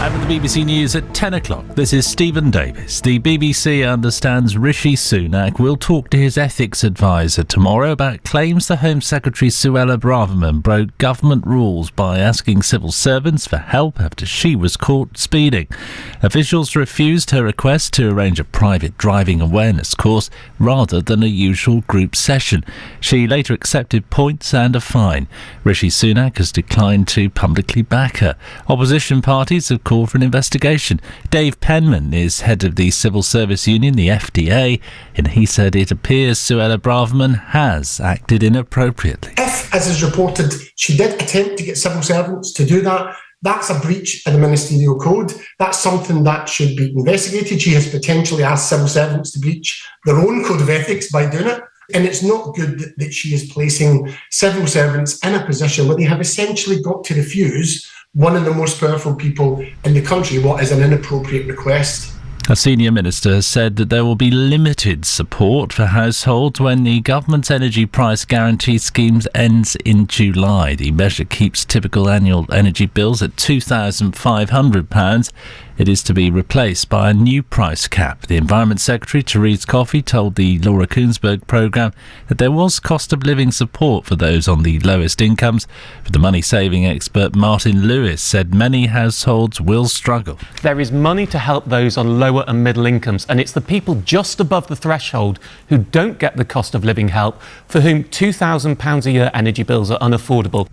And with the BBC News at 10 o'clock, this is Stephen Davis. The BBC understands Rishi Sunak will talk to his ethics advisor tomorrow about claims the Home Secretary Suella Braverman broke government rules by asking civil servants for help after she was caught speeding. Officials refused her request to arrange a private driving awareness course rather than a usual group session. She later accepted points and a fine. Rishi Sunak has declined to publicly back her. Opposition parties have called for an investigation. Dave Penman is head of the Civil Service Union, the FDA, and he said it appears Suella Braverman has acted inappropriately. If, as is reported, she did attempt to get civil servants to do that, that's a breach of the ministerial code. That's something that should be investigated. She has potentially asked civil servants to breach their own code of ethics by doing it. And it's not good that she is placing civil servants in a position where they have essentially got to refuse one of the most powerful people in the country what is an inappropriate request. A senior minister has said that there will be limited support for households when the government's energy price guarantee scheme ends in July. The measure keeps typical annual energy bills at £2,500. It is to be replaced by a new price cap. The Environment Secretary, Therese Coffey, told the Laura Kuenssberg programme that there was cost of living support for those on the lowest incomes, but the money-saving expert Martin Lewis said many households will struggle. There is money to help those on lower and middle incomes, and it's the people just above the threshold who don't get the cost of living help, for whom £2,000 a year energy bills are unaffordable.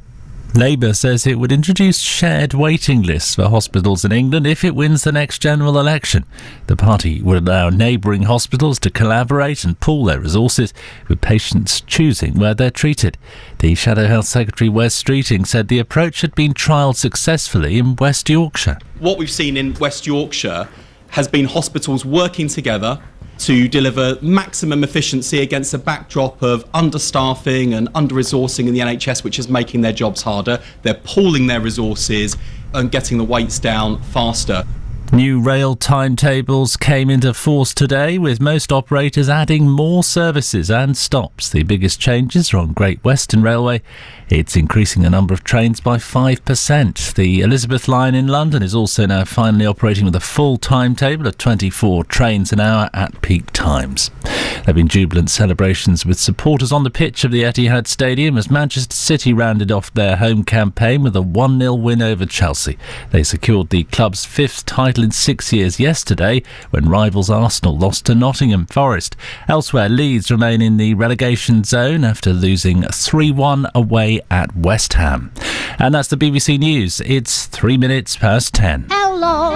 Labour says it would introduce shared waiting lists for hospitals in England if it wins the next general election. The party would allow neighbouring hospitals to collaborate and pool their resources, with patients choosing where they're treated. The Shadow Health Secretary Wes Streeting said the approach had been trialled successfully in West Yorkshire. What we've seen in West Yorkshire has been hospitals working together to deliver maximum efficiency against a backdrop of understaffing and under-resourcing in the NHS, which is making their jobs harder. They're pooling their resources and getting the waits down faster. New rail timetables came into force today, with most operators adding more services and stops. The biggest changes are on Great Western Railway. It's increasing the number of trains by 5%. The Elizabeth line in London is also now finally operating with a full timetable of 24 trains an hour at peak times. There have been jubilant celebrations with supporters on the pitch of the Etihad Stadium as Manchester City rounded off their home campaign with a 1-0 win over Chelsea. They secured the club's fifth title in 6 years yesterday when rivals Arsenal lost to Nottingham Forest. Elsewhere, Leeds remain in the relegation zone after losing 3-1 away at West Ham. And that's the BBC News. It's 3 minutes past 10. Hello.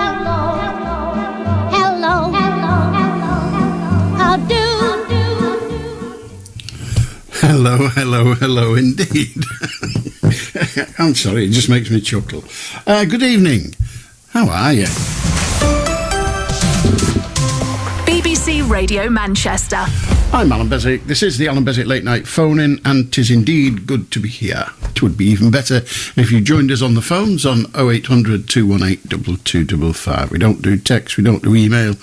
How do? Hello indeed. I'm sorry, it just makes me chuckle. Good evening. How are you? BBC Radio Manchester. I'm Allan Beswick. This is the Allan Beswick Late Night Phone-In, and 'tis indeed good to be here. It would be even better if you joined us on the phones on 0800 218 2255. We don't do text, we don't do email,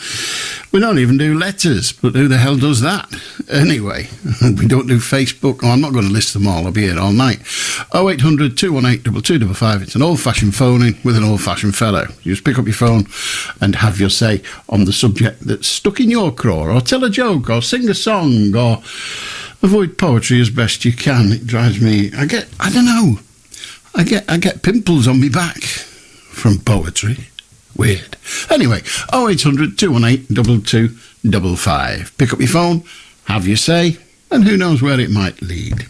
we don't even do letters, but who the hell does that? Anyway, we don't do Facebook. Oh, I'm not going to list them all, I'll be here all night. 0800 218 2255. It's an old-fashioned phone-in with an old-fashioned fellow. You just pick up your phone and have your say on the subject that's stuck in your craw, or tell a joke, or sing a song, or avoid poetry as best you can. It drives me... I get pimples on me back from poetry. Weird. Anyway, 0800 218 2255. Pick up your phone, have your say, and who knows where it might lead.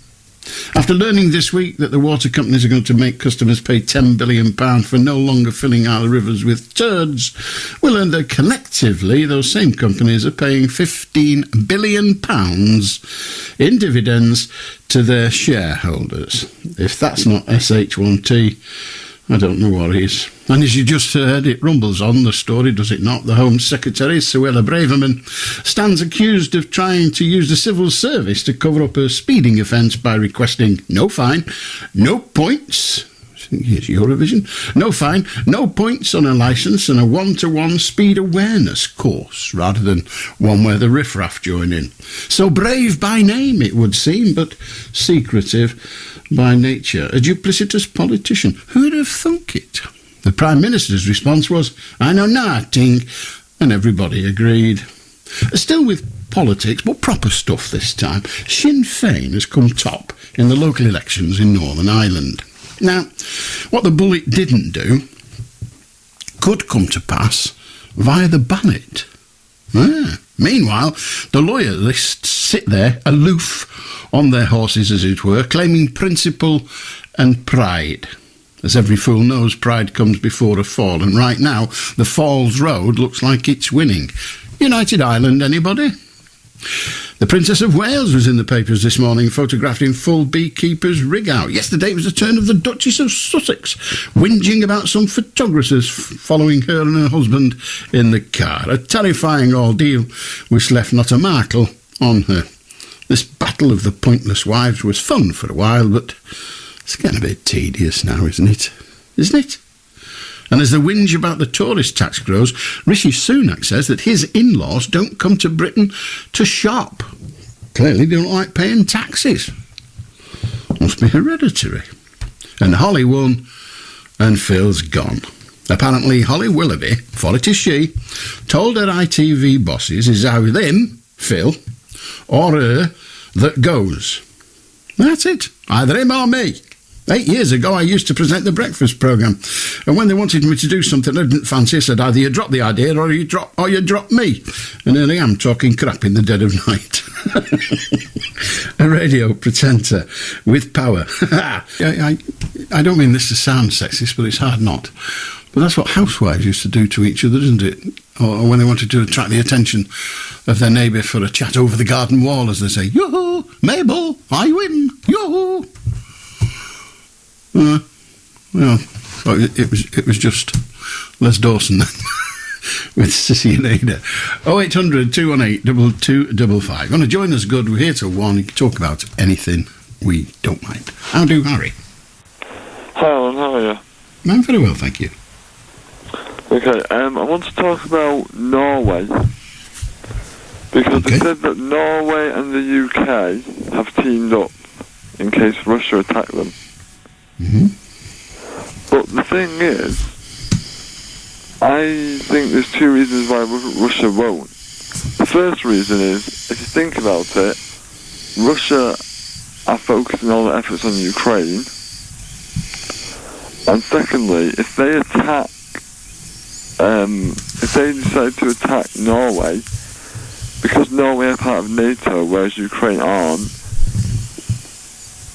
After learning this week that the water companies are going to make customers pay £10 billion for no longer filling our rivers with turds, we learned that collectively those same companies are paying £15 billion in dividends to their shareholders. If that's not SH1T, I don't know what is. And as you just heard, it rumbles on the story, does it not? The Home Secretary, Suella Braverman, stands accused of trying to use the civil service to cover up her speeding offence by requesting no fine, no points. Here's Eurovision. No fine, no points on a licence, and a one-to-one speed awareness course, rather than one where the riffraff join in. So brave by name, it would seem, but secretive by nature. A duplicitous politician. Who'd have thunk it? The Prime Minister's response was, "I know nothing," and everybody agreed. Still with politics, but proper stuff this time, Sinn Féin has come top in the local elections in Northern Ireland. Now, what the bullet didn't do could come to pass via the ballot. Meanwhile, the loyalists sit there, aloof on their horses, as it were, claiming principle and pride. As every fool knows, pride comes before a fall, and right now, the Falls Road looks like it's winning. United Ireland, anybody? The Princess of Wales was in the papers this morning, photographed in full beekeeper's rig-out. Yesterday it was the turn of the Duchess of Sussex, whinging about some photographers following her and her husband in the car. A terrifying ordeal which left not a markle on her. This battle of the pointless wives was fun for a while, but it's getting a bit tedious now, isn't it? Isn't it? And as the whinge about the tourist tax grows, Rishi Sunak says that his in-laws don't come to Britain to shop. Clearly they don't like paying taxes. Must be hereditary. And Holly won, and Phil's gone. Apparently Holly Willoughby, for it is she, told her ITV bosses is either him, Phil, or her that goes. That's it. Either him or me. 8 years ago, I used to present the breakfast programme, and when they wanted me to do something I didn't fancy, I said, either you drop the idea or you drop me. And here I am talking crap in the dead of night. A radio presenter with power. I don't mean this to sound sexist, but it's hard not. But that's what housewives used to do to each other, isn't it? Or when they wanted to attract the attention of their neighbour for a chat over the garden wall, as they say, "Yoo-hoo, Mabel, I win, yoo-hoo." It was just Les Dawson with Sissy and Ada. 0800 218 2255. Want to join us? Good. We're here till 1. You can talk about anything. We don't mind. How do, Harry? Hi, Alan. How are you? I'm very well, thank you. Okay, I want to talk about Norway. Because they said that Norway and the UK have teamed up in case Russia attack them. Mm-hmm. But the thing is, I think there's two reasons why Russia won't. The first reason is, if you think about it, Russia are focusing all their efforts on Ukraine. And secondly, if they attack, if they decide to attack Norway, because Norway are part of NATO, whereas Ukraine aren't,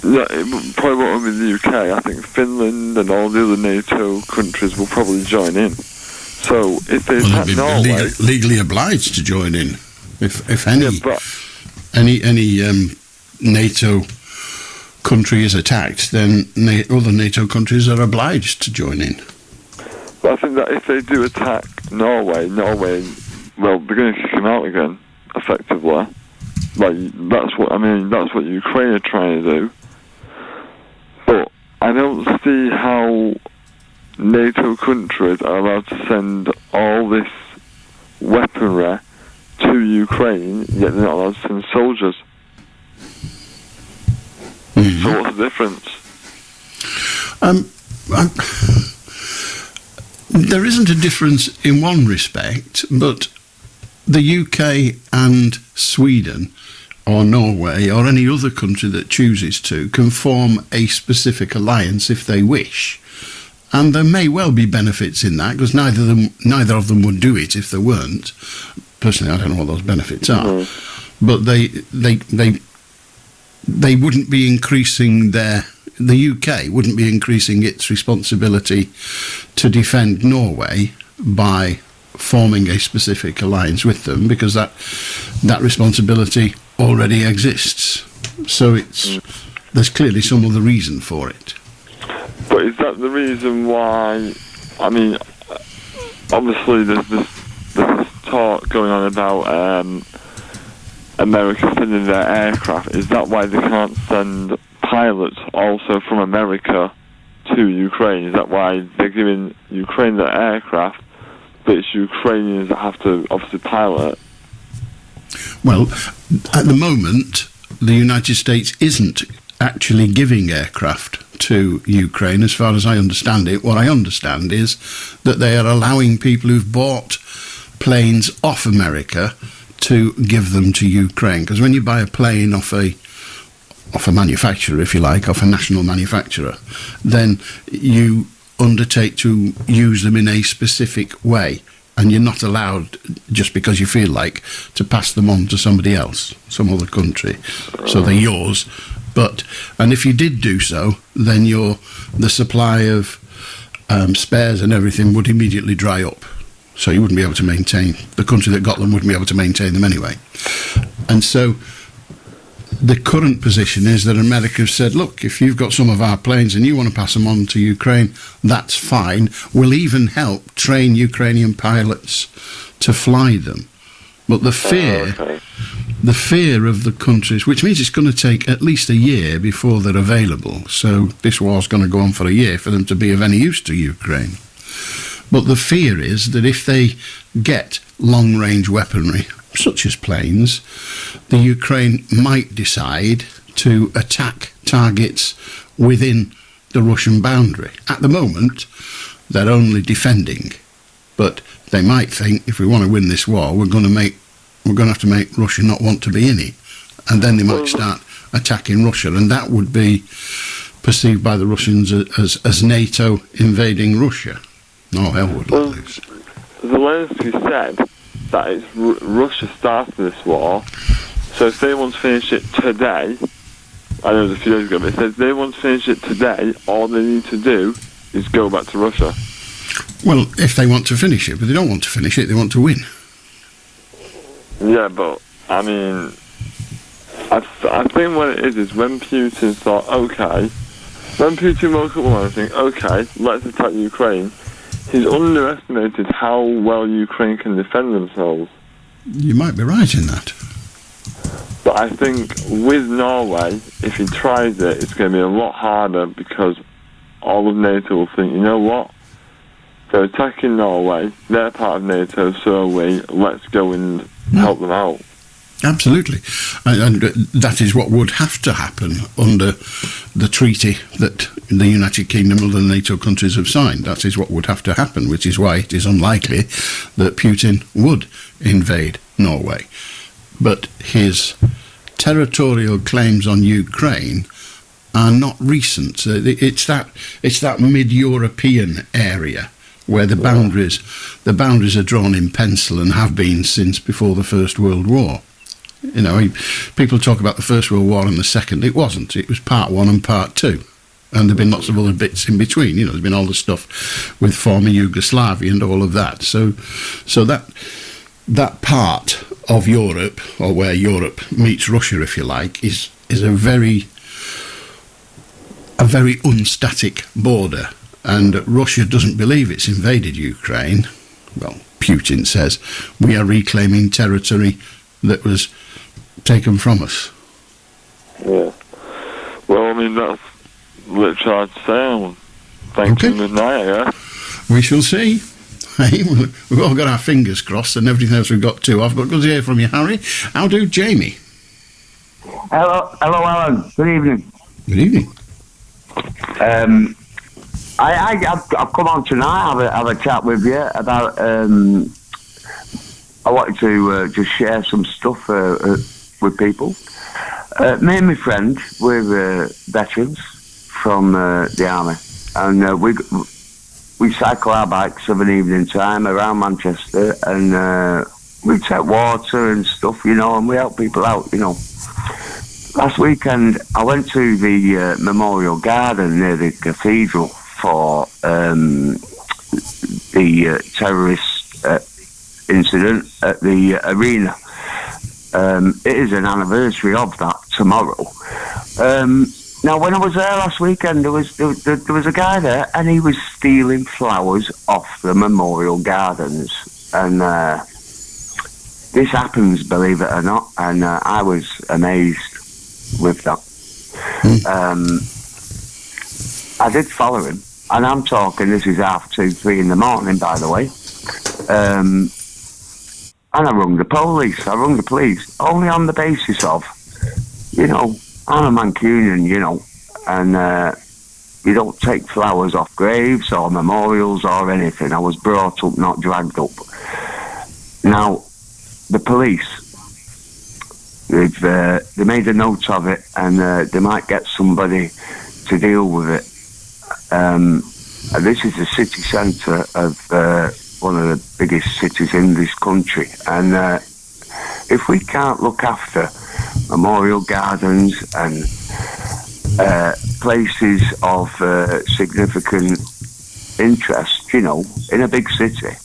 it probably won't be the UK. I think Finland and all the other NATO countries will probably join in. So if they attack Norway, legally obliged to join in. If any NATO country is attacked, then other NATO countries are obliged to join in. But I think that if they do attack Norway, well, they're going to kick them out again, effectively. That's what Ukraine are trying to do. But I don't see how NATO countries are allowed to send all this weaponry to Ukraine, yet they're not allowed to send soldiers. Mm-hmm. So what's the difference? There isn't a difference in one respect, but the UK and Sweden or Norway or any other country that chooses to can form a specific alliance if they wish. And there may well be benefits in that, because neither of them would do it if there weren't. Personally, I don't know what those benefits are. Mm-hmm. But they wouldn't be increasing the UK wouldn't be increasing its responsibility to defend Norway by forming a specific alliance with them, because that responsibility already exists. So there's clearly some other reason for it. But is that the reason why? I mean, obviously there's this talk going on about America sending their aircraft. Is that why they can't send pilots also from America to Ukraine? Is that why they're giving Ukraine their aircraft, but it's Ukrainians that have to obviously pilot? Well, at the moment, the United States isn't actually giving aircraft to Ukraine, as far as I understand it. What I understand is that they are allowing people who've bought planes off America to give them to Ukraine. Because when you buy a plane off a manufacturer, if you like, off a national manufacturer, then you undertake to use them in a specific way. And you're not allowed, just because you feel like, to pass them on to somebody else, some other country. So they're yours. And if you did do so, then the supply of spares and everything would immediately dry up. So you wouldn't be able to maintain, the country that got them wouldn't be able to maintain them anyway. And so the current position is that America has said, look, if you've got some of our planes and you want to pass them on to Ukraine, that's fine. We'll even help train Ukrainian pilots to fly them. But the fear of the countries, which means it's going to take at least a year before they're available. So this war's going to go on for a year for them to be of any use to Ukraine. But the fear is that if they get long-range weaponry, such as planes, the Ukraine might decide to attack targets within the Russian boundary. At the moment, they're only defending, but they might think, if we want to win this war, we're going to have to make Russia not want to be in it, and then they might start attacking Russia, and that would be perceived by the Russians as NATO invading Russia. No, hell would let loose. Zelensky said that it's Russia started this war, so if they want to finish it today, I know it was a few days ago, but it says if they want to finish it today, all they need to do is go back to Russia. Well, if they want to finish it, but they don't want to finish it, they want to win. Yeah, but, I mean, I think what it is when Putin thought, okay, when Putin woke up one morning and think, okay, let's attack Ukraine, he's underestimated how well Ukraine can defend themselves. You might be right in that. But I think with Norway, if he tries it, it's going to be a lot harder because all of NATO will think, you know what? They're attacking Norway, they're part of NATO, so let's go and help them out. Absolutely. And that is what would have to happen under the treaty that the United Kingdom and the NATO countries have signed. That is what would have to happen, which is why it is unlikely that Putin would invade Norway. But his territorial claims on Ukraine are not recent. It's that mid-European area where the boundaries are drawn in pencil and have been since before the First World War. You know, people talk about the First World War and the Second. It wasn't. It was Part 1 and Part 2. And there have been lots of other bits in between. You know, there's been all the stuff with former Yugoslavia and all of that. So that part of Europe, or where Europe meets Russia, if you like, is a very unstatic border. And Russia doesn't believe it's invaded Ukraine. Well, Putin says, we are reclaiming territory that was taken from us. Yeah. Well, I mean, that's literally I'd say. Thank you, good night, I guess. We shall see. Hey, we've all got our fingers crossed and everything else we've got too. I've got good to hear from you, Harry. How do Jamie? Hello, Alan. Good evening. Good evening. I've come on tonight, have a chat with you about. I wanted to just share some stuff with people. Me and my friend, we're veterans from the army, and we cycle our bikes of an evening time around Manchester, and we take water and stuff, you know, and we help people out, you know. Last weekend, I went to the Memorial Garden near the cathedral for the terrorist incident at the arena. It is an anniversary of that tomorrow. Now, when I was there last weekend, there was a guy there, and he was stealing flowers off the Memorial Gardens, and this happens, believe it or not, and I was amazed with that. I did follow him, and I'm talking, this is 2:30, 3 in the morning, by the way, and I rung the police, only on the basis of, you know, I'm a Mancunian, you know, and You don't take flowers off graves or memorials or anything. I was brought up, not dragged up. Now, the police, they made a note of it, and they might get somebody to deal with it. This is the city centre of one of the biggest cities in this country, and if we can't look after memorial gardens and places of significant interest, you know, in a big city,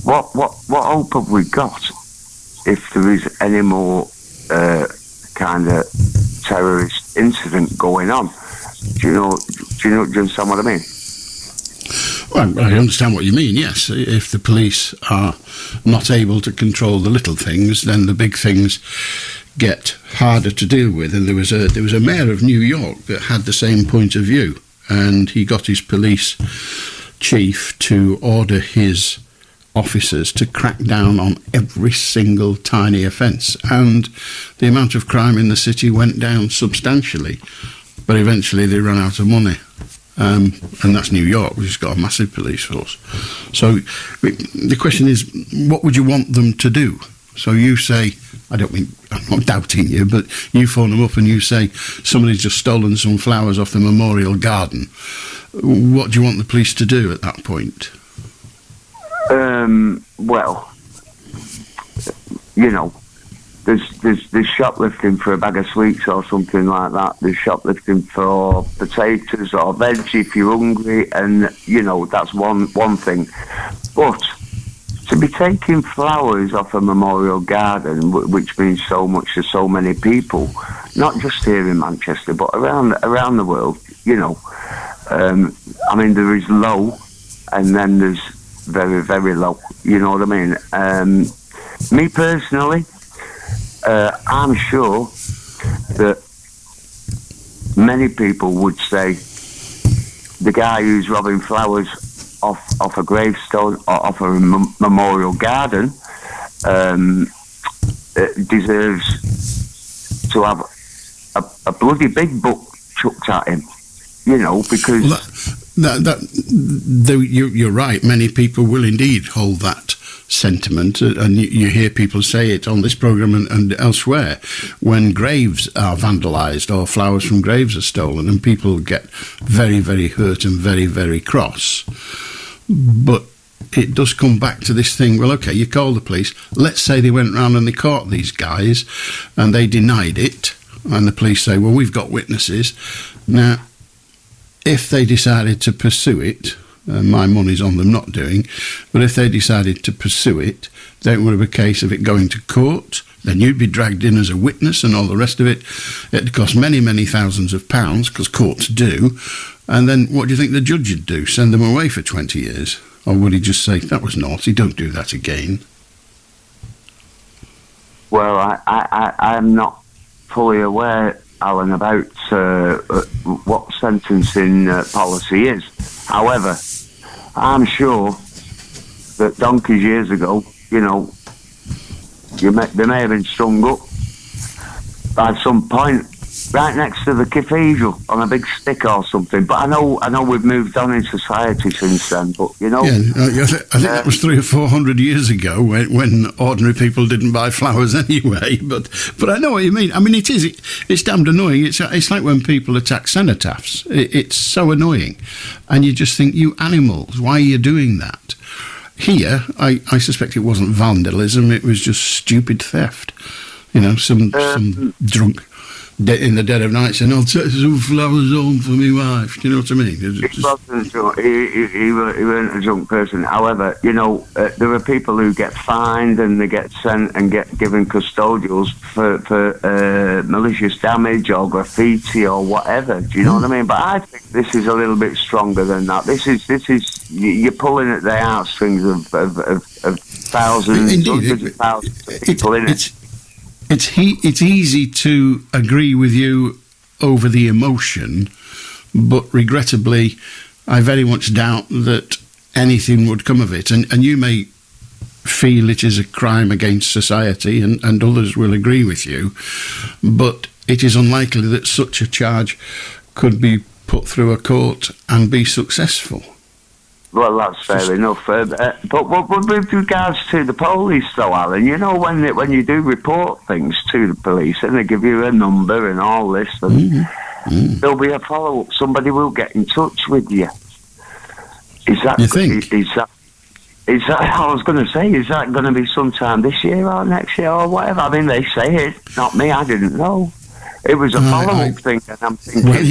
what hope have we got if there is any more kind of terrorist incident going on? Do you understand what I mean? Well, I understand what you mean, yes. If the police are not able to control the little things, then the big things get harder to deal with. And there was a mayor of New York that had the same point of view, and he got his police chief to order his officers to crack down on every single tiny offence, and the amount of crime in the city went down substantially. But eventually they ran out of money. And that's New York, which has got a massive police force. So the question is, what would you want them to do? So you say, I'm not doubting you, but you phone them up and you say, somebody's just stolen some flowers off the memorial garden. What do you want the police to do at that point? Well, you know, there's shoplifting for a bag of sweets or something like that. There's shoplifting for potatoes or veg if you're hungry, and you know that's one thing. But to be taking flowers off a memorial garden, which means so much to so many people, not just here in Manchester but around the world, you know. I mean, there is low, and then there's very, very low. You know what I mean? Me personally, I'm sure that many people would say the guy who's robbing flowers off a gravestone or off a memorial garden deserves to have a bloody big book chucked at him, you know, because... You're right, many people will indeed hold that sentiment, and you hear people say it on this programme and elsewhere when graves are vandalised or flowers from graves are stolen, and people get very, very hurt and very, very cross. But it does come back to this thing, well, OK, you call the police, let's say they went round and they caught these guys and they denied it, and the police say, well, we've got witnesses. Now, if they decided to pursue it, my money's on them not doing, but if they decided to pursue it, then it would have a case of it going to court, then you'd be dragged in as a witness and all the rest of it. It'd cost many, many thousands of pounds, because courts do, and then what do you think the judge would do? Send them away for 20 years? Or would he just say, that was naughty, don't do that again? Well, I'm not fully aware, Alan, about what sentencing policy is. However, I'm sure that donkeys years ago, you know, they may have been strung up by some point right next to the cathedral on a big stick or something. But I know we've moved on in society since then. But you know, I think that was 300 or 400 years ago when ordinary people didn't buy flowers anyway. But I know what you mean. I mean, it's damned annoying. It's like when people attack cenotaphs. It's so annoying, and you just think, you animals, why are you doing that? Here, I suspect it wasn't vandalism. It was just stupid theft. You know, some drunk in the dead of night saying, I'll take some flowers home for my wife. Do you know what I mean? He wasn't drunk. He weren't a drunk person. However, you know, there are people who get fined and they get sent and get given custodials for malicious damage or graffiti or whatever. Do you know what I mean? But I think this is a little bit stronger than that. This is you're pulling at the heartstrings of thousands, hundreds of thousands of people in it. It's easy to agree with you over the emotion, but regrettably, I very much doubt that anything would come of it. And you may feel it is a crime against society, and others will agree with you, but it is unlikely that such a charge could be put through a court and be successful. Well, that's fair enough. But with regards to the police, though, Alan, you know, when you do report things to the police and they give you a number and all this, and there'll be a follow-up. Somebody will get in touch with you. Is that? You think? Is that? I was going to say, is that going to be sometime this year or next year or whatever? I mean, they say it, not me. I didn't know. It was a follow-up thing, and I'm thinking. Well,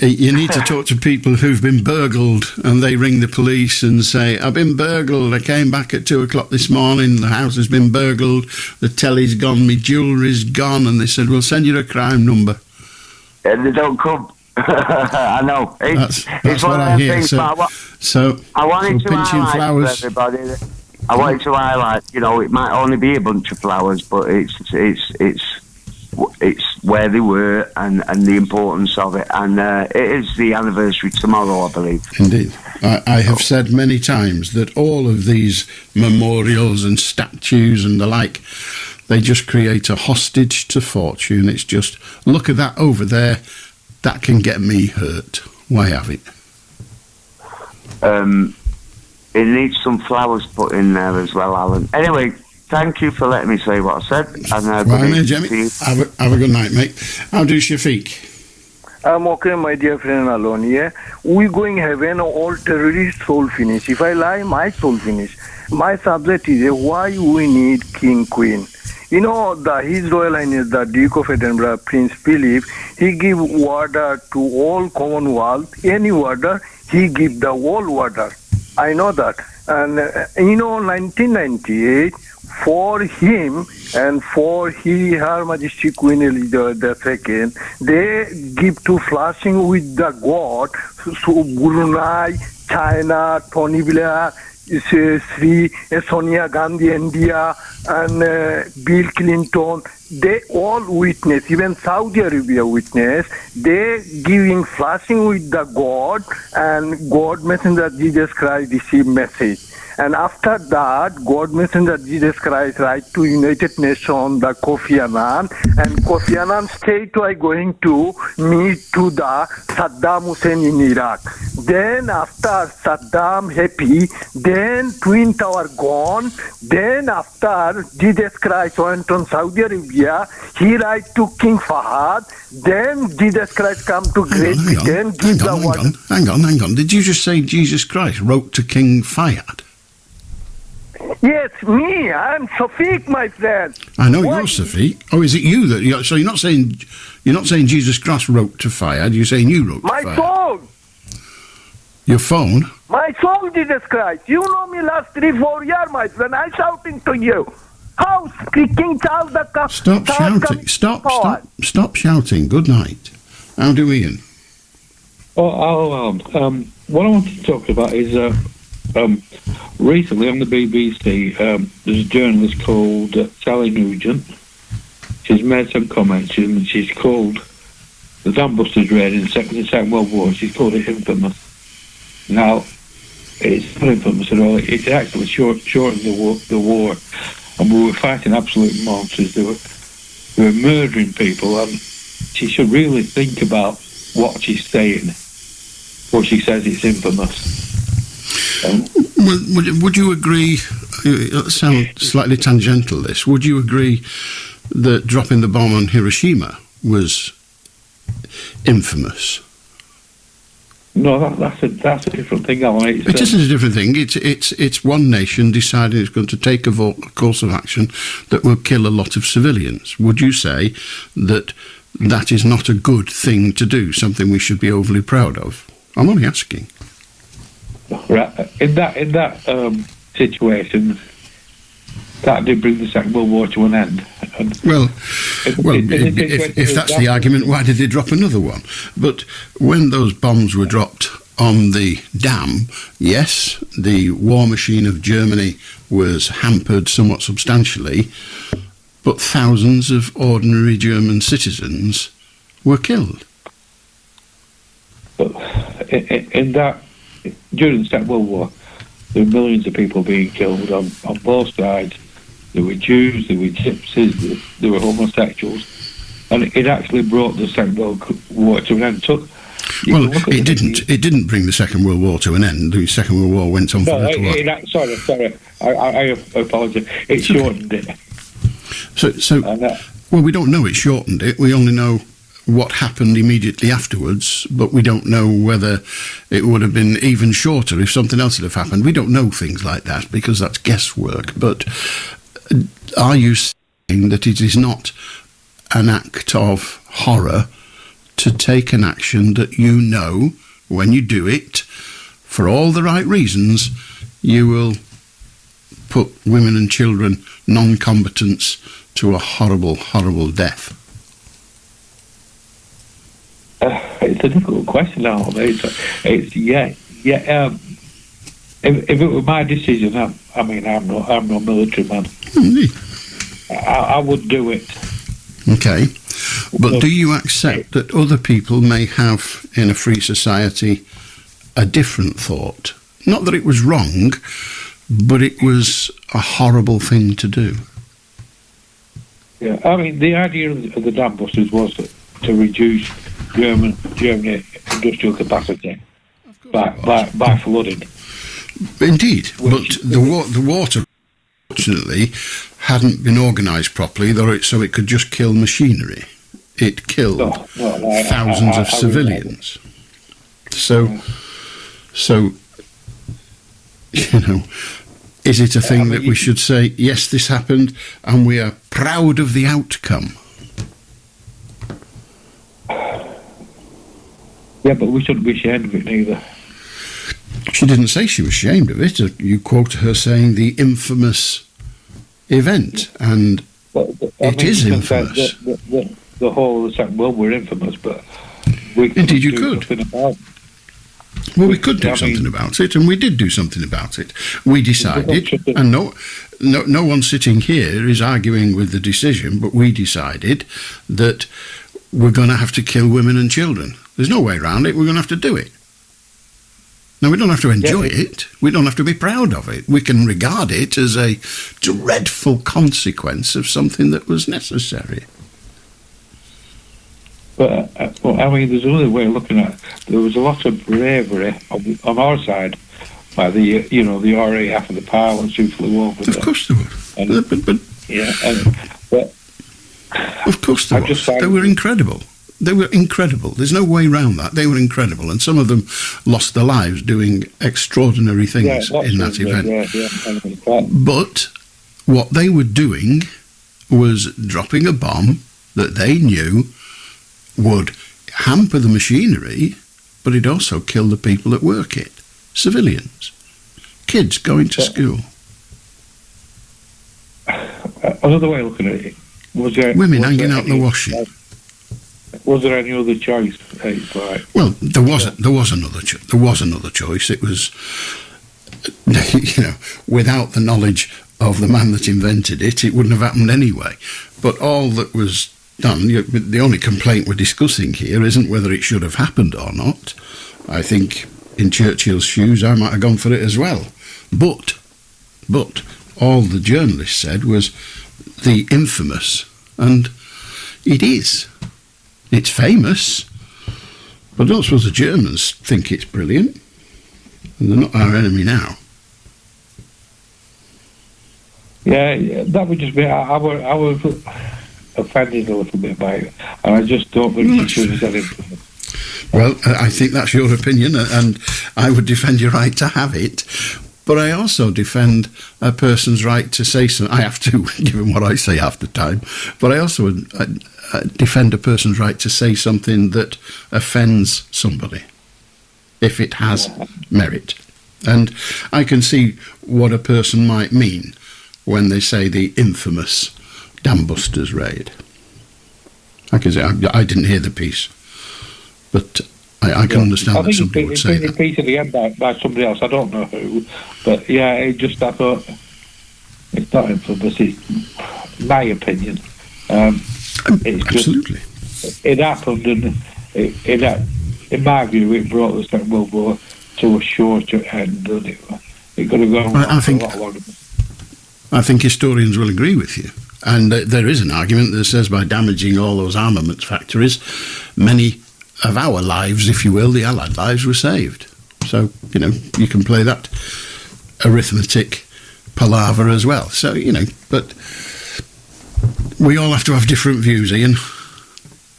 you need to talk to people who've been burgled, and they ring the police and say, I've been burgled, I came back at 2 o'clock this morning, the house has been burgled, the telly's gone, my jewellery's gone, and they said, we'll send you a crime number. And they don't come. I know. That's it's what one I of them hear. things, So I wanted to pinching highlight flowers. to everybody. I wanted to highlight, you know, it might only be a bunch of flowers, but it's where they were and the importance of it, and it is the anniversary tomorrow, I believe. Indeed. I have said many times that all of these memorials and statues and the like, they just create a hostage to fortune. It's just, look at that over there, that can get me hurt. Why have it? It needs some flowers put in there as well, Alan. Anyway, thank you for letting me say what I said. And Jimmy. Have a good night, mate. How do Shafiq? I'm okay, my dear friend Alon. Yeah, we going heaven. All terrorists soul finish. If I lie, my soul finish. My subject is why we need king queen. You know, His Royal Highness, the Duke of Edinburgh, Prince Philip, he give order to all Commonwealth. Any order, he give the whole order. I know that. And, 1998, for him and for Her Majesty Queen Elizabeth II, they give to flashing with the god, so Brunei, China, Tony Blair, Sri Sonia Gandhi, India, and Bill Clinton, they all witness, even Saudi Arabia witness, they giving flashing with the God, and God Messenger Jesus Christ receive message. And after that, God Messenger Jesus Christ write to United Nations, the Kofi Annan, and Kofi Annan state are going to meet to the Saddam Hussein in Iraq. Then after Saddam happy, then Twin Tower gone, then after Jesus Christ went on Saudi Arabia, he write to King Fahad, then Jesus Christ come to Great Britain, give the word. Hang on. Did you just say Jesus Christ wrote to King Fahad? Yes, me. I'm Shafiq, my friend. I know you're Shafiq. Oh, is it you that? So you're not saying Jesus Christ wrote to Fayad. You're saying you wrote to Fayad. My soul. Your phone. My soul, Jesus Christ. You know me last 3-4 years, my friend. I'm shouting to you. How King Charles the Stop shouting. Stop shouting. Good night. How do Ian? What I want to talk about is recently on the BBC, there's a journalist called Sally Nugent. She's made some comments, and she's called the Dambusters raid in the Second World War. She's called it infamous. Now, it's not infamous at all. It actually shortened the war, and we were fighting absolute monsters. They were murdering people, and she should really think about what she's saying. What she says it's infamous. Would you agree, it sounds slightly tangential this, would you agree that dropping the bomb on Hiroshima was infamous? No, that's a different thing, Alan. It isn't a different thing. It's one nation deciding it's going to take a course of action that will kill a lot of civilians. Would you say that is not a good thing to do, something we should be overly proud of? I'm only asking. Right. In that situation, that did bring the Second World War to an end. If that's the argument, why did they drop another one? But when those bombs were dropped on the dam, yes, the war machine of Germany was hampered somewhat substantially, but thousands of ordinary German citizens were killed. But in that, during the Second World War, there were millions of people being killed on both sides. There were Jews, there were gypsies, there were homosexuals, and it actually brought the Second World War to an end. Well, it didn't. It didn't bring the Second World War to an end. The Second World War went on for a little while. Sorry. I apologise. It shortened it. Well, we don't know it shortened it. We only know what happened immediately afterwards, but we don't know whether it would have been even shorter if something else had have happened. We don't know things like that because that's guesswork. But are you saying that it is not an act of horror to take an action that you know, when you do it, for all the right reasons, you will put women and children, non-combatants, to a horrible, horrible death? It's a difficult question, Alan. If it were my decision, I'm no military man. I would do it. Okay, but do you accept that other people may have, in a free society, a different thought? Not that it was wrong, but it was a horrible thing to do. Yeah, I mean, the idea of the Dambusters was to reduce German industrial capacity by flooding. Indeed, but the water, fortunately, hadn't been organised properly, so it could just kill machinery. It killed thousands of civilians. So, you know, is it a thing that we should say, yes, this happened, and we are proud of the outcome? Yeah, but we shouldn't be ashamed of it neither. She didn't say she was ashamed of it. You quote her saying the infamous event, and it is infamous. The whole of the Second World War infamous, but we indeed you could. About well, we could do something about it, and we did do something about it. We decided, and no one sitting here is arguing with the decision, but we decided that we're going to have to kill women and children. There's no way around it. We're going to have to do it. Now, we don't have to enjoy it. We don't have to be proud of it. We can regard it as a dreadful consequence of something that was necessary. But, I mean, there's another way of looking at it. There was a lot of bravery on our side by the RAF and the pilots who flew over there. Of course there was. Of course there was. They were incredible. They were incredible. There's no way around that. They were incredible. And some of them lost their lives doing extraordinary things in that event. But what they were doing was dropping a bomb that they knew would hamper the machinery, but it also killed the people that work it. Civilians. Kids going to school. Another way of looking at it was women hanging out in the washing. Was there any other choice? Well, there was another choice. It was, without the knowledge of the man that invented it, it wouldn't have happened anyway. But all that was done, the only complaint we're discussing here isn't whether it should have happened or not. I think in Churchill's shoes, I might have gone for it as well. But all the journalist said was the infamous, and it is. It's famous, but I don't suppose the Germans think it's brilliant. And they're not our enemy now. Yeah, that would just be... I was offended a little bit by it, and I just don't think you should have said it. Well, I think that's your opinion, and I would defend your right to have it. But I also defend a person's right to say something. I have to, given what I say half the time. But I also defend a person's right to say something that offends somebody, if it has merit. And I can see what a person might mean when they say the infamous Dambusters raid. I can say, I didn't hear the piece, but I can understand that some people would say that. It's been repeated again by somebody else, I don't know who, but yeah, I thought, it's not infamous, it's my opinion. It's absolutely. It happened, and in my view, it brought the Second World War to a shorter end, and it could have gone on for a lot longer. I think historians will agree with you. And there is an argument that says by damaging all those armaments factories, many of our lives, if you will, the Allied lives, were saved. So, you can play that arithmetic palaver as well. So, but we all have to have different views, Ian.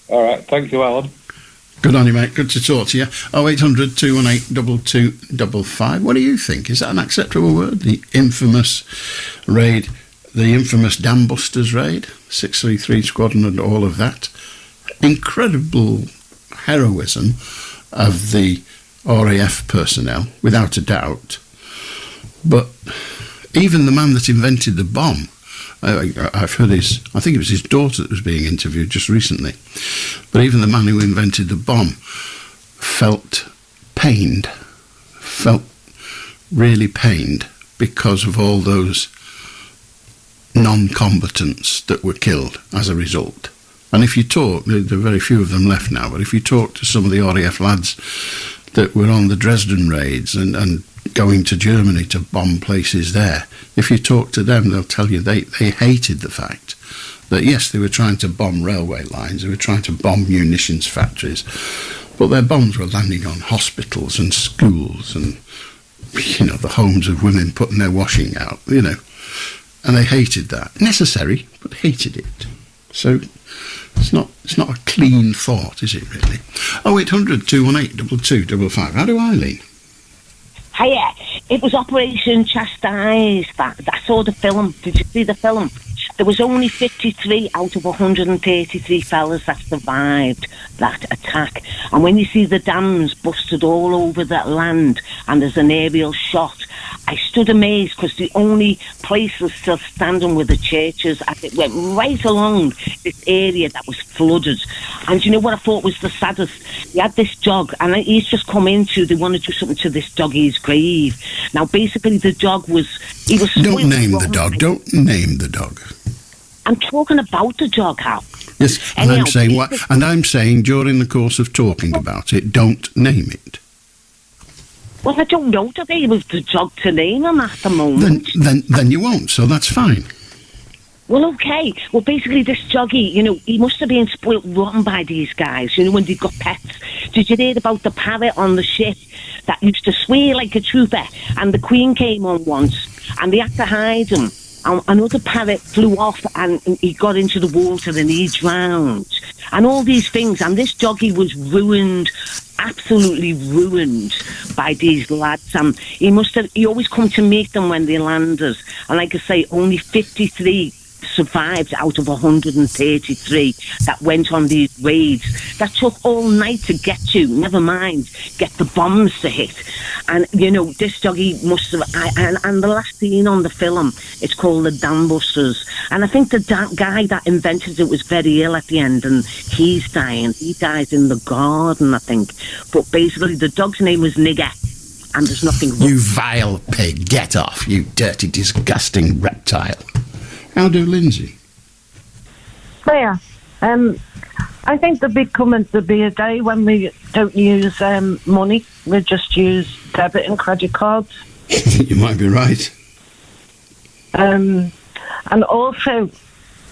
All right, thank you, Alan. Good on you, mate. Good to talk to you. 0800 218 2255. What do you think? Is that an acceptable word? The infamous raid, the infamous Dambusters raid, 633 Squadron and all of that. Incredible heroism of the RAF personnel, without a doubt. But even the man that invented the bomb, I've heard I think it was his daughter that was being interviewed just recently, but even the man who invented the bomb felt really pained because of all those non-combatants that were killed as a result. And if you talk, there are very few of them left now, but if you talk to some of the RAF lads that were on the Dresden raids and going to Germany to bomb places there, if you talk to them, they'll tell you they hated the fact that, yes, they were trying to bomb railway lines, they were trying to bomb munitions factories, but their bombs were landing on hospitals and schools and, the homes of women putting their washing out, and they hated that. Necessary, but hated it. So it's not a clean thought, is it, really? 0800 218 2255. How do I lean? Hiya. It was Operation Chastise. I saw the film. Did you see the film? There was only 53 out of 133 fellas that survived that attack. And when you see the dams busted all over that land and there's an aerial shot, I stood amazed because the only places still standing were the churches as it went right along this area that was flooded. And you know what I thought was the saddest? He had this dog and he's just come into, they want to do something to this doggy's grave. Now basically the dog was... Don't name the dog. Don't name the dog. I'm talking about the dog, Hal. Yes, and anyhow, I'm saying during the course of talking about it, don't name it. Well, I don't know today with the dog to name him at the moment. Then you won't, so that's fine. Well, okay. Well, basically, this doggy, he must have been spoilt rotten by these guys, when they got pets. Did you hear about the parrot on the ship that used to swear like a trooper? And the Queen came on once, and they had to hide him. And another parrot flew off and he got into the water and he drowned. And all these things. And this doggy was ruined, absolutely ruined by these lads. And he always come to meet them when they landed. And like I say, only 53 survived out of 133 that went on these raids that took all night to get to, never mind get the bombs to hit. And this doggy must have and the last scene on the film, it's called the Dambusters, and I think the guy that invented it was very ill at the end and he's dying. He dies in the garden, I think, but basically the dog's name was Nigger. And there's nothing wrong. You vile pig, get off, you dirty disgusting reptile. How do Lindsay? Yeah, I think the big coming to be a day when we don't use money, we just use debit and credit cards. You might be right. And also,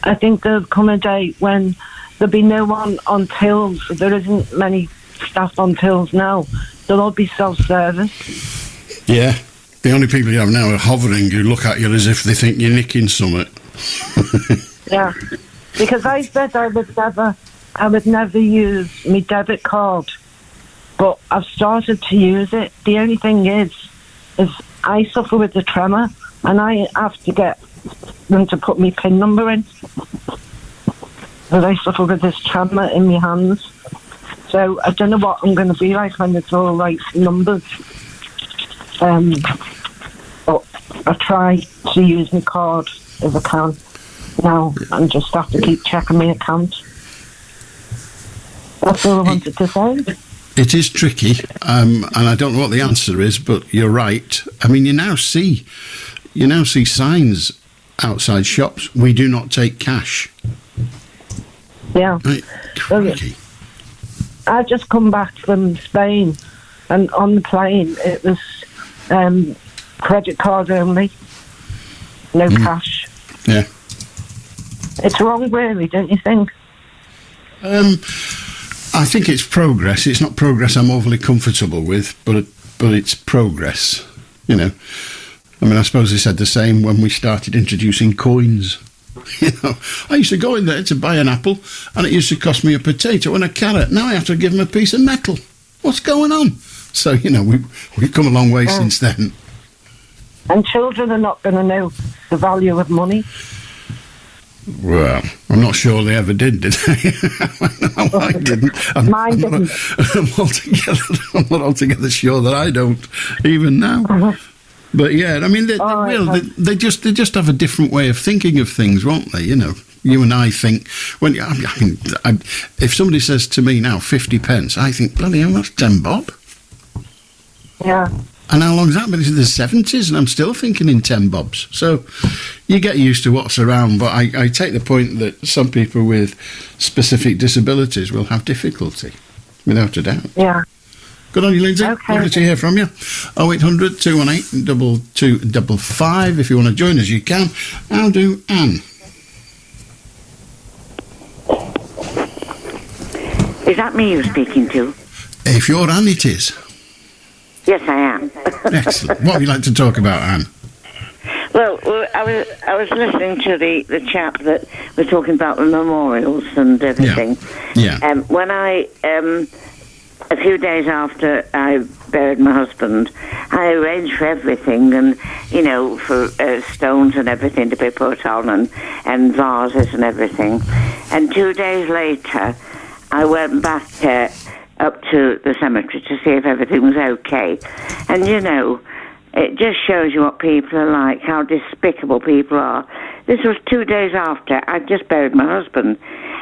I think there'll come a day when there'll be no one on tills. There isn't many staff on tills now. They'll all be self-service. Yeah, the only people you have now are hovering who look at you as if they think you're nicking something. Yeah, because I said I would never use my debit card, but I've started to use it. The only thing is I suffer with the tremor, and I have to get them to put my PIN number in. But I suffer with this tremor in my hands, so I don't know what I'm going to be like when it's all right numbers. But I try to use my card if I can now, and just have to keep checking my account. That's all I wanted to say. It is tricky, and I don't know what the answer is, but you're right. I mean, you now see signs outside shops. We do not take cash. Yeah. Crikey. I just come back from Spain, and on the plane it was credit card only, no cash. I think it's progress. It's not progress I'm overly comfortable with, but it's progress, you know. I mean, I suppose they said the same when we started introducing coins. You know, I used to go in there to buy an apple, and it used to cost me a potato and a carrot. Now I have to give them a piece of metal. What's going on? So, you know, we've come a long way since then. And children are not going to know the value of money. Well, I'm not sure they ever did they? No, I didn't. Mine didn't. I'm not altogether sure that I don't, even now. But yeah, I mean, they will. They just have a different way of thinking of things, won't they? You know, you and I think if somebody says to me now 50 pence, I think, bloody hell, that's 10 bob. Yeah. And how long's that been? It's in the 70s, and I'm still thinking in 10 bobs. So you get used to what's around, but I take the point that some people with specific disabilities will have difficulty, without a doubt. Yeah. Good on you, Lindsay. Okay. Lovely to hear from you. 0800 218 2255. If you want to join us, you can. I'll do Anne. Is that me you're speaking to? If you're Anne, it is. Yes, I am. Excellent. What would you like to talk about, Anne? Well, I was listening to the chap that was talking about the memorials and everything. Yeah. When I a few days after I buried my husband, I arranged for everything, and you know, for stones and everything to be put on, and vases and everything. And 2 days later, I went back up to the cemetery to see if everything was okay. And you know, it just shows you what people are like, how despicable people are. This was 2 days after I'd just buried my husband,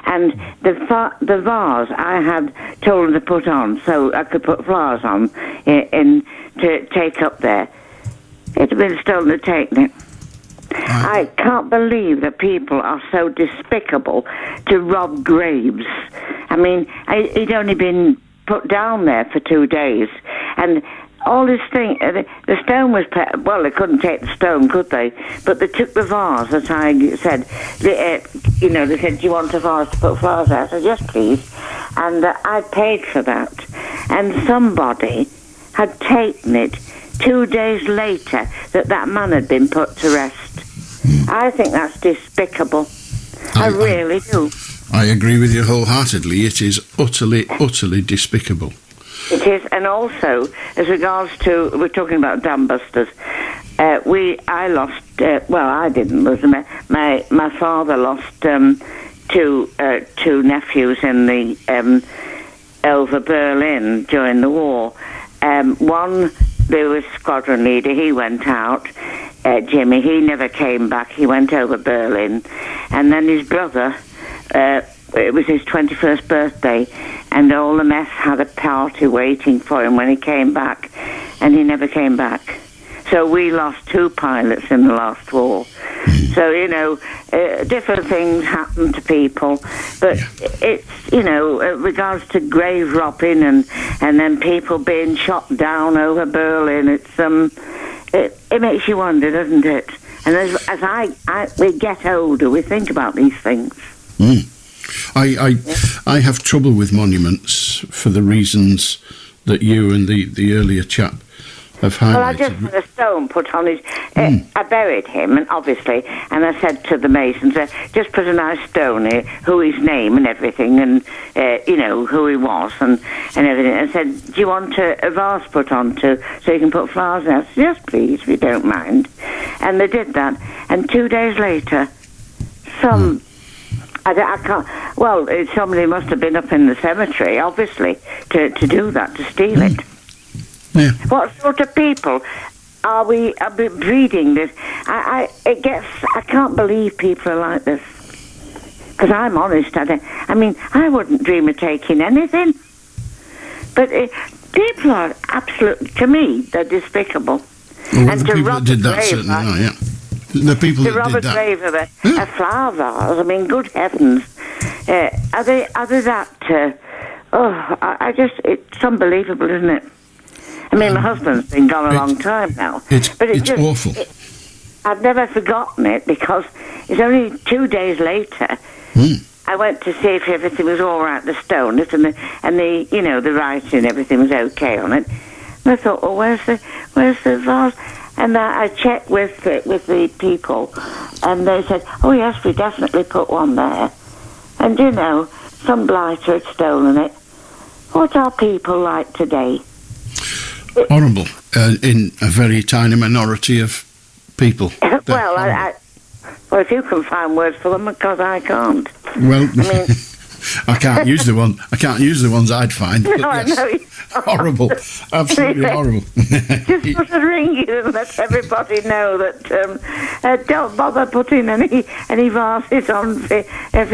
and the vase I had told them to put on so I could put flowers on in to take up there. It had been stolen and taken it. I can't believe that people are so despicable to rob graves. I mean, he'd only been put down there for 2 days, and all this thing, the stone was, well, they couldn't take the stone, could they? But they took the vase, as I said. They said, do you want a vase to put flowers out? I said, yes, please. And I paid for that. And somebody had taken it 2 days later that man had been put to rest. I think that's despicable. I really do. I agree with you wholeheartedly. It is utterly, utterly despicable. It is, and also, as regards to, we're talking about Dambusters, I lost, I didn't lose them. My father lost two nephews in the over Berlin during the war. One, there was squadron leader, he went out, Jimmy, he never came back, he went over Berlin. And then his brother, it was his 21st birthday, and all the mess had a party waiting for him when he came back, and he never came back. So we lost 2 pilots in the last war. So, you know, different things happen to people, but it's, you know, regards to grave robbing and then people being shot down over Berlin, it's it makes you wonder, doesn't it? And as we get older, we think about these things. I have trouble with monuments for the reasons that you and the earlier chap have highlighted. Well, I just had a stone put on his... I buried him, and obviously, and I said to the masons, just put a nice stone here, who his name and everything, and, you know, who he was and everything. I said, do you want a vase put on so you can put flowers in? I said, yes, please, if you don't mind. And they did that. And 2 days later, I can't... Well, somebody must have been up in the cemetery, obviously, to do that, to steal it. Yeah. What sort of people are we breeding this? I can't believe people are like this. Because I'm honest, I mean, I wouldn't dream of taking anything. But people are absolutely, to me, they're despicable. Well, and the to people rob that did a that grave, certainly are, yeah. The people to that rob did a that. grave of a flower vase, I mean, good heavens. Are they that... it's unbelievable, isn't it? I mean, my husband's been gone a long time now. It's awful. I've never forgotten it because it's only 2 days later I went to see if everything was all right, the stone, and the you know, the writing, everything was okay on it. And I thought, well, where's the vase? And I checked with the people, and they said, oh yes, we definitely put one there. And you know, some blighter had stolen it. What are people like today? Horrible. In a very tiny minority of people. Well, well, if you can find words for them, because I can't. Well, I mean, I can't use the ones I'd find. But No, yes, I know. horrible, absolutely horrible. Just sort of ring you and let everybody know that don't bother putting any vases on for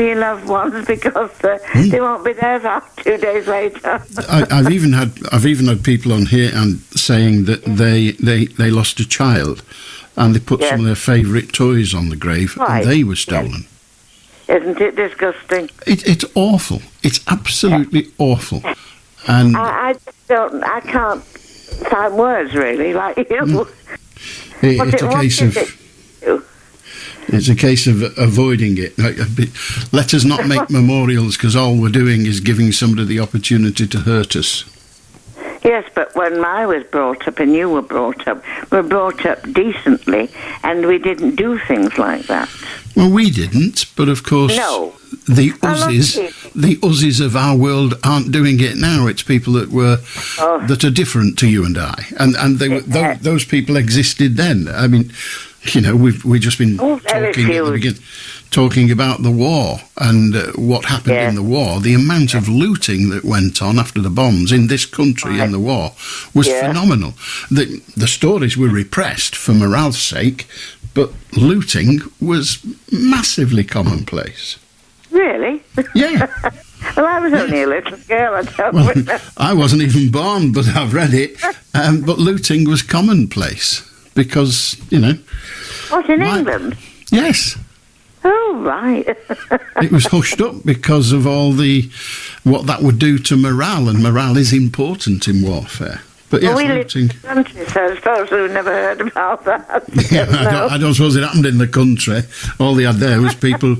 your loved ones, because they won't be there for 2 days later. I've even had people on here and saying that they lost a child, and they put some of their favourite toys on the grave, and they were stolen. Isn't it disgusting? It's awful. It's absolutely awful. And I can't find words really like you. It's a case of avoiding it. Let us not make memorials, because all we're doing is giving somebody the opportunity to hurt us. Yes, but when I was brought up and you were brought up, we were brought up decently, and we didn't do things like that. Well, we didn't, but of course, the Uzzies of our world aren't doing it now. It's people that are different to you and I, and those people existed then. I mean, you know, we've just been talking about the war and what happened in the war. The amount of looting that went on after the bombs in this country in the war was phenomenal. The stories were repressed for morale's sake, but looting was massively commonplace. Really? Yeah. Well, I was only a little girl. I wasn't even born, but I've read it. But looting was commonplace because, you know. What, in England? Yes. Oh, right. It was hushed up because of what that would do to morale, and morale is important in warfare. But yes, we live in the country, so I suppose we've never heard about that. Yeah, I don't suppose it happened in the country. All they had there was people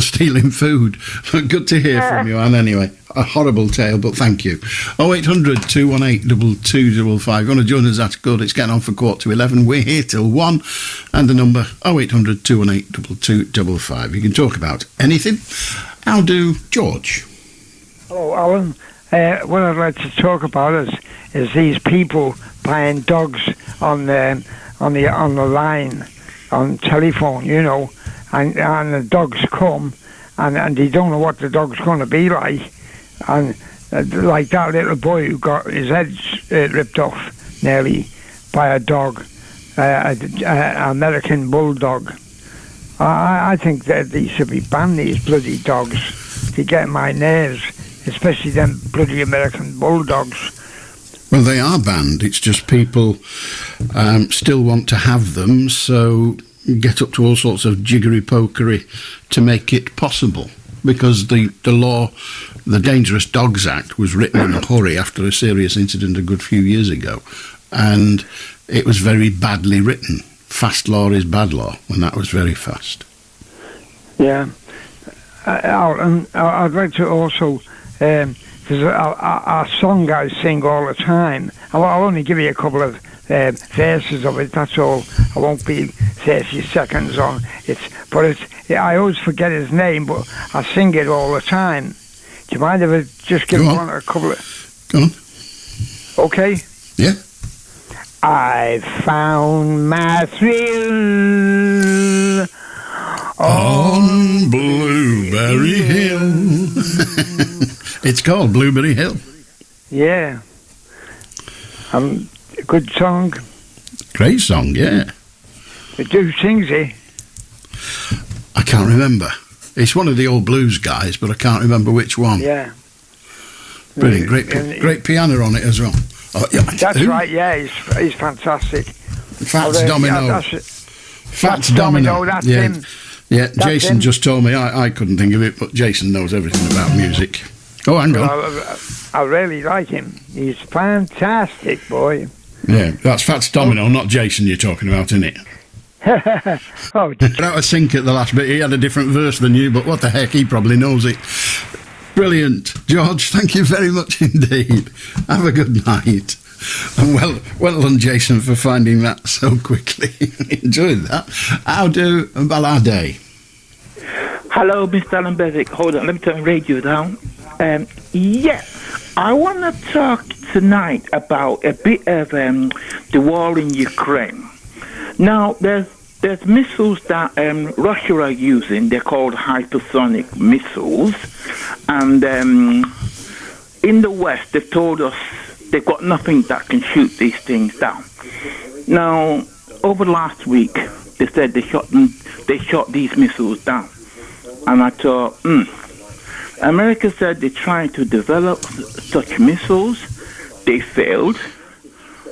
stealing food. But good to hear from you, Anne, anyway. A horrible tale, but thank you. 0800 218 2255. You want to join us, that's good. It's getting on for 11:15. We're here till 1. And the number 0800 218 2255. You can talk about anything. How do George? Hello, Alan. What I'd like to talk about is these people buying dogs on the line, on telephone, you know, and the dogs come and they don't know what the dog's going to be like, and like that little boy who got his head ripped off nearly by a dog, an American bulldog. I think that they should be banned, these bloody dogs. They get my nerves. Especially them bloody American bulldogs. Well, they are banned. It's just people still want to have them, so get up to all sorts of jiggery-pokery to make it possible. Because the law, the Dangerous Dogs Act, was written in a hurry after a serious incident a good few years ago. And it was very badly written. Fast law is bad law, and that was very fast. Yeah. I'd like to also... there's a song I sing all the time. I'll only give you a couple of verses of it, that's all. I won't be 30 seconds on it. But I always forget his name, but I sing it all the time. Do you mind if I just give one a couple of... Go on. Okay? Yeah. I found my thrill on Blueberry Hill. It's called Blueberry Hill. Yeah. Good song. Great song, yeah. Who sings it? I can't remember. It's one of the old blues guys, but I can't remember which one. Yeah. Brilliant. Great piano on it as well. Oh, yeah. That's right, yeah. He's fantastic. Fats Domino. Yeah, Fats Domino, that's him. Yeah, Jason just told me. I couldn't think of it, but Jason knows everything about music. Oh, hang on. I really like him. He's fantastic, boy. Yeah, that's Fats Domino, not Jason you're talking about, isn't it? Oh, out of sync at the last bit. He had a different verse than you, but what the heck, he probably knows it. Brilliant. George, thank you very much indeed. Have a good night. And well done, Jason, for finding that so quickly. Enjoyed that. How do Balade? Hello, Mr. Allan Beswick. Hold on, let me turn the radio down. I want to talk tonight about a bit of the war in Ukraine. Now, there's missiles that Russia are using. They're called hypersonic missiles. And in the West, they've told us they've got nothing that can shoot these things down. Now, over last week, they said they shot these missiles down. And I thought, America said they're trying to develop such missiles. They failed.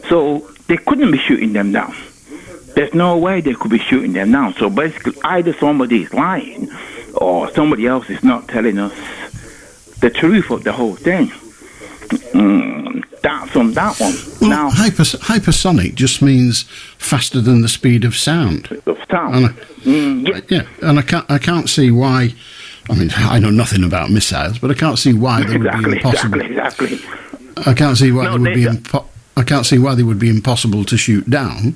So they couldn't be shooting them down. There's no way they could be shooting them down. So basically, either somebody is lying or somebody else is not telling us the truth of the whole thing. That's on that one. Well, now, hypersonic just means faster than the speed of sound. And I can't see why. I mean, I know nothing about missiles, but I can't see why they would be impossible. Exactly. I can't see why I can't see why they would be impossible to shoot down.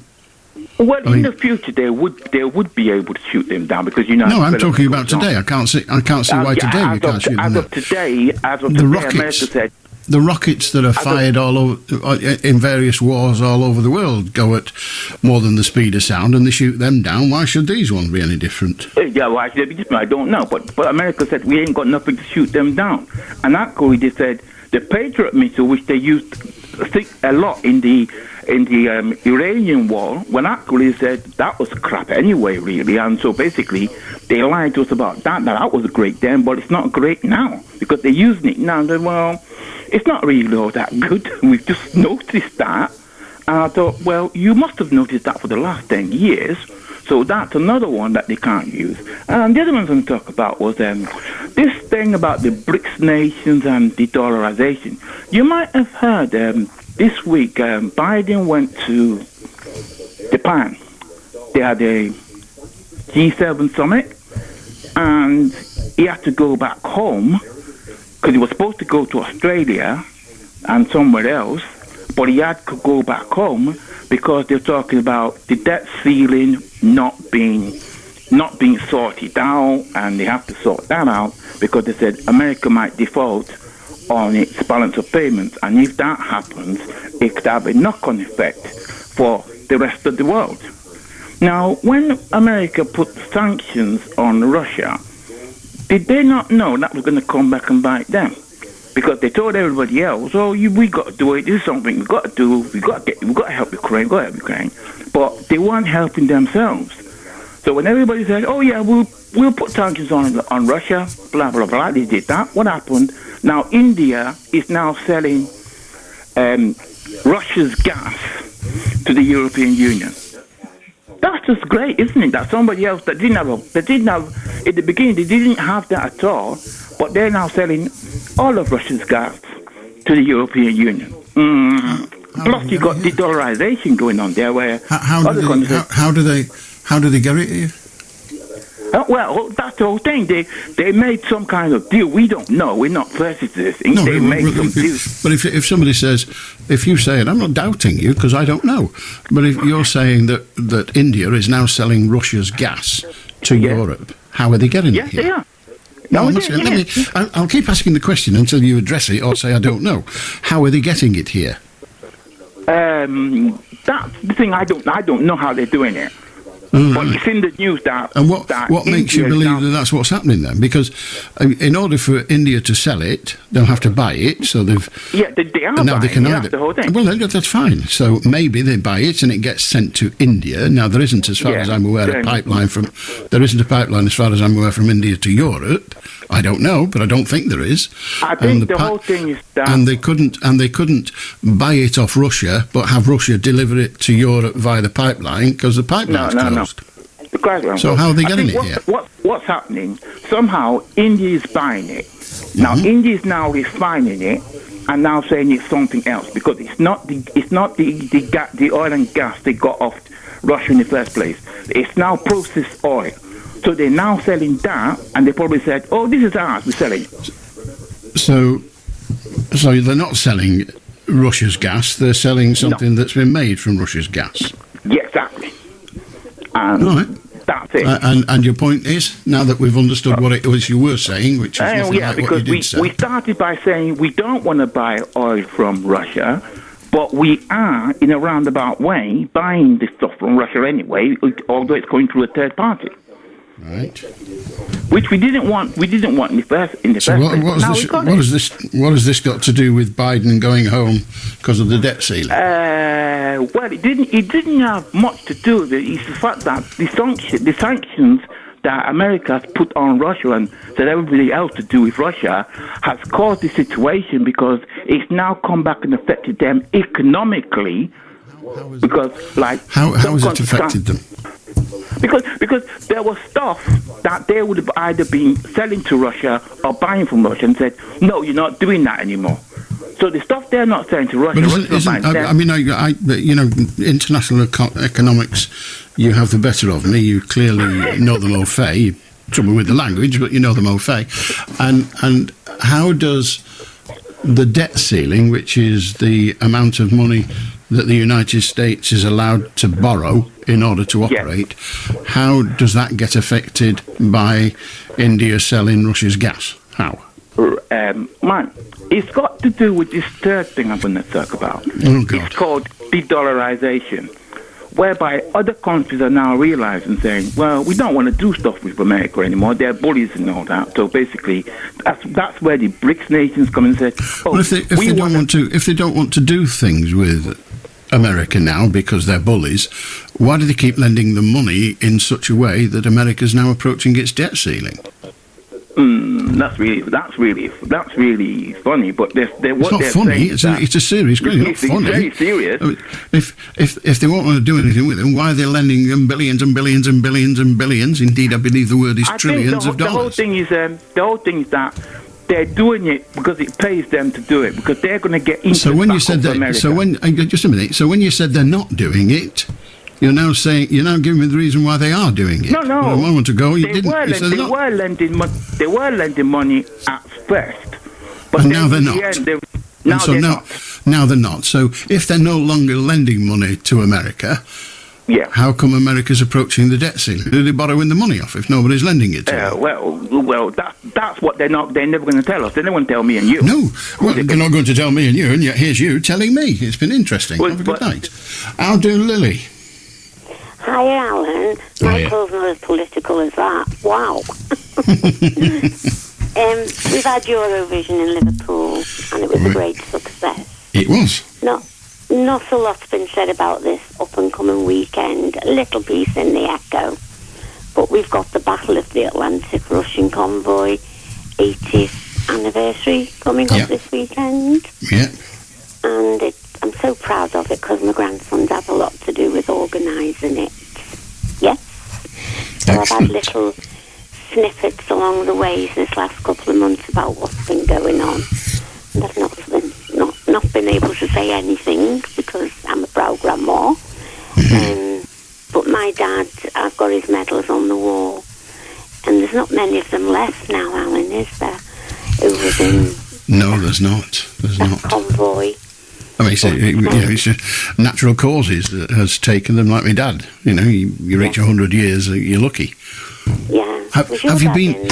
Well, in the future, they would be able to shoot them down because No, I'm talking about today. I can't see why today we can't shoot them down. As of today, America said. The rockets that are fired all over in various wars all over the world go at more than the speed of sound, and they shoot them down. Why should these ones be any different? Why should they be different? I don't know. But America said we ain't got nothing to shoot them down. And actually, they said the Patriot missile, which they used a lot in the Iranian war, when actually said that was crap anyway, really. And so basically, they lied to us about that. Now, that was great then, but it's not great now because they're using it now. Well, it's not really all that good. We've just noticed that. And I thought, well, you must have noticed that for the last 10 years. So that's another one that they can't use. And the other one I want to talk about was this thing about the BRICS nations and de-dollarization. You might have heard this week Biden went to Japan. They had a G7 summit, and he had to go back home because he was supposed to go to Australia and somewhere else, but he had to go back home because they're talking about the debt ceiling not being sorted out, and they have to sort that out because they said America might default on its balance of payments, and if that happens, it could have a knock-on effect for the rest of the world. Now, when America put sanctions on Russia, did they not know that was going to come back and bite them? Because they told everybody else, we got to do it, this is something we got to do, we got to help Ukraine, but they weren't helping themselves. So when everybody said, we'll put sanctions on Russia, blah, blah, blah, they did that. What happened? Now, India is now selling Russia's gas to the European Union. That's just great, isn't it? That somebody else that didn't have, in the beginning, they didn't have that at all, but they're now selling all of Russia's gas to the European Union. Plus, you got de-dollarization going on there, where how do they get it here? Well, that's the whole thing. They made some kind of deal. We don't know. We're not privy to this thing. They made some deal. But if somebody says, if you say it, I'm not doubting you because I don't know. But if you're saying that India is now selling Russia's gas to Europe, how are they getting it here? Yes, they are. No, I'll keep asking the question until you address it or say I don't know. How are they getting it here? That's the thing. I don't know how they're doing it. But it's in the news that... And what makes you believe that that's what's happening then? Because in order for India to sell it, they'll have to buy it, so they've... Yeah, they are buying it, the whole thing. Well, that's fine. So maybe they buy it and it gets sent to India. Now, there isn't, as far as I'm aware, a pipeline There isn't a pipeline, as far as I'm aware, from India to Europe. I don't know, but I don't think there is. I think the whole thing is that... And they couldn't buy it off Russia, but have Russia deliver it to Europe via the pipeline, because the pipeline's closed. So how are they getting it here? What's happening? Somehow India is buying it. Now India is now refining it and now saying it's something else because it's not the oil and gas they got off Russia in the first place. It's now processed oil. So they're now selling that, and they probably said, "Oh, this is ours. We're selling it." So they're not selling Russia's gas. They're selling something that's been made from Russia's gas. Yeah, exactly. And right. That's it. And your point is, now that we've understood what it was you were saying, which is nothing like what you did say. We started by saying we don't want to buy oil from Russia, but we are, in a roundabout way, buying this stuff from Russia anyway, although it's going through a third party. Right. Which we didn't want. We didn't want in the first place. What has this got to do with Biden going home because of the debt ceiling? Well, it didn't have much to do with it. It's the fact that the sanctions that America has put on Russia and that everybody else to do with Russia has caused this situation because it's now come back and affected them economically. How has it affected them? Because there was stuff that they would have either been selling to Russia or buying from Russia and said, no, you're not doing that anymore. So the stuff they're not selling to Russia, international economics, you have the better of me. You clearly know them au fait. Trouble with the language, but you know them au fait. And how does the debt ceiling, which is the amount of money that the United States is allowed to borrow in order to operate, how does that get affected by India selling Russia's gas? How? It's got to do with this third thing I'm going to talk about. Oh, God. It's called de-dollarization, whereby other countries are now realizing, saying, well, we don't want to do stuff with America anymore. They're bullies and all that. So basically, that's where the BRICS nations come and say, well, if they don't want to do things with America now because they're bullies, why do they keep lending them money in such a way that America's now approaching its debt ceiling? That's really funny. But it's not funny. It's a serious question. It's not funny. It's very serious. I mean, if they won't want to do anything with them, why are they lending them billions and billions and billions and billions? Indeed, I believe the word is trillions of dollars. The whole thing is that they're doing it because it pays them to do it, because they're going to get into America. Just a minute. So when you said they're not doing it, you're now giving me the reason why they are doing it. No. Well, a moment ago, you didn't. They were lending money at first, but and now they're not. Now they're not. So if they're no longer lending money to America, how come America's approaching the debt ceiling? Who are they borrowing the money off if nobody's lending it to them? Well, that's what they're never going to tell us. They're never going to tell me and you. No, well, they're not going to tell me and you, and yet here's you telling me. It's been interesting. Have a good night. How do Lily? Hi, Alan. Michael's not as political as that. Wow. We've had Eurovision in Liverpool, and it was a great success. It was. Not a lot's been said about this up-and-coming weekend. A little piece in the Echo. But we've got the Battle of the Atlantic Russian Convoy 80th anniversary coming up this weekend. Yeah. And I'm so proud of it because my grandson's had a lot to do with organising it. Yes. So I've had little snippets along the way this last couple of months about what's been going on. And I've not been able to say anything because I'm a proud grandma. But my dad, I've got his medals on the wall. And there's not many of them left now, Alan, is there? Who was in... No, there's not. There's not. Convoy. I mean, it's just natural causes that has taken them, like my dad. You know, you reach 100 years, you're lucky. Yeah. Have you been...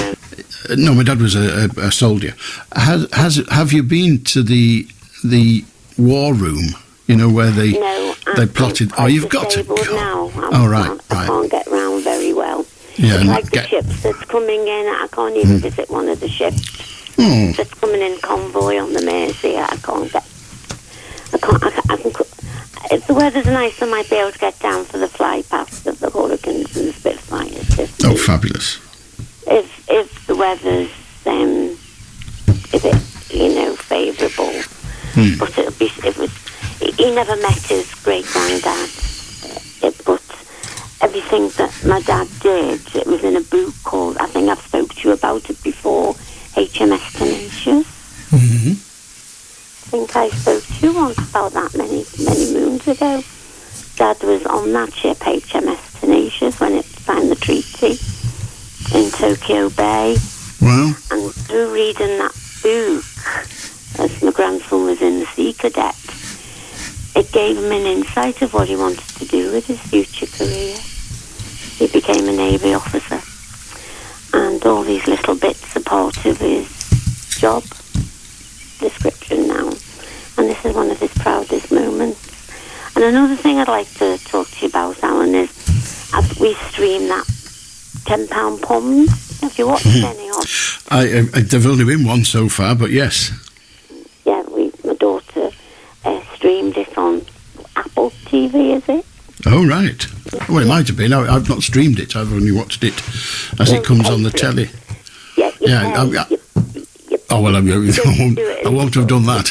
No, my dad was a soldier. Have you been to the war room, you know, where they plotted... I'm you've got to... now. Right. I can't get round very well. Yeah, it's like the ships that's coming in. I can't even visit one of the ships that's coming in convoy on the Mersey. If the weather's nice, I might be able to get down for the fly past of the Hurricanes and the Spitfires. Oh, fabulous. If the weather's favourable. But he never met his great granddad. But everything that my dad did, it was in a book called, I think I've spoke to you about it before, HMS Tenacious. I think I spoke to you once about that many moons ago. Dad was on that ship, HMS Tenacious, when Tokyo Bay. Well, And through reading that book, as my grandson was in the Sea Cadet, it gave him an insight of what he wanted to do with his future career. He became a Navy officer, and all these little bits are part of his job description now. And this is one of his proudest moments. And another thing I'd like to talk to you about, Alan, is we streamed that £10 pond. Have you watched any of? There've only been one so far, but yes. Yeah, my daughter streamed it on Apple TV, is it? Oh, right. Well, it might have been. I've not streamed it. I've only watched it as it comes on the telly. Yeah. Oh, well, I won't have done that.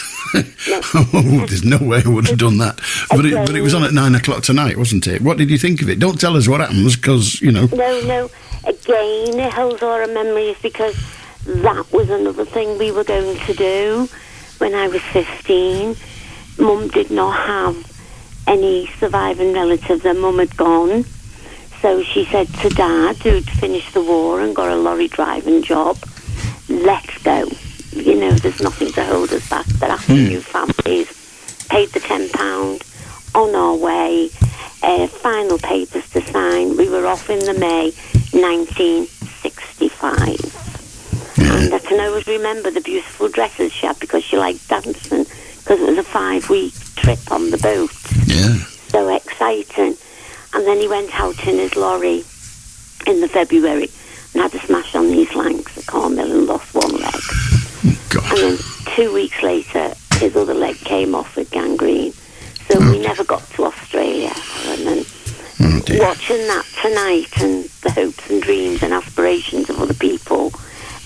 There's no way I would have done that. But it was on at 9 o'clock tonight, wasn't it? What did you think of it? Don't tell us what happens, because, you know... No. Again, it holds our memories, because that was another thing we were going to do when I was 15. Mum did not have any surviving relatives. Her mum had gone. So she said to Dad, who'd finished the war and got a lorry driving job, let's go. You know, there's nothing to hold us back. They're after new families. Paid the £10, on our way. Final papers to sign. We were off in the May 1965. And I can always remember the beautiful dresses she had, because she liked dancing, because it was a 5-week trip on the boat. Yeah. So exciting. And then he went out in his lorry in the February and had a smash on these flanks at Carmill and lost one leg. God. And then 2 weeks later, his other leg came off with gangrene. So we never got to Australia. And watching that tonight, and the hopes and dreams and aspirations of other people,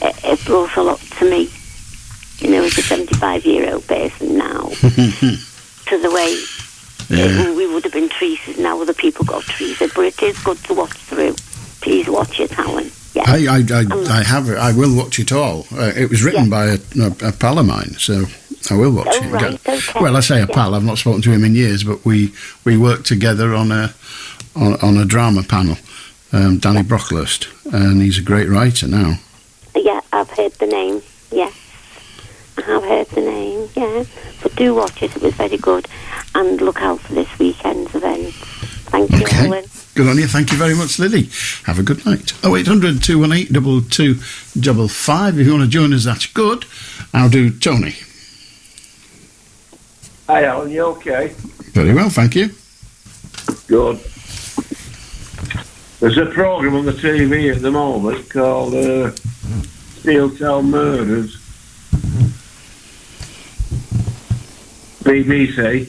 it brought a lot to me. You know, as a 75-year-old person now, to the way we would have been treated. Now other people got treated, but it is good to watch through. Please watch it, Alan. Yeah. I have it. I will watch it all. It was written by a pal of mine, so I will watch it. Right, okay. Well, I say a pal. I've not spoken to him in years, but we worked together on a drama panel. Danny Brocklehurst, and he's a great writer now. Yeah, I've heard the name. Yes, I have heard the name. Yeah, but do watch it. It was very good, and look out for this weekend's event. Thank you, Alan. Good on you. Thank you very much, Lily. Have a good night. 0800 218 2255. If you want to join us, that's good. I'll do Tony. Hi, Alan. You okay? Very well, thank you. Good. There's a programme on the TV at the moment called Steel Town Murders. BBC.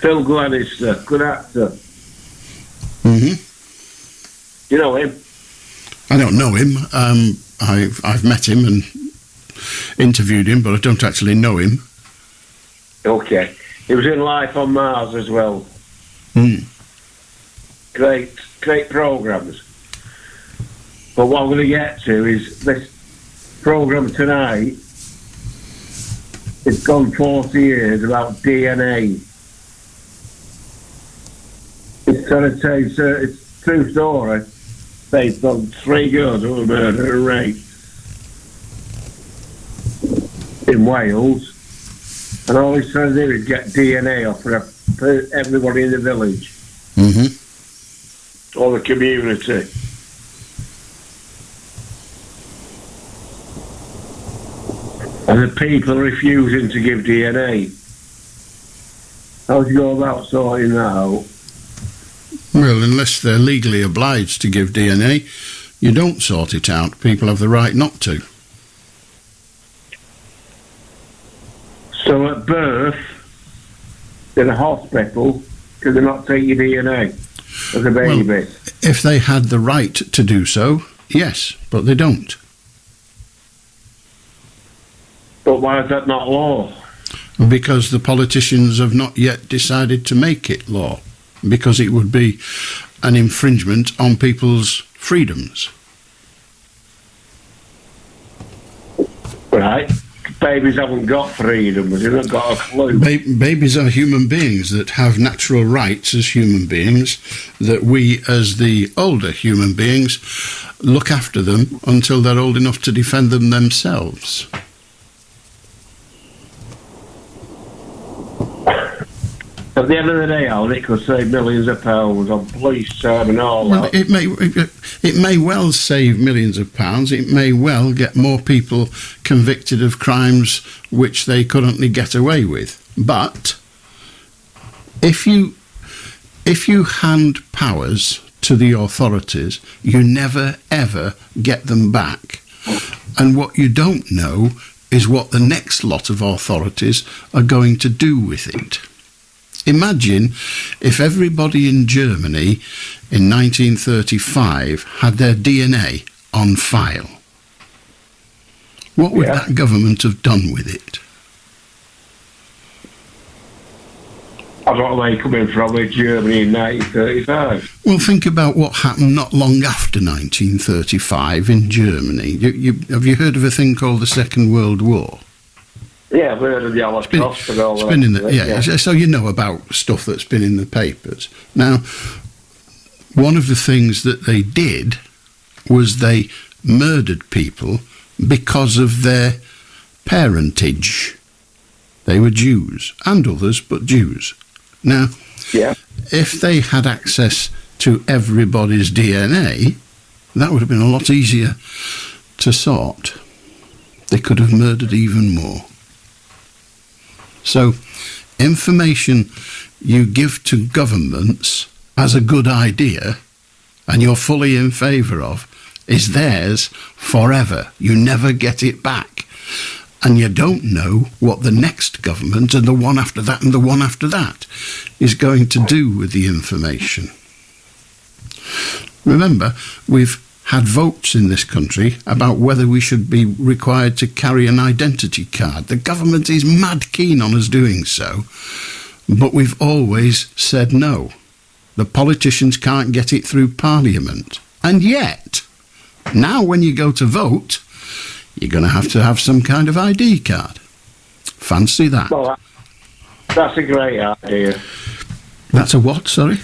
Phil Glenister, good actor. You know him? I don't know him. I've met him and interviewed him, but I don't actually know him. Okay. He was in Life on Mars as well. Great programmes. But what I'm going to get to is this programme tonight. It's gone 40 years about DNA. It's going to take, it's a true story based on 3 girls who were murdered and raped in Wales. And all he's trying to do is get DNA off for everybody in the village. Or the community. And the people are refusing to give DNA. How do you go about sorting that out? Well, unless they're legally obliged to give DNA, you don't sort it out. People have the right not to. So at birth, in a hospital, can they not take your DNA as a baby? Well, if they had the right to do so, yes, but they don't. But why is that not law? Because the politicians have not yet decided to make it law. Because it would be an infringement on people's freedoms. Right. babies haven't got freedom, they've not got a clue. Babies are human beings that have natural rights as human beings, that we, as the older human beings, look after them until they're old enough to defend them themselves. At the end of the day, Alan, it could save millions of pounds on police and all that. It may well save millions of pounds. It may well get more people convicted of crimes which they currently get away with. But if you hand powers to the authorities, you never ever get them back. And what you don't know is what the next lot of authorities are going to do with it. Imagine if everybody in Germany in 1935 had their DNA on file. What would that government have done with it? I don't know where you're coming from with Germany in 1935. Well, think about what happened not long after 1935 in Germany. Have you heard of a thing called the Second World War? Yeah, I've heard of the Holocaust and all that. So you know about stuff that's been in the papers. Now, one of the things that they did was they murdered people because of their parentage. They were Jews, and others, but Jews. Now, if they had access to everybody's DNA, that would have been a lot easier to sort. They could have murdered even more. So, information you give to governments as a good idea, and you're fully in favour of, is theirs forever. You never get it back. And you don't know what the next government and the one after that and the one after that is going to do with the information. Remember, we've had votes in this country about whether we should be required to carry an identity card. The government is mad keen on us doing so, but we've always said no. The politicians can't get it through Parliament. And yet, now when you go to vote, you're going to have some kind of ID card. Fancy that. Well, that's a great idea. That's a what, sorry?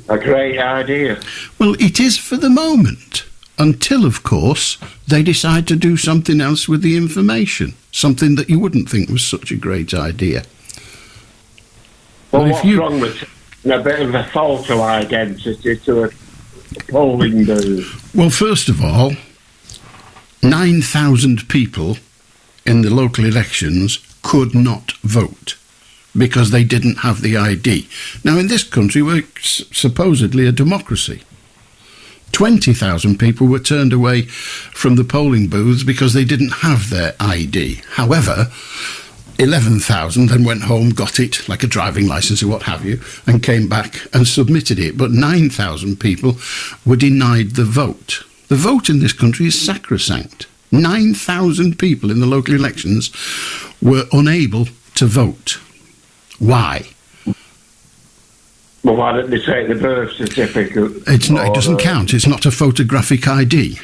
A great idea. Well, it is for the moment, until, of course, they decide to do something else with the information, something that you wouldn't think was such a great idea. Well, what's wrong with a bit of a photo identity to a polling booth? Well, first of all, 9,000 people in the local elections could not vote because they didn't have the ID. Now, in this country, we're supposedly a democracy. 20,000 people were turned away from the polling booths because they didn't have their ID. However, 11,000 then went home, got it, like a driving licence or what have you, and came back and submitted it. But 9,000 people were denied the vote. The vote in this country is sacrosanct. 9,000 people in the local elections were unable to vote. Why? Well, why don't they take the birth certificate? It doesn't count. It's not a photographic ID.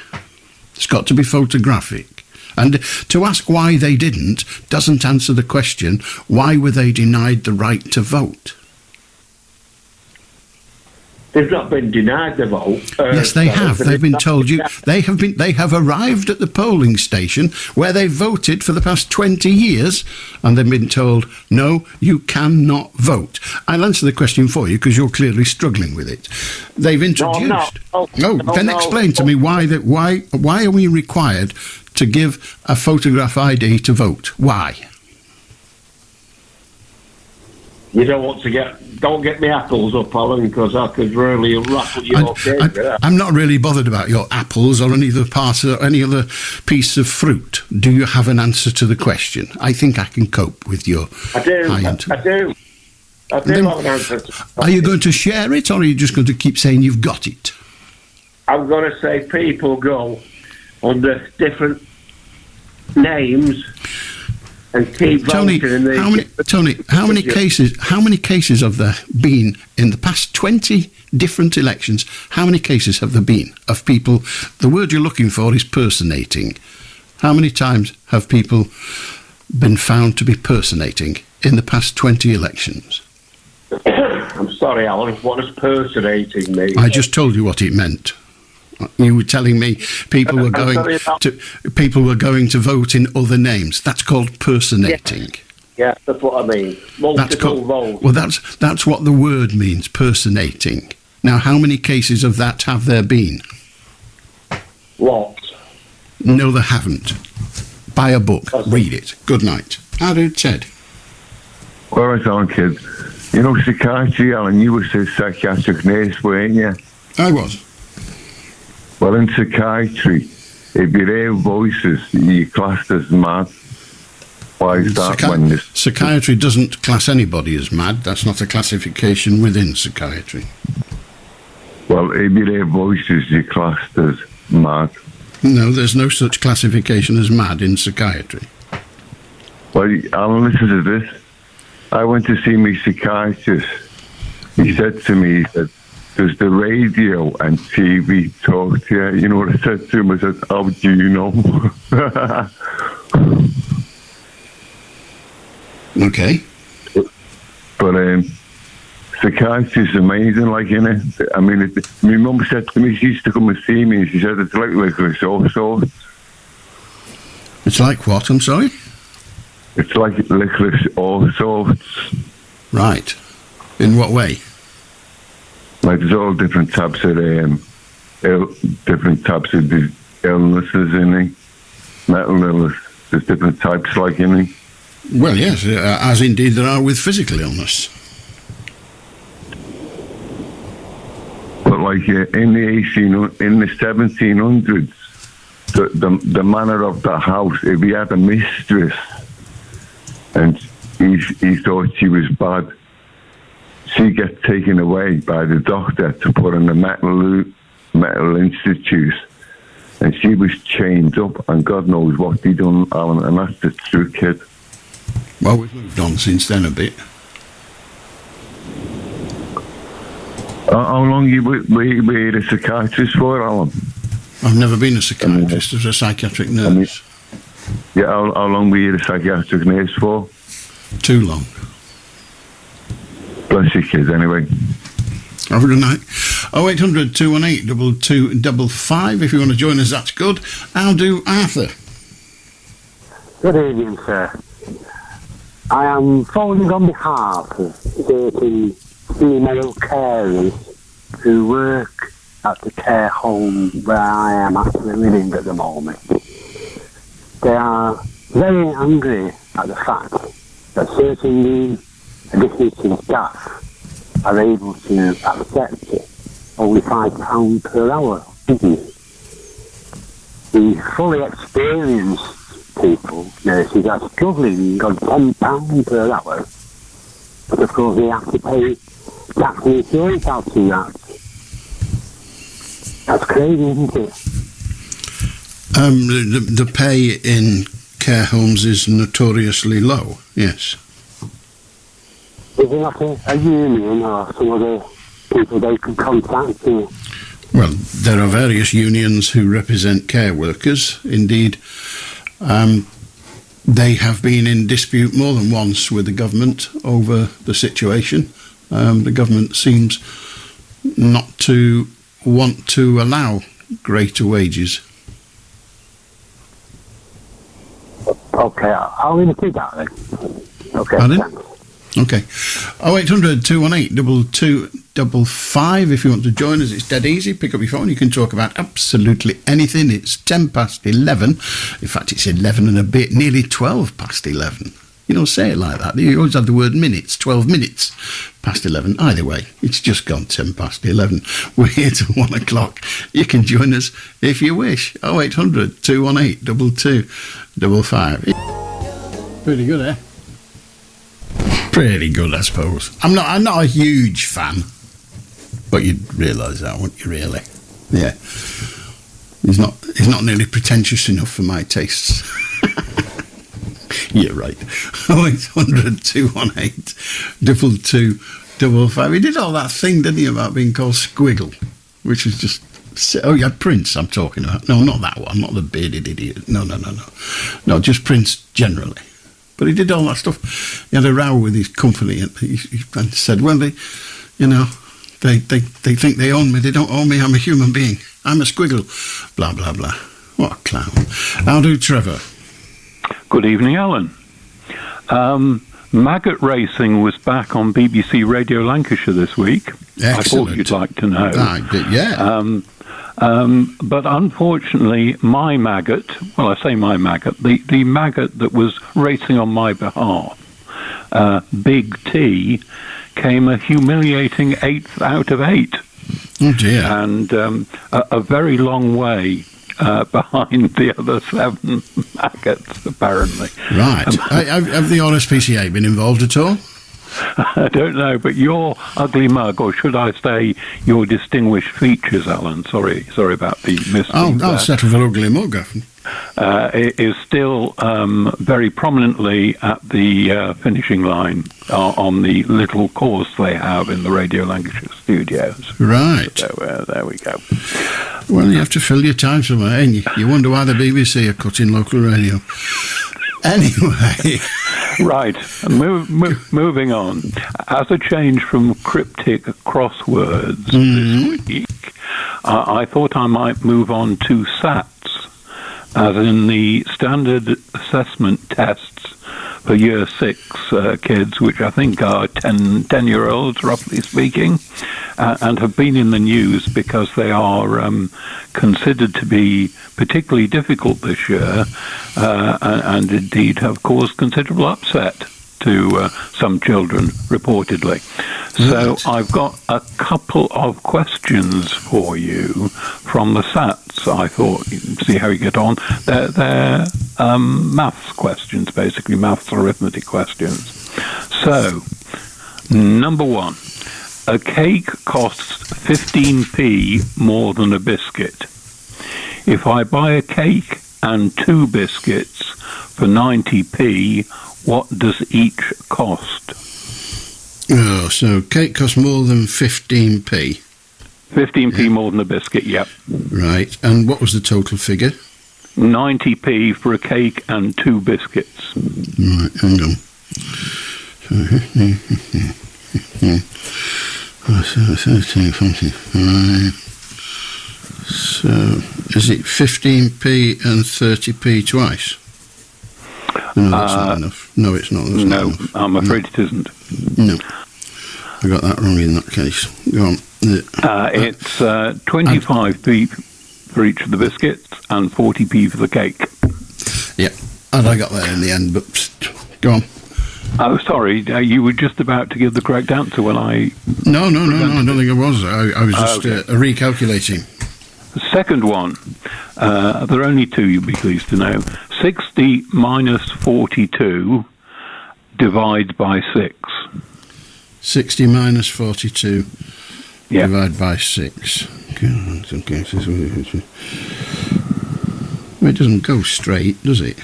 It's got to be photographic. And to ask why they didn't doesn't answer the question, why were they denied the right to vote? They've not been denied the vote. Yes, they have. They've been told they have arrived at the polling station where they voted for the past 20 years, and they've been told, no, you cannot vote. I'll answer the question for you because you're clearly struggling with it. They've introduced. Then explain to me why are we required to give a photograph ID to vote? Why? You don't get me apples up, Alan, because I could really rattle your cake. I'm not really bothered about your apples or any other piece of fruit. Do you have an answer to the question? I think I can cope with your I do have an answer. Are you going to share it, or are you just going to keep saying you've got it? I'm going to say people go under different names and keep voting. Tony, how many cases have there been in the past 20 different elections? How many cases have there been of people? The word you're looking for is personating. How many times have people been found to be personating in the past 20 elections? I'm sorry, Alan. What does personating mean? I just told you what it meant. You were telling me people were going to vote in other names. That's called personating. Yeah, that's what I mean. Multiple votes. Well, that's what the word means, personating. Now, how many cases of that have there been? Lots. No, there haven't. Buy a book, read it. Good night. How do Ted? All right, on, kid. You know, psychiatry, Alan, you were a psychiatric nurse, weren't you? I was. Well, in psychiatry, if you hear voices, you're classed as mad. Why is that? Psychiatry doesn't class anybody as mad. That's not a classification within psychiatry. Well, if you hear voices, you're classed as mad. No, there's no such classification as mad in psychiatry. Well, Alan, listen to this. I went to see my psychiatrist. He said to me, he said, does the radio and TV talk to you? You know what I said to him? I said, how do you know? Okay. But psychiatry is amazing, like, you know. I mean, my mum said to me, she used to come and see me, and she said it's like licorice all sorts. It's like what, I'm sorry? It's like licorice all sorts. Right. In what way? Like, there's all different types of illnesses in it. Mental illness. There's different types, like, in it. Well, yes, as indeed there are with physical illness. But like in the 1700s, the manner of the house, if he had a mistress and he thought she was bad, she gets taken away by the doctor to put in a mental institute, and she was chained up, and God knows what they done, Alan, and that's the truth, kid. Well, we've moved on since then a bit. How long were you a psychiatrist for, Alan? I've never been a psychiatrist. I was a psychiatric nurse. Yeah, how long were you a psychiatric nurse for? Too long. Bless you, kids, anyway. Have a good night. 0800 218 2255. If you want to join us, that's good. I'll do Arthur. Good evening, sir. I am phoning on behalf of certain female carers who work at the care home where I am actually living at the moment. They are very angry at the fact that certain new additional staff are able to accept only £5 per hour. The fully experienced people, nurses, are struggling on £10 per hour. But of course they have to pay tax and insurance out to that. That's crazy, isn't it? The pay in care homes is notoriously low, yes. Is there not a union or some other people they can contact? Well, there are various unions who represent care workers. Indeed, they have been in dispute more than once with the government over the situation. The government seems not to want to allow greater wages. Okay, I'll repeat that then. Okay, thanks. Okay. 0800 218 2255. If you want to join us, it's dead easy. Pick up your phone. You can talk about absolutely anything. It's 10 past 11. In fact, it's 11 and a bit, nearly 12 past 11. You don't say it like that. You always have the word minutes, 12 minutes past 11. Either way, it's just gone 10 past 11. We're here till 1 o'clock. You can join us if you wish. 0800 218 2255. Pretty good, eh? Pretty good, I suppose. I'm not a huge fan, but you'd realise that, wouldn't you? Really? Yeah. He's not nearly pretentious enough for my tastes. You're right. 0800 218 2255. He did all that thing, didn't he, about being called Squiggle, which is just Oh, yeah, Prince I'm talking about. No, not that one, not the bearded idiot. No. No, just Prince generally. But he did all that stuff. He had a row with his company, and he said, well, they think they own me. They don't own me. I'm a human being. I'm a squiggle. Blah, blah, blah. What a clown. How do Trevor? Good evening, Alan. Maggot racing was back on BBC Radio Lancashire this week. Excellent. I thought you'd like to know. I did, yeah. But unfortunately, my maggot, well, I say my maggot, the maggot that was racing on my behalf, Big T, came a humiliating 8th out of 8. Oh, dear. And a very long way behind the other 7 maggots, apparently. Right. Have the RSPCA been involved at all? I don't know, but your ugly mug, or should I say your distinguished features, Alan, sorry about the mistake. I'll settle for ugly mug. Is still very prominently at the finishing line on the little course they have in the Radio Lancashire studios. Right. So there we go. Well, you have to fill your time somewhere, and you wonder why the BBC are cutting local radio. Anyway. Right, moving on. As a change from cryptic crosswords this week, I thought I might move on to SATs, as in the standard assessment tests for Year 6 kids, which I think are 10-year-olds, roughly speaking, and have been in the news because they are considered to be particularly difficult this year, and indeed have caused considerable upset to some children, reportedly. So I've got a couple of questions for you from the SATs. I thought you'd see how you get on. They're maths questions, basically, maths arithmetic questions. So, number 1, a cake costs 15p more than a biscuit. If I buy a cake and 2 biscuits for 90p, what does each cost? Oh, so cake costs more than 15p. 15p more than a biscuit, yep. Right, and what was the total figure? 90p for a cake and 2 biscuits. Right, hang on. So, is it 15p and 30p twice? No, that's not enough. No, it's not. That's not enough. I'm afraid it isn't. No. I got that wrong in that case. Go on. It's 25p for each of the biscuits and 40p for the cake. Yeah, and I got that in the end, but go on. Oh, sorry, you were just about to give the correct answer when I... No, I don't think I was. I was just recalculating. The second one, there are only 2, you'll be pleased to know. 60 minus 42 divided by 6. 60 minus 42 divided by 6. Well, it doesn't go straight, does it?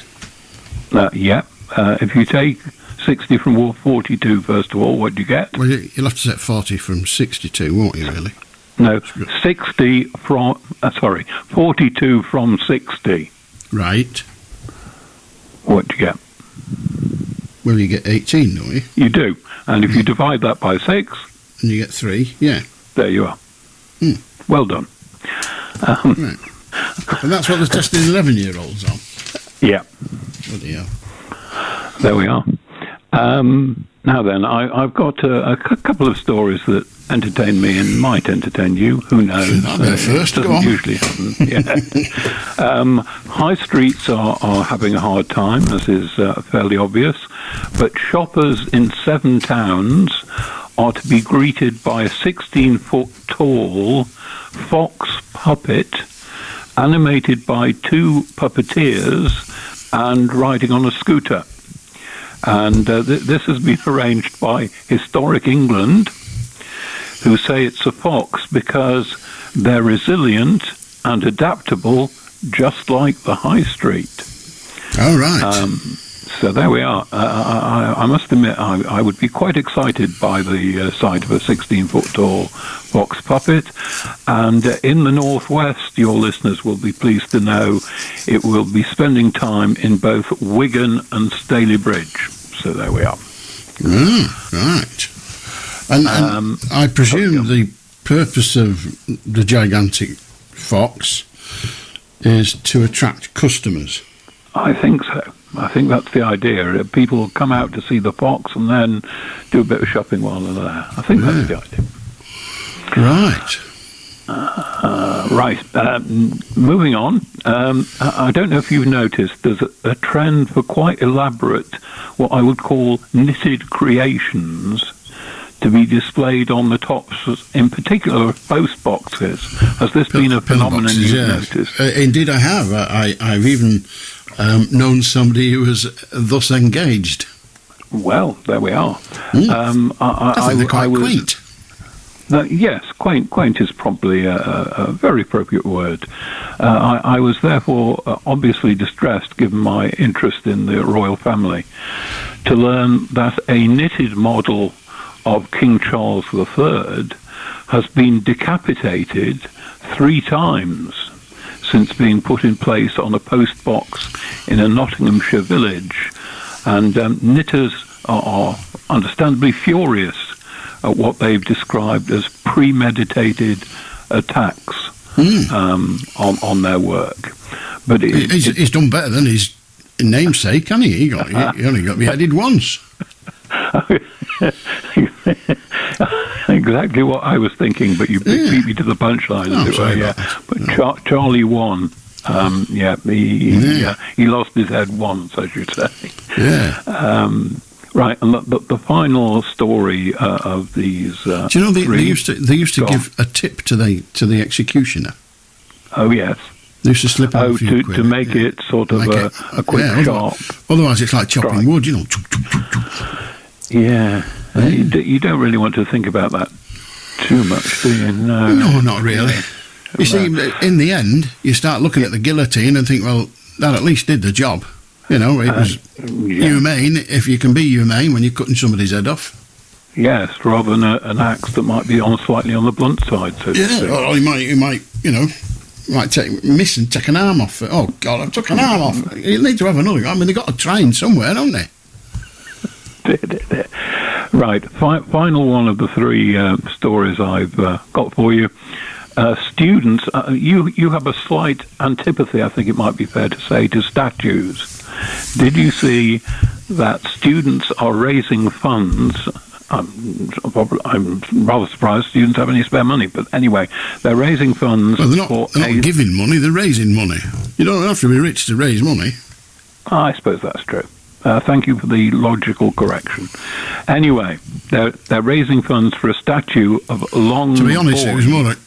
If you take 60 from 42, first of all, what do you get? Well, you'll have to set 40 from 62, won't you, really? No, 60 from... 42 from 60. Right. What do you get? Well, you get 18, don't you? You do. And if you divide that by 6... And you get 3, yeah. There you are. Well done. Right. And that's what they're testing 11-year-olds on? Yeah. Bloody hell. There we are. Now then, I've got a couple of stories that entertain me and might entertain you. Who knows? I'll go first. It doesn't usually happen. Yeah. High streets are having a hard time, as is fairly obvious, but shoppers in 7 towns are to be greeted by a 16-foot tall fox puppet animated by 2 puppeteers and riding on a scooter. And this has been arranged by Historic England, who say it's a fox because they're resilient and adaptable, just like the high street. Oh, right. So there we are. I must admit, I would be quite excited by the sight of a 16-foot tall fox puppet. And in the northwest, your listeners will be pleased to know it will be spending time in both Wigan and Stalybridge. So there we are. Right. And I presume the purpose of the gigantic fox is to attract customers. I think so. I think that's the idea. People will come out to see the fox and then do a bit of shopping while they're there. I think that's the idea. Right. Moving on. I don't know if you've noticed, there's a trend for quite elaborate, what I would call knitted creations, to be displayed on the tops, in particular of post boxes. Has this been a phenomenon you've noticed? Indeed, I have. I've even known somebody who was thus engaged. Well, there we are. I think they're quite quaint. Yes, quaint is probably a very appropriate word. I was therefore obviously distressed, given my interest in the royal family, to learn that a knitted model of King Charles III has been decapitated 3 times since being put in place on a post box in a Nottinghamshire village, and knitters are understandably furious at what they've described as premeditated attacks on their work. But he's done better than his namesake, can he? He only got beheaded once. Exactly what I was thinking, but you beat me to the punchline, as it were. Yeah, but Charlie won. He lost his head once, I should say. Yeah. Right, and the final story of these. Do you know they used to give a tip to the executioner? Oh yes. They used to slip on a few quid, to make it sort of a quick sharp. Otherwise, it's like chopping wood, you know. Yeah. You don't really want to think about that too much, do you? No, not really. You see, in the end, you start looking at the guillotine and think, well, that at least did the job. You know, it was humane, if you can be humane when you're cutting somebody's head off. Yes, rather than an axe that might be slightly on the blunt side, so to speak. Or you might, miss and take an arm off. Oh, God, I took an arm off. You need to have another. I mean, they've got to train somewhere, don't they? Right, final one of the 3 stories I've got for you. Students, you have a slight antipathy, I think it might be fair to say, to statues. Did you see that students are raising funds? I'm rather surprised students have any spare money, but anyway, they're raising funds. Well, they're not giving money, they're raising money. You don't have to be rich to raise money. I suppose that's true. Thank you for the logical correction. Anyway, they're raising funds for a statue of Long. To be honest, Boy.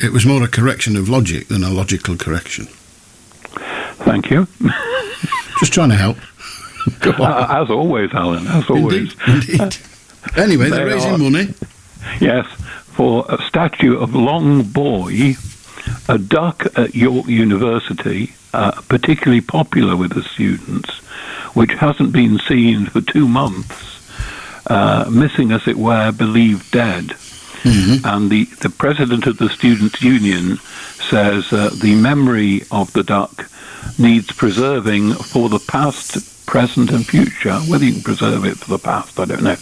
it was more a correction of logic than a logical correction. Thank you. Just trying to help. Go on. As always, Alan. As always. Indeed. Anyway, they're raising money. Yes, for a statue of Long Boy, a duck at York University, particularly popular with the students, which hasn't been seen for 2 months, missing, as it were, believed dead. Mm-hmm. And the president of the Students' Union says the memory of the duck needs preserving for the past, present and future. Whether you can preserve it for the past, I don't know.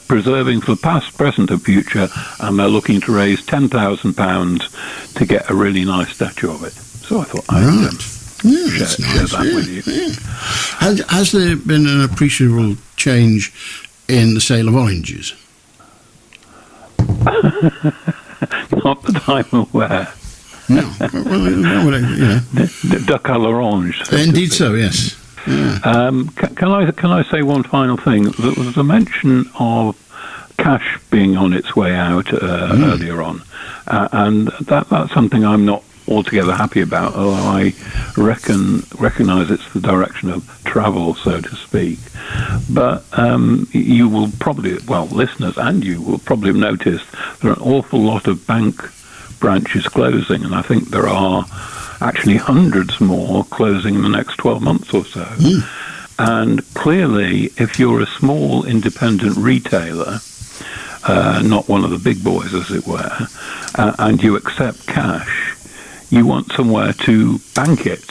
Preserving for the past, present and future, and they're looking to raise £10,000 to get a really nice statue of it. So I thought I'd share that with you. Yeah. Has there been an appreciable change in the sale of oranges? Not that I'm aware. No. De colour orange. Indeed so, yes. Yeah. Can I say one final thing? There was a mention of cash being on its way out earlier on, and that's something I'm not altogether happy about, although I recognise it's the direction of travel, so to speak. But you will probably, listeners and you will probably have noticed there are an awful lot of bank branches closing, and I think there are actually hundreds more closing in the next 12 months or so. And clearly, if you're a small independent retailer, not one of the big boys, as it were, and you accept cash, you want somewhere to bank it.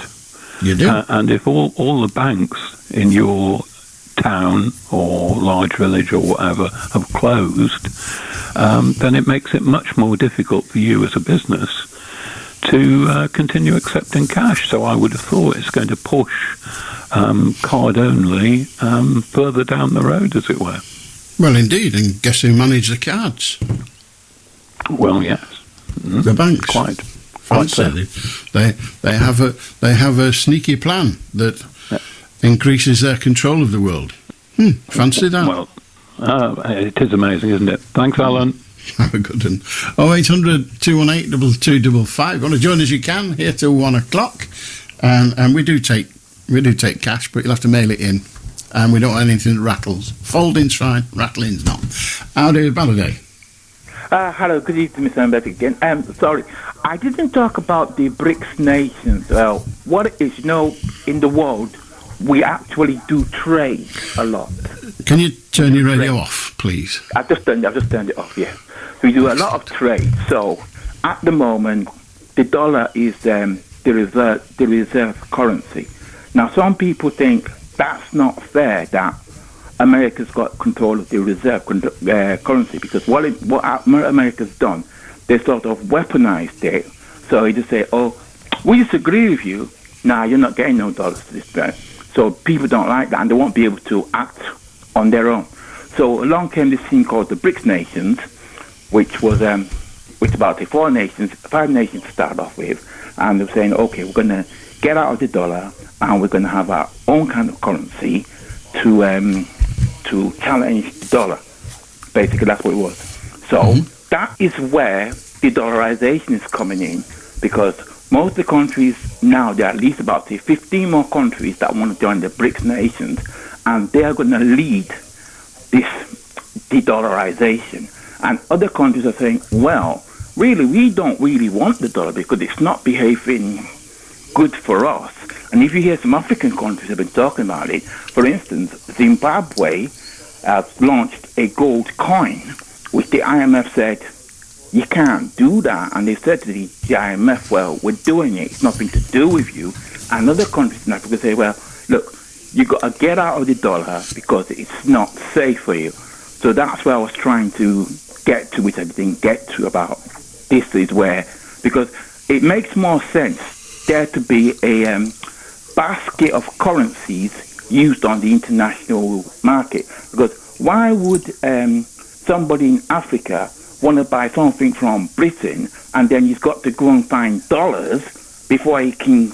You do. And if all the banks in your town or large village or whatever have closed, then it makes it much more difficult for you as a business to continue accepting cash. So I would have thought it's going to push card only further down the road, as it were. Well, indeed, and guess who manage the cards? Well, yes, the banks. Quite so. They have a sneaky plan that increases their control of the world. Fancy that? Well, it is amazing, isn't it? Thanks, Alan. Have a good one. 0800 218 2255. Want to join us? You can here till 1 o'clock, and we do take cash, but you'll have to mail it in, and we don't have anything that rattles. Folding's fine, rattling's not. Howdy, Balladay. Hello, good evening, Mr. Ambassador again. Sorry, I didn't talk about the BRICS nations. What it is, in the world, we actually do trade a lot. Can you turn your radio off, please? I've just turned it off, yeah. We do a lot of trade. So, at the moment, the dollar is the reserve currency. Now, some people think that's not fair that America's got control of the reserve currency, because what America's done, they sort of weaponized it. So they just say, we disagree with you. Nah, you're not getting no dollars to this point. So people don't like that, and they won't be able to act on their own. So along came this thing called the BRICS nations, which was about the 5 nations to start off with, and they were saying, okay, we're going to get out of the dollar, and we're going to have our own kind of currency to challenge the dollar. Basically, that's what it was. So that is where de-dollarization is coming in, because most of the countries now, there are at least about 15 more countries that want to join the BRICS nations, and they are going to lead this de-dollarization. And other countries are saying, well, really, we don't really want the dollar because it's not behaving good for us. And if you hear some African countries have been talking about it, for instance, Zimbabwe has launched a gold coin, which the IMF said, you can't do that. And they said to the IMF, well, we're doing it. It's nothing to do with you. And other countries in Africa say, well, look, you got to get out of the dollar because it's not safe for you. So that's where I was trying to get to, which I didn't get to, about this is where, because it makes more sense there to be a basket of currencies used on the international market. Because why would somebody in Africa want to buy something from Britain, and then he's got to go and find dollars before he can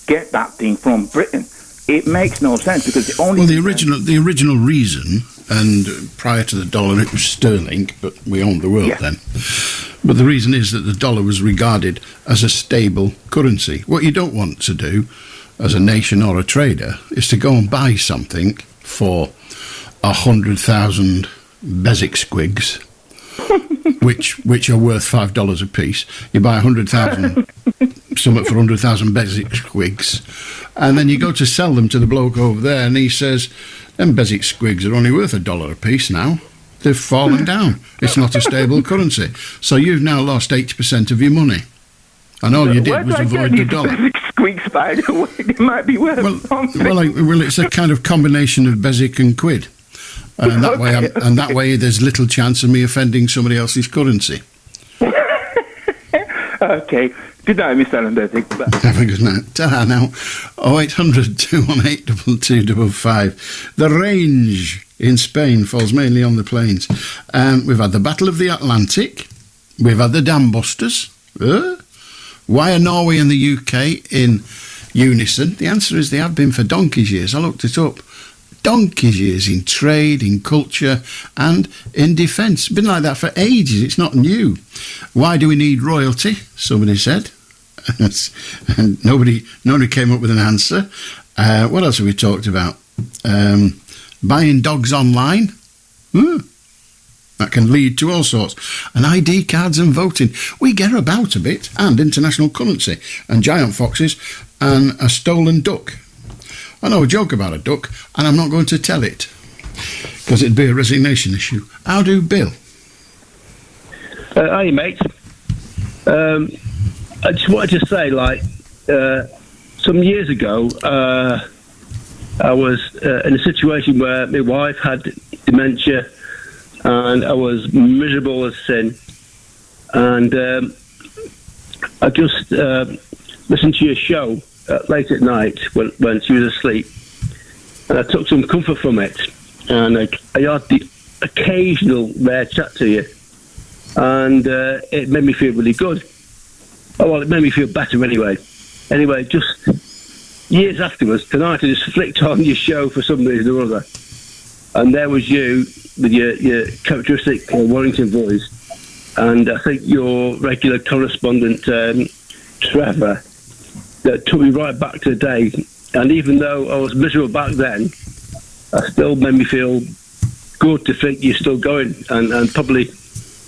get that thing from Britain? It makes no sense, because the original reason, and prior to the dollar it was sterling, but we owned the world then. But the reason is that the dollar was regarded as a stable currency. What you don't want to do as a nation or a trader is to go and buy something for 100,000 Beswick squigs, which are worth $5 a piece. You buy 100,000 something for 100,000 Beswick squigs, and then you go to sell them to the bloke over there, and he says, them Beswick squigs are only worth $1 a piece now. They've fallen down. It's not a stable currency. So you've now lost 80% of your money. And all you did was avoid the dollar. Squigs, by the way, it might be worth something. Well, it's a kind of combination of Beswick and quid. And that way there's little chance of me offending somebody else's currency. Okay. Good night, Mr. Allan Beswick. Have a good night. Ta-ra now. 0800 218 2255. The range in Spain falls mainly on the plains. We've had the Battle of the Atlantic. We've had the Dambusters. Why are Norway and the UK in unison? The answer is they have been for donkey's years. I looked it up. Donkey's years in trade, in culture, and in defence. Been like that for ages. It's not new. Why do we need royalty? Somebody said. And nobody came up with an answer. What else have we talked about? Buying dogs online. That can lead to all sorts. And ID cards and voting. We get about a bit. And international currency. And giant foxes. And a stolen duck. I know a joke about a duck, and I'm not going to tell it, because it'd be a resignation issue. How do Bill? Hi, mate. I just wanted to say, some years ago, I was in a situation where my wife had dementia, and I was miserable as sin. And I just listened to your show late at night when she was asleep, and I took some comfort from it. And I had the occasional rare chat to you, and it made me feel really good. Oh, well, it made me feel better anyway. Anyway, just years afterwards, tonight I just flicked on your show for some reason or other, and there was you with your characteristic Warrington voice, and I think your regular correspondent, Trevor, that took me right back to the day. And even though I was miserable back then, I still made me feel good to think you're still going and probably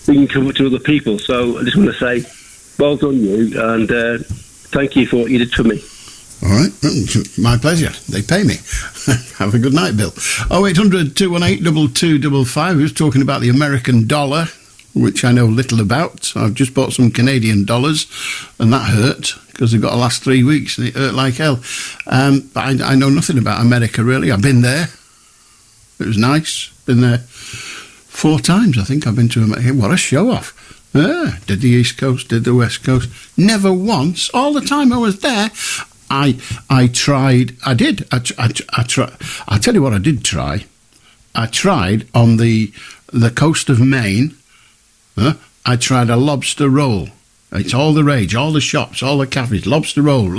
being comfort to other people. So I just want to say, well done you, and thank you for what you did for me. All right, my pleasure. They pay me. Have a good night, Bill. 0800 218 2255. We was talking about the American dollar, which I know little about. I've just bought some Canadian dollars, and that hurt, because they've got to last 3 weeks, and it hurt like hell. But I know nothing about America, really. I've been there. It was nice. Been there 4 times, I think I've been to America. What a show-off. Did the East Coast, did the West Coast. Never once, all the time I was there, I tried. I'll tell you what I did try. I tried on the coast of Maine. I tried a lobster roll. It's all the rage, all the shops, all the cafes. Lobster roll,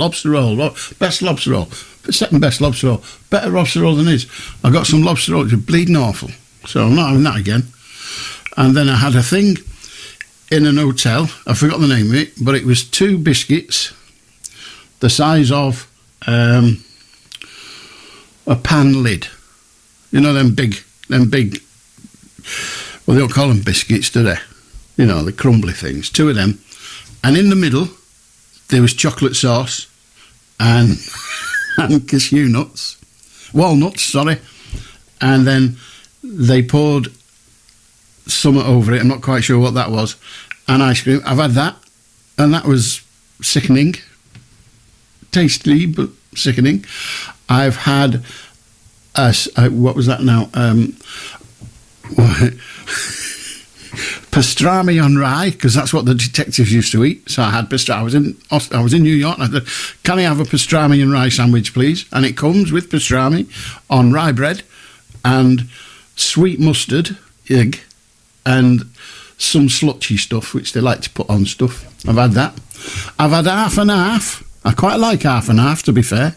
best lobster roll, second best lobster roll, better lobster roll than his. I got some lobster roll, it was bleeding awful. So I'm not having that again. And then I had a thing in an hotel. I forgot the name of it, but it was 2 biscuits, the size of a pan lid. You know, them big. Well, they don't call them biscuits, do they? You know, the crumbly things. 2 of them. And in the middle, there was chocolate sauce and cashew nuts. Walnuts, sorry. And then they poured something over it. I'm not quite sure what that was. And ice cream. I've had that. And that was sickening. Tasty, but sickening. I've had what was that now? Pastrami on rye, because that's what the detectives used to eat. So I had pastrami. I was in New York, and I said, "Can I have a pastrami and rye sandwich, please?" And it comes with pastrami on rye bread and sweet mustard, egg, and some slutchy stuff, which they like to put on stuff. I've had that. I've had half and half. I quite like half and half, to be fair.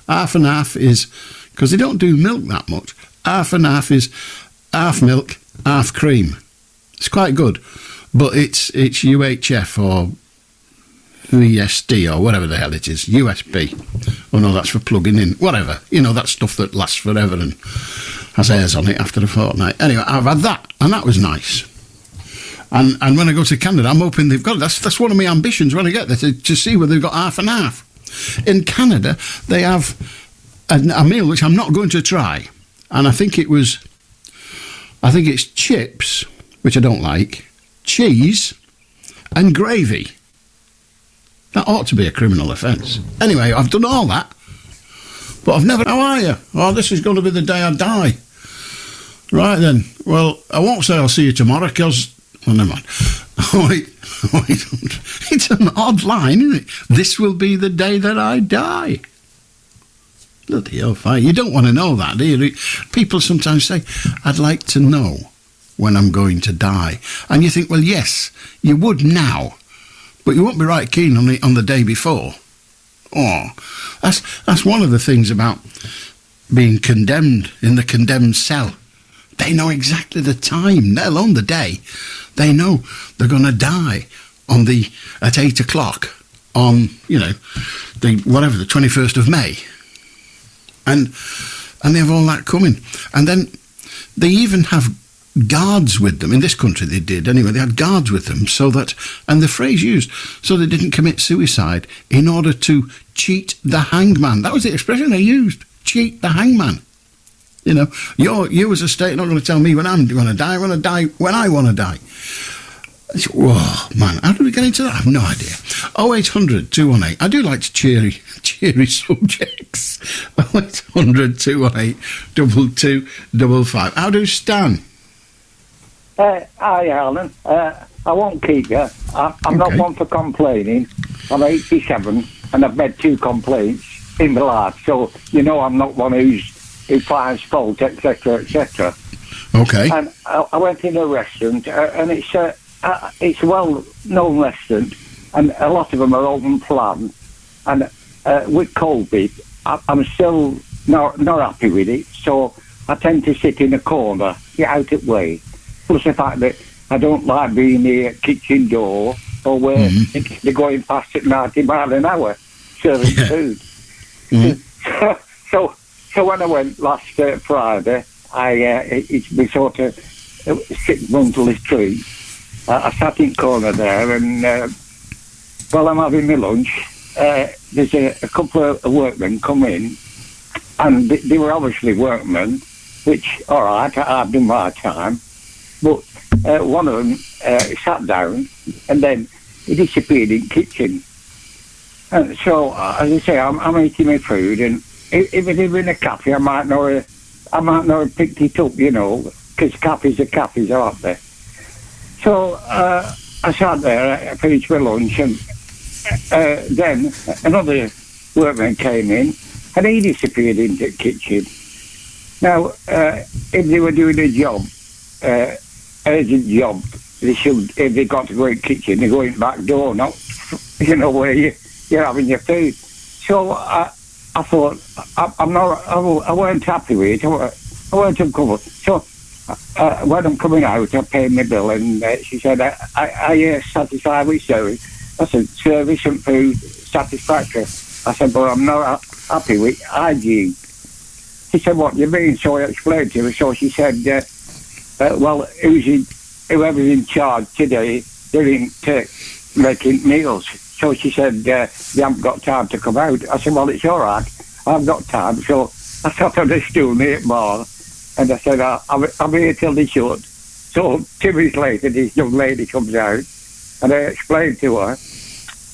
Half and half is, because they don't do milk that much, half and half is half milk, half cream. It's quite good, but it's UHF or VSD or whatever the hell it is, USB. Oh no, that's for plugging in. Whatever, you know, that stuff that lasts forever and has airs on it after a fortnight. Anyway, I've had that, and that was nice. And when I go to Canada, I'm hoping they've got it. That's one of my ambitions when I get there, to see whether they've got half and half. In Canada, they have a meal which I'm not going to try, and I think it's chips, which I don't like, cheese, and gravy. That ought to be a criminal offence. Anyway, I've done all that, but I've never... How are you? Oh, this is going to be the day I die. Right then. Well, I won't say I'll see you tomorrow, because... Well, never mind. Wait. It's an odd line, isn't it? This will be the day that I die. Bloody hellfire. You don't want to know that, do you? People sometimes say, I'd like to know when I'm going to die. And you think, well, yes, you would now, but you won't be right keen on it on the day before. Oh, that's one of the things about being condemned in the condemned cell. They know exactly the time, let alone the day. They know they're going to die at 8 o'clock on, the 21st of May. And they have all that coming. And then they even have guards with them. In this country they did. Anyway, they had guards with them so that, and the phrase used, so they didn't commit suicide in order to cheat the hangman. That was the expression they used. cheat the hangman. You know, you as a state are not going to tell me when I'm going to die. I'm going to die when I want to die. Whoa, man, how do we get into that? I have no idea. 0800 218. I do like to cheery subjects. 0800 218 2255. How do Stan? Hi, Alan. I won't keep you. I'm not one for complaining. I'm 87 and I've made 2 complaints in my life, so I'm not one who finds fault, etc., etc. Okay. And I went in a restaurant, and it's a well-known restaurant, and a lot of them are open plan. And with COVID, I'm still not happy with it, so I tend to sit in a corner, get out of the way. Plus the fact that I don't like being near a kitchen door or where they're going past at 90 miles an hour serving food. So when I went last Friday, it's been sort of 6 months of this tree. I sat in the corner there, and while I'm having my lunch, there's a couple of workmen come in, and they were obviously workmen, which, all right, I've done my time. But one of them sat down, and then he disappeared in the kitchen. And so, as I say, I'm eating my food, and if it had been a cafe, I might not have picked it up, because cafes are cafes, aren't they? So I sat there, I finished my lunch, and then another workman came in, and he disappeared into the kitchen. Now, if they were doing a job, urgent job, if they got to go in the kitchen, they go in the back door, not, where you're having your food. So I thought, I weren't happy with it, I weren't uncomfortable. So when I'm coming out, I paid my bill, and she said, are you satisfied with service? I said, service and food satisfactory. I said, but I'm not happy with hygiene. She said, what do you mean? So I explained to her. So she said, well, whoever's in charge today, they're in making meals. So she said, they haven't got time to come out. I said, well, it's all right. I've got time. So I sat on the stool near the bar, and I said, I'm here till they shut. So 2 minutes later, this young lady comes out, and I explained to her,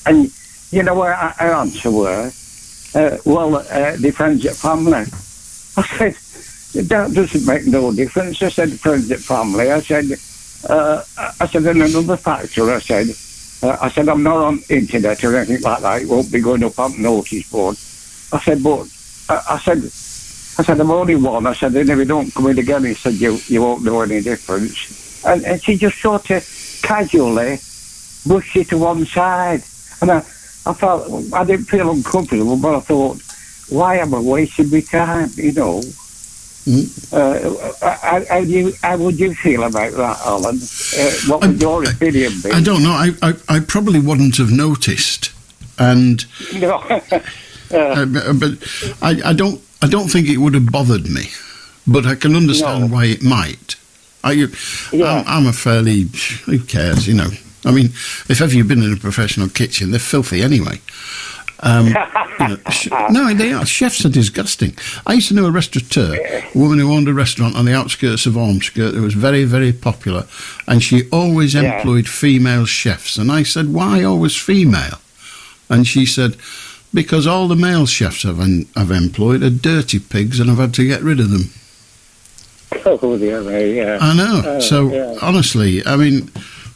and you know what her answer were? They're friends at family. I said, that doesn't make no difference. I said, friends at family. I said, and another factor, I said, I'm not on internet or anything like that. It won't be going up on notice board. I said, but, I said, I'm only one. I said, and if you don't come in again, he said, you won't know any difference. And she just sort of casually brushed it to one side. And I felt, I didn't feel uncomfortable, but I thought, why am I wasting my time, How would you feel about that, Alan? What would your opinion be? I don't know. I probably wouldn't have noticed, and no. but I don't think it would have bothered me. But I can understand why it might. I'm a fairly, who cares, I mean, if ever you've been in a professional kitchen, they're filthy anyway. No, they are. Chefs are disgusting. I used to know a restaurateur, a woman who owned a restaurant on the outskirts of Ormskirk that was very, very popular, and she always employed female chefs. And I said, why always female? And she said, because all the male chefs I've employed are dirty pigs, and I've had to get rid of them. Oh, yeah. I know. Honestly, I mean,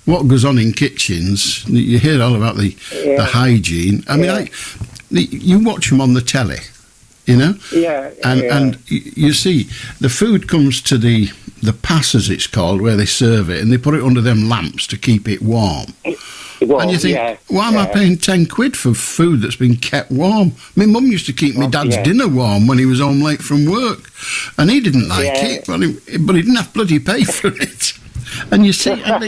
what goes on in kitchens, you hear all about the hygiene. I mean, you watch them on the telly, and you see the food comes to the pass, as it's called, where they serve it, and they put it under them lamps to keep it warm. And you think, why am I paying 10 quid for food that's been kept warm? My mum used to keep my dad's dinner warm when he was home late from work, and he didn't like it, but he didn't have bloody pay for it. And you see, and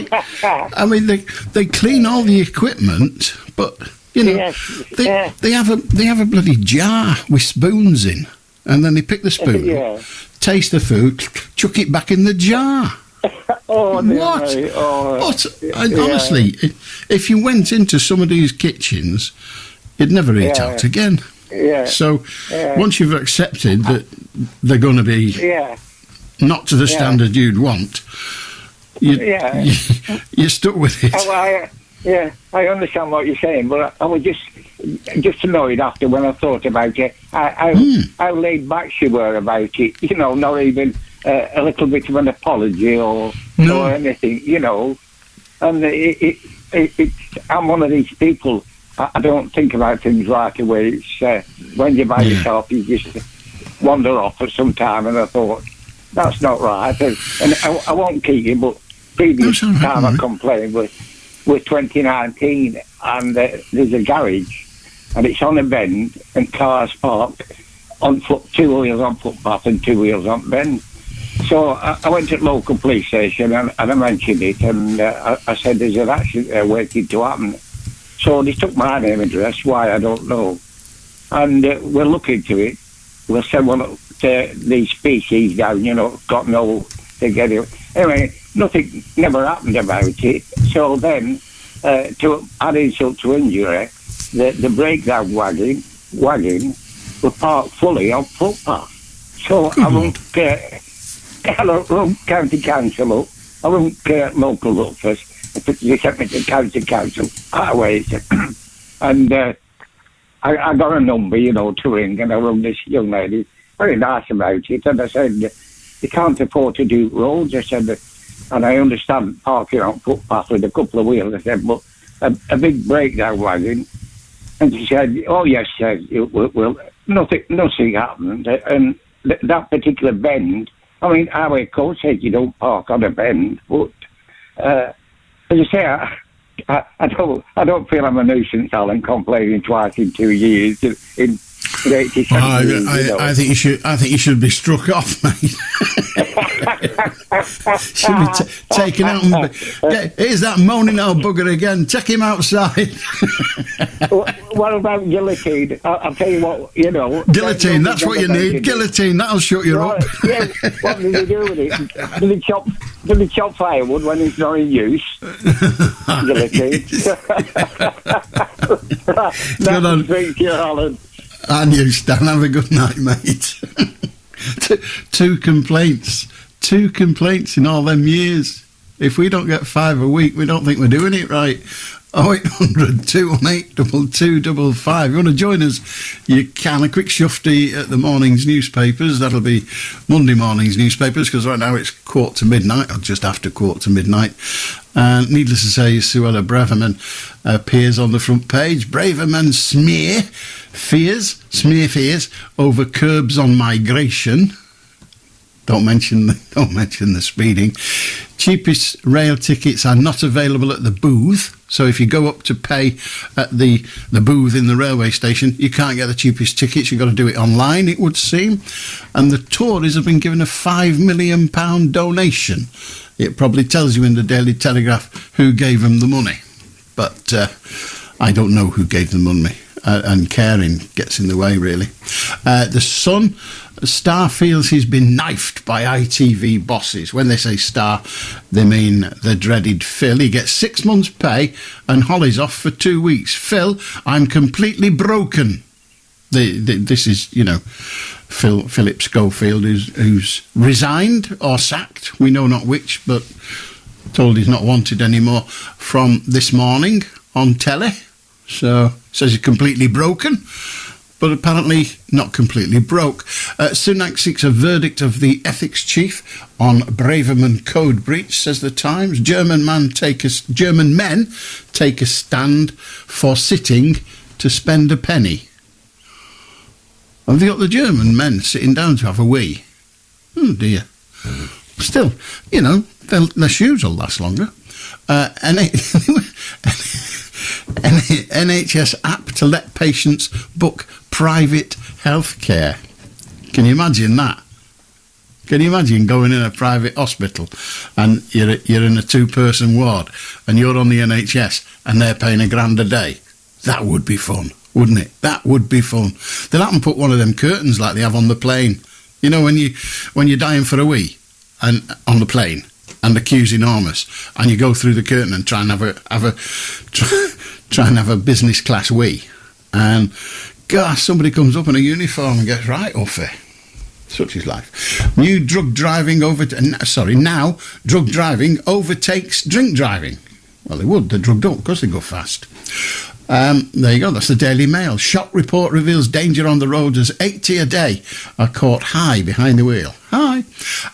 they clean all the equipment, but they have a bloody jar with spoons in, and then they pick the spoon, taste the food, chuck it back in the jar. What? Honestly, if you went into some of these kitchens, you'd never eat out again. So once you've accepted that they're going to be not to the standard you'd want, you're stuck with it. I understand what you're saying, but I was just annoyed after when I thought about it. How laid back she were about it. You know, not even a little bit of an apology or anything. You know, and I'm one of these people. I don't think about things right away. It's when you're by yourself, you just wander off at some time, and I thought that's not right. And I won't keep you, but previous time I complained was 2019, and there's a garage, and it's on a bend, and cars parked on two wheels on footpath and two wheels on bend. So I went to the local police station and I mentioned it, and I said there's an accident there waiting to happen. So they took my name and address, why I don't know, and we'll look into it. We'll send one of these species down, you know, got no to get it. Anyway, nothing never happened about it. So then, to add insult to injury, the breakdown wagon was parked fully on footpath. So I won't county council up, I won't local up first. They sent me to county council, and I got a number, you know, to ring, and I rang this young lady, very nice about it, and I said, you can't afford to do roads, I said, and I understand parking on footpath with a couple of wheels, I said, but a big breakdown wagon, and she said, oh yes, well, nothing happened, and that particular bend, I mean, highway code says you don't park on a bend, but as I say, I don't feel I'm a nuisance, Alan, complaining twice in 2 years. In 87 years, I think you should be struck off, mate. Should be taken out. Here's that moaning old bugger again. Take him outside. What about guillotine? I'll tell you what, you know. Guillotine, that's what you need. Guillotine, that'll shut you up. Yeah, what do they do with it? Do they chop firewood when it's not in use? Guillotine. Good on. Thank you, Alan. And you, Stan. Have a good night, mate. Two complaints in all them years. If we don't get 5 a week, we don't think we're doing it right. 0800 218 2255. You want to join us, you can. A quick shufty at the morning's newspapers. That'll be Monday morning's newspapers, because right now it's 1:45, or just after 1:45. And needless to say, Suella Braverman appears on the front page. Braverman smear fears over curbs on migration. Don't mention the speeding. Cheapest rail tickets are not available at the booth. So if you go up to pay at the booth in the railway station, you can't get the cheapest tickets. You've got to do it online, it would seem. And the Tories have been given a £5 million donation. It probably tells you in the Daily Telegraph who gave them the money. But I don't know who gave them the money. And caring gets in the way, really. The Sun, Star feels he's been knifed by ITV bosses. When they say Star, they mean the dreaded Phil. He gets 6 months' pay and Holly's off for 2 weeks. Phil, I'm completely broken. This is, you know, Philip Schofield, who's resigned or sacked. We know not which, but told he's not wanted anymore from this morning on telly. So, says he's completely broken, but apparently not completely broke. Sunak seeks a verdict of the ethics chief on Braverman code breach, says the Times. German men take a stand for sitting to spend a penny. Have you got the German men sitting down to have a wee? Oh dear. Still, you know, their shoes will last longer. NHS app to let patients book private health care. Can you imagine that? Can you imagine going in a private hospital and you're in a 2-person ward and you're on the NHS and they're paying £1,000 a day? That would be fun, wouldn't it? That would be fun. They'll have to put one of them curtains like they have on the plane. You know, when you're dying for a wee and on the plane, and the queue's enormous, and you go through the curtain and try and have a business class wee, and gosh, somebody comes up in a uniform and gets right off it. Such is life. Now drug driving overtakes drink driving. Well, they would. They're drugged up because they go fast. There you go. That's the Daily Mail. Shock report reveals danger on the roads as 80 a day are caught high behind the wheel. High.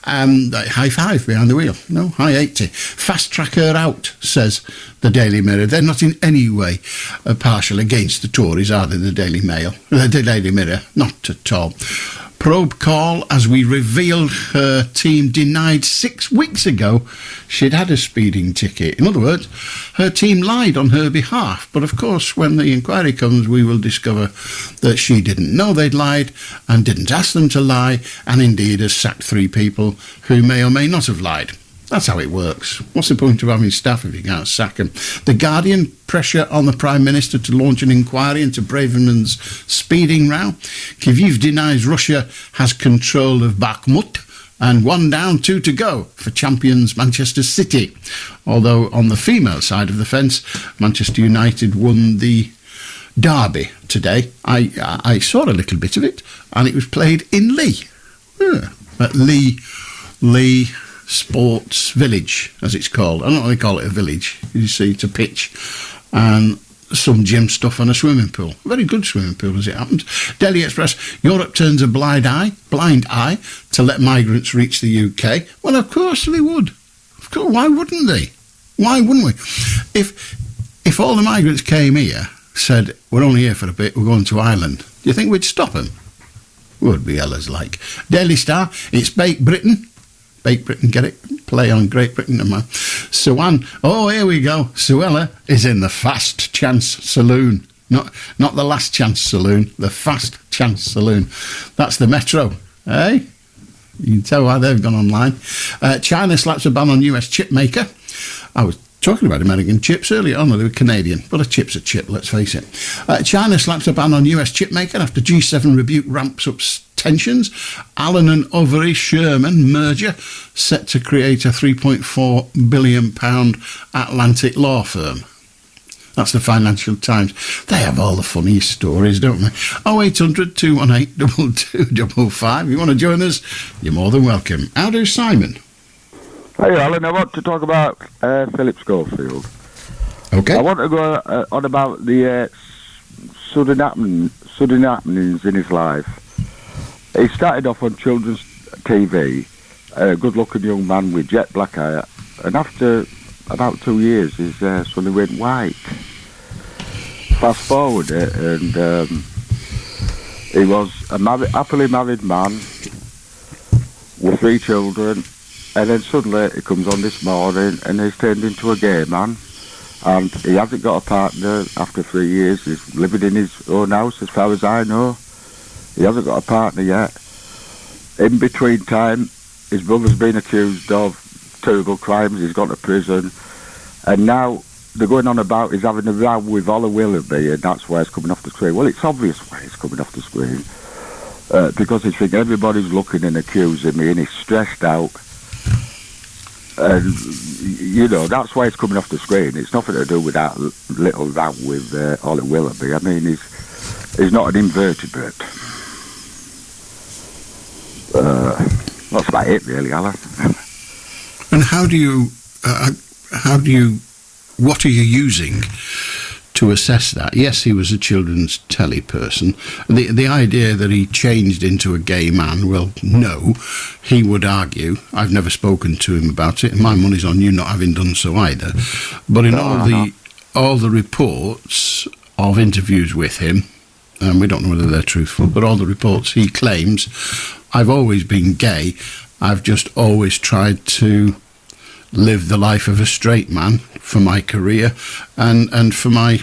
High five behind the wheel. No, high 80. Fast tracker out, says the Daily Mirror. They're not in any way partial against the Tories, are they, the Daily Mail? The Daily Mirror. Not at all. Probe call as we revealed her team denied 6 weeks ago she'd had a speeding ticket. In other words, her team lied on her behalf. But of course, when the inquiry comes, we will discover that she didn't know they'd lied and didn't ask them to lie, and indeed has sacked 3 people who may or may not have lied. That's how it works. What's the point of having staff if you can't sack them? The Guardian, pressure on the Prime Minister to launch an inquiry into Braverman's speeding row. Kyiv denies Russia has control of Bakhmut. And 1 down, 2 to go for champions Manchester City. Although on the female side of the fence, Manchester United won the derby today. I saw a little bit of it, and it was played in Leigh. At Leigh Sports Village, as it's called. I don't know why they call it a village. You see, it's a pitch and some gym stuff and a swimming pool. Very good swimming pool, as it happens. Daily Express, Europe turns a blind eye to let migrants reach the UK. Well, of course they would. Of course, why wouldn't they? Why wouldn't we? If all the migrants came here, said, we're only here for a bit, we're going to Ireland, do you think we'd stop them? Would be Ella's like. Daily Star, it's Bake Britain. Bake Britain, get it? Play on Great Britain. Suwan, oh, here we go. Suella is in the Fast Chance Saloon. Not the Last Chance Saloon, the Fast Chance Saloon. That's the Metro, eh? You can tell why they've gone online. China slaps a ban on US chip maker. I was talking about American chips earlier. Oh, no, they were Canadian. But a chip's a chip, let's face it. China slaps a ban on US chip maker after G7 rebuke ramps up tensions. Allen and Overy Sherman merger set to create a £3.4 billion Atlantic law firm. That's the Financial Times. They have all the funniest stories, don't they? 0800 218 2255. You want to join us? You're more than welcome. How do Simon? Hey, Alan, I want to talk about Philip Schofield. Okay. I want to go on about the sudden happenings in his life. He started off on children's TV, a good-looking young man with jet black hair, and after about 2 years, his suddenly went white. Fast forward it, and he was a happily married man with 3 children, and then suddenly he comes on this morning and he's turned into a gay man, and he hasn't got a partner after 3 years. He's living in his own house, as far as I know. He hasn't got a partner yet. In between time, his brother's been accused of terrible crimes. He's gone to prison. And now they're going on about he's having a row with Ola Willoughby, and that's why he's coming off the screen. Well, it's obvious why he's coming off the screen. Because he's thinking everybody's looking and accusing me, and he's stressed out. And, you know, that's why he's coming off the screen. It's nothing to do with that little row with Ola Willoughby. I mean, he's not an invertebrate. That's about it, really, Alan. And what are you using to assess that? Yes, he was a children's telly person. The idea that he changed into a gay man, well, no, he would argue. I've never spoken to him about it, and my money's on you not having done so either. But in all the reports of interviews with him, and we don't know whether they're truthful, but all the reports he claims, I've always been gay. I've just always tried to live the life of a straight man for my career and for my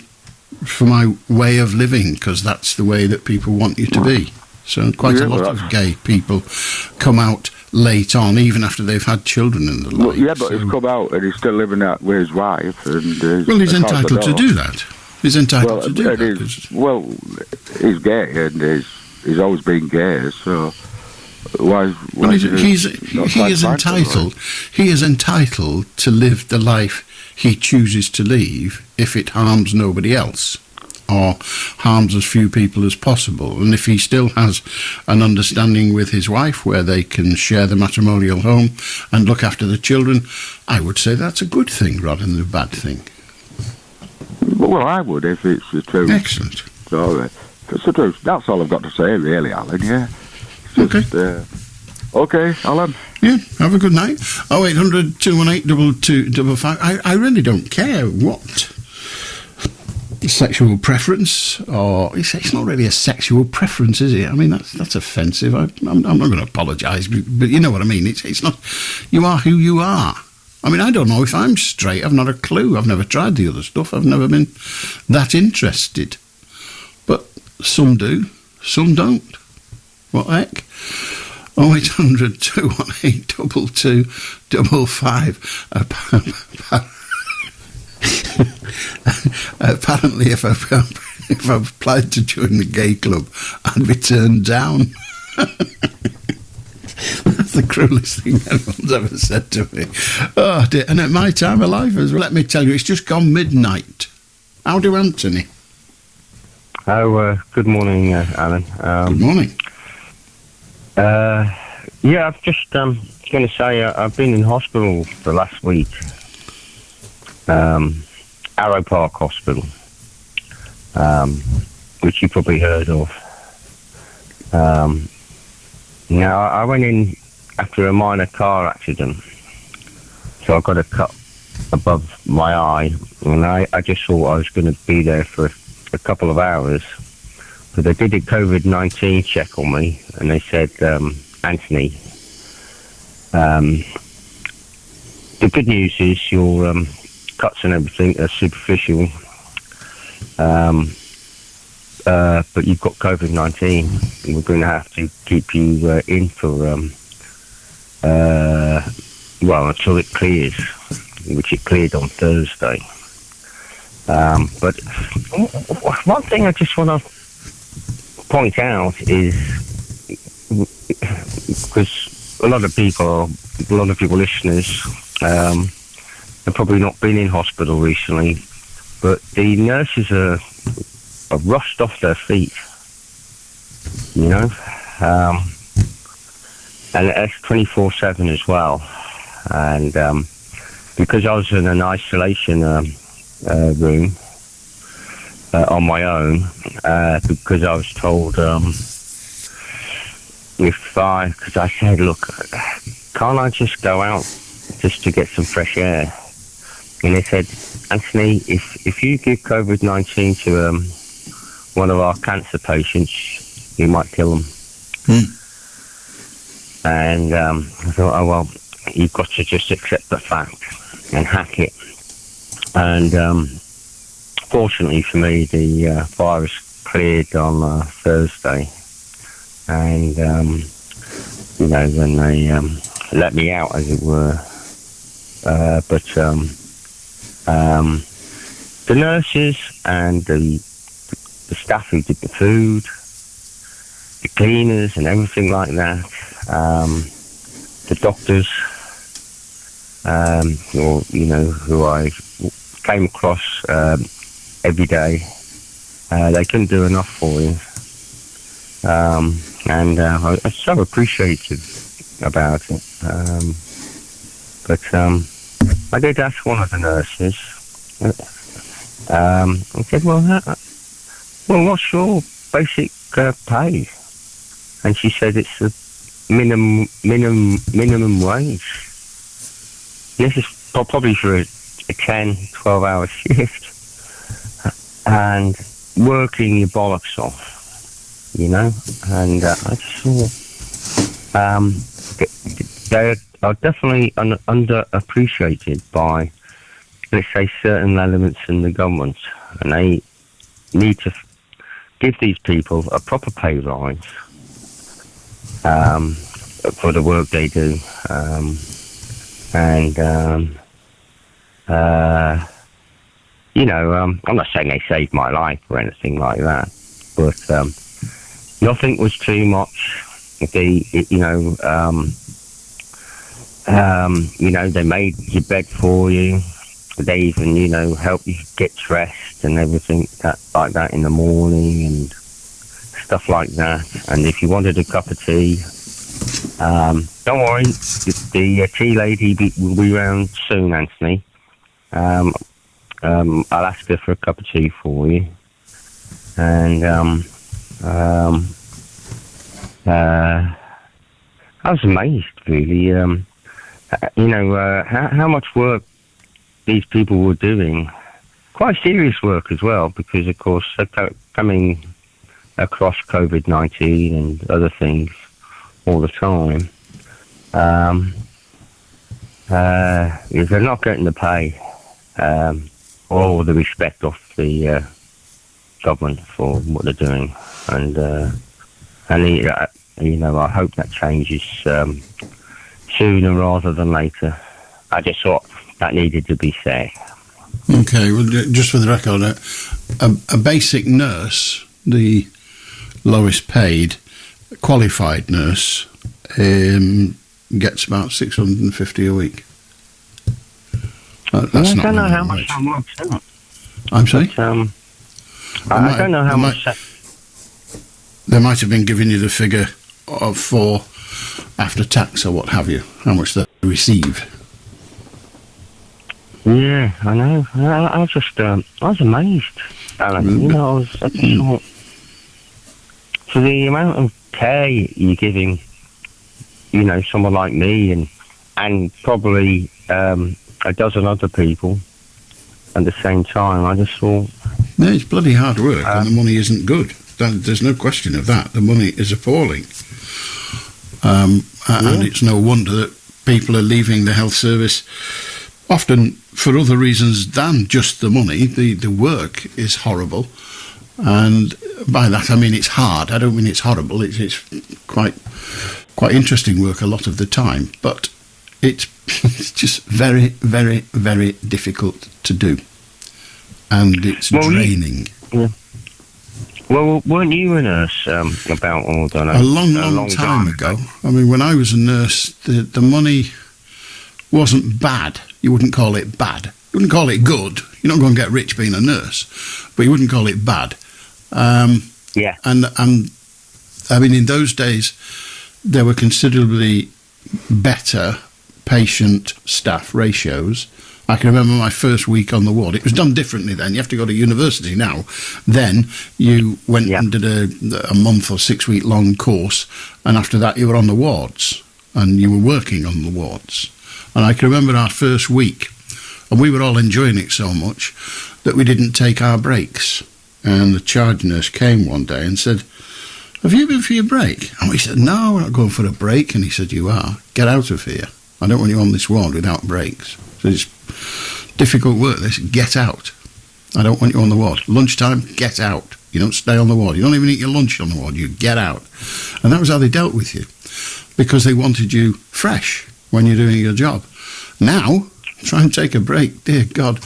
way of living, because that's the way that people want you to be. So quite a lot of gay people come out late on, even after they've had children in their life. Yeah, but he's come out and he's still living out with his wife. And he's entitled to do that. He's entitled to do that. He's gay, and he's always been gay, so... he is entitled to live the life he chooses to live if it harms nobody else. or harms as few people as possible. And if he still has an understanding with his wife where they can share the matrimonial home and look after the children, I would say that's a good thing rather than a bad thing. Well, I would if it's the truth. Excellent. So, if it's the truth. That's all I've got to say, really, Alan, yeah. Just, okay, Alan. Yeah, have a good night. 0800 218 2255. I really don't care what sexual preference, or it's not really a sexual preference, is it? I mean, that's offensive. I'm not going to apologise, but you know what I mean. It's not. You are who you are. I mean, I don't know if I'm straight. I've not a clue. I've never tried the other stuff. I've never been that interested. But some do, some don't. What the heck? 0800 218 2255. Apparently, if I've applied to join the gay club, I'd be turned down. That's the cruelest thing anyone's ever said to me. Oh dear. And at my time of life as well, let me tell you, it's just gone midnight. How do, Anthony? Good morning, Alan. Good morning. Yeah, I've just going to say I've been in hospital the last week. Arrow Park Hospital, which you probably heard of. Now, I went in after a minor car accident, so I got a cut above my eye, and I just thought I was going to be there for a couple of hours, but they did a COVID-19 check on me, and they said, Anthony, the good news is your cuts and everything are superficial, but you've got COVID-19, and we're going to have to keep you in for, until it clears, which it cleared on Thursday. But one thing I just want to point out is, because a lot of your listeners have probably not been in hospital recently, but the nurses are rushed off their feet, you know, and it's 24/7 as well. And because I was in an isolation room on my own, because I was told because I said, look, can't I just go out just to get some fresh air? And they said, Anthony, if you give COVID-19 to one of our cancer patients, you might kill them. And I thought, oh well, you've got to just accept the fact and hack it. And fortunately for me, the virus cleared on Thursday, and then they let me out, as it were. But the nurses and the staff who did the food, the cleaners and everything like that, the doctors, who I came across every day, they couldn't do enough for you. And I'm so appreciative about it. But I did ask one of the nurses, I said, well, what's your basic pay? And she said it's the minimum wage. This is probably for a 10, 12-hour shift, and working your bollocks off, you know. And I just thought they are definitely underappreciated by, let's say, certain elements in the government, and they need to give these people a proper pay rise for the work they do. I'm not saying they saved my life or anything like that, but nothing was too much. They made your bed for you. they even, help you get dressed and everything like that in the morning and stuff like that. And if you wanted a cup of tea, don't worry, the tea lady will be round soon, Anthony. I'll ask her for a cup of tea for you. And I was amazed, really. How much work these people were doing. Quite serious work as well, because, of course, they're coming across COVID-19 and other things all the time. If they're not getting the pay or the respect of the government for what they're doing. And I hope that changes sooner rather than later. I just thought that needed to be said. Okay, well, just for the record, a basic nurse, the lowest paid qualified nurse, gets about 650 a week. That's I not don't know really how much wage. that works out. I'm sorry? But, I don't know how much that... They might have been giving you the figure for after tax or what have you, how much they receive. Yeah, I know. I was amazed, Alan. I just thought, for the amount of care you're giving, someone like me and probably a dozen other people at the same time, I just thought... No, it's bloody hard work and the money isn't good. There's no question of that. The money is appalling. And it's no wonder that people are leaving the health service, often for other reasons than just the money. The work is horrible. And by that I mean it's hard. I don't mean it's horrible. It's quite interesting work a lot of the time. But it's just very, very, very difficult to do. And it's draining. Well, weren't you a nurse about, I don't know, a long time ago? I mean, when I was a nurse, the money wasn't bad. You wouldn't call it bad. You wouldn't call it good. You're not going to get rich being a nurse, but you wouldn't call it bad. Yeah. And I mean, in those days, there were considerably better patient-staff ratios. I can remember my first week on the ward. It was done differently then. You have to go to university now. Then you went and did a month or 6 week long course, and after that you were on the wards, and you were working on the wards. And I can remember our first week, and we were all enjoying it so much that we didn't take our breaks. And the charge nurse came one day and said, "Have you been for your break?" And we said, "No, we're not going for a break." And he said, "You are. Get out of here. I don't want you on this ward without breaks. So it's difficult work, this. Get out. I don't want you on the ward. Lunchtime, get out. You don't stay on the ward. You don't even eat your lunch on the ward. You get out." And that was how they dealt with you, because they wanted you fresh when you're doing your job. Now, try and take a break, dear God.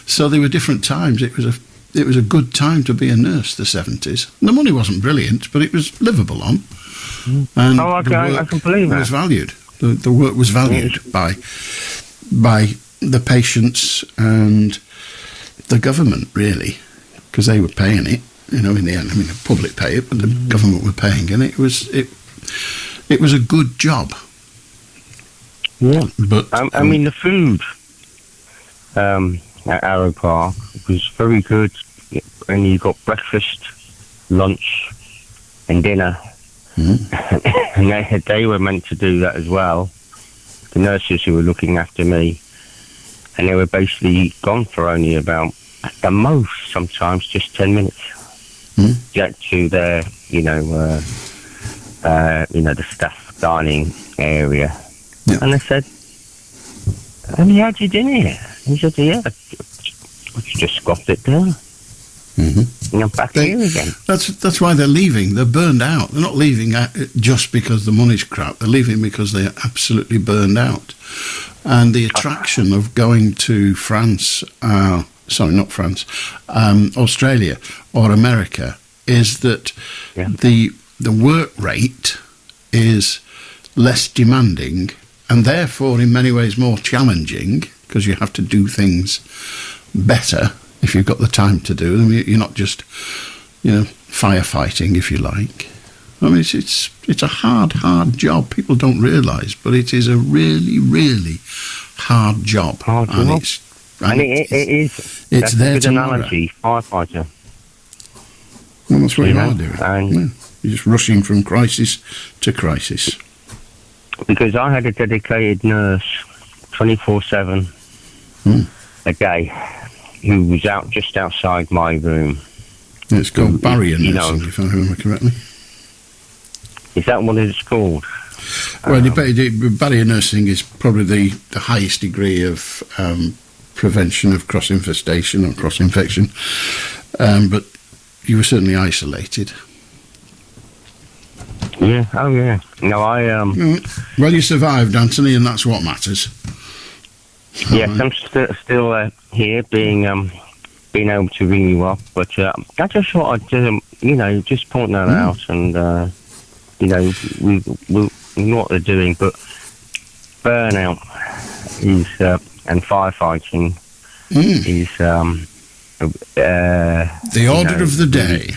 So there were different times. It was a good time to be a nurse, the 70s. The money wasn't brilliant, but it was livable on. And I can believe that. was valued. The work was valued by the patients and the government, really, because they were paying it. In the end, I mean, the public pay it, but the government were paying it. It was a good job. Yeah, but I mean, the food at Arrow Park was very good, and you got breakfast, lunch, and dinner. And they were meant to do that as well, the nurses who were looking after me, and they were basically gone for only about, at the most, sometimes just 10 minutes to get to their, the staff dining area. Yeah. And I said, "Have you had your dinner yet?" He said, "Yeah, I just scoffed it down." And I'm back here again. That's why they're leaving. They're burned out. They're not leaving just because the money's crap. They're leaving because they're absolutely burned out. And the attraction of going to France, Australia or America, is that the work rate is less demanding and therefore in many ways more challenging, because you have to do things better if you've got the time to do them. You're not just, firefighting, if you like. I mean, it's a hard job. People don't realise, but it is a really, really hard job. And it is. It's there a good tomorrow. analogy, firefighter. Well, that's what you are doing. Yeah. You're just rushing from crisis to crisis. Because I had a dedicated nurse, 24/7 a day, who was just outside my room. It's called barrier nursing, if I remember correctly. Is that what it's called? Well, barrier nursing is probably the highest degree of prevention of cross-infestation or cross-infection, but you were certainly isolated. Yeah, oh yeah. No, Well, you survived, Anthony, and that's what matters. Yes, I'm still here, being able to ring you up, but I just thought I'd just point that out, and we know what they're doing, but burnout is and firefighting is the order of the day.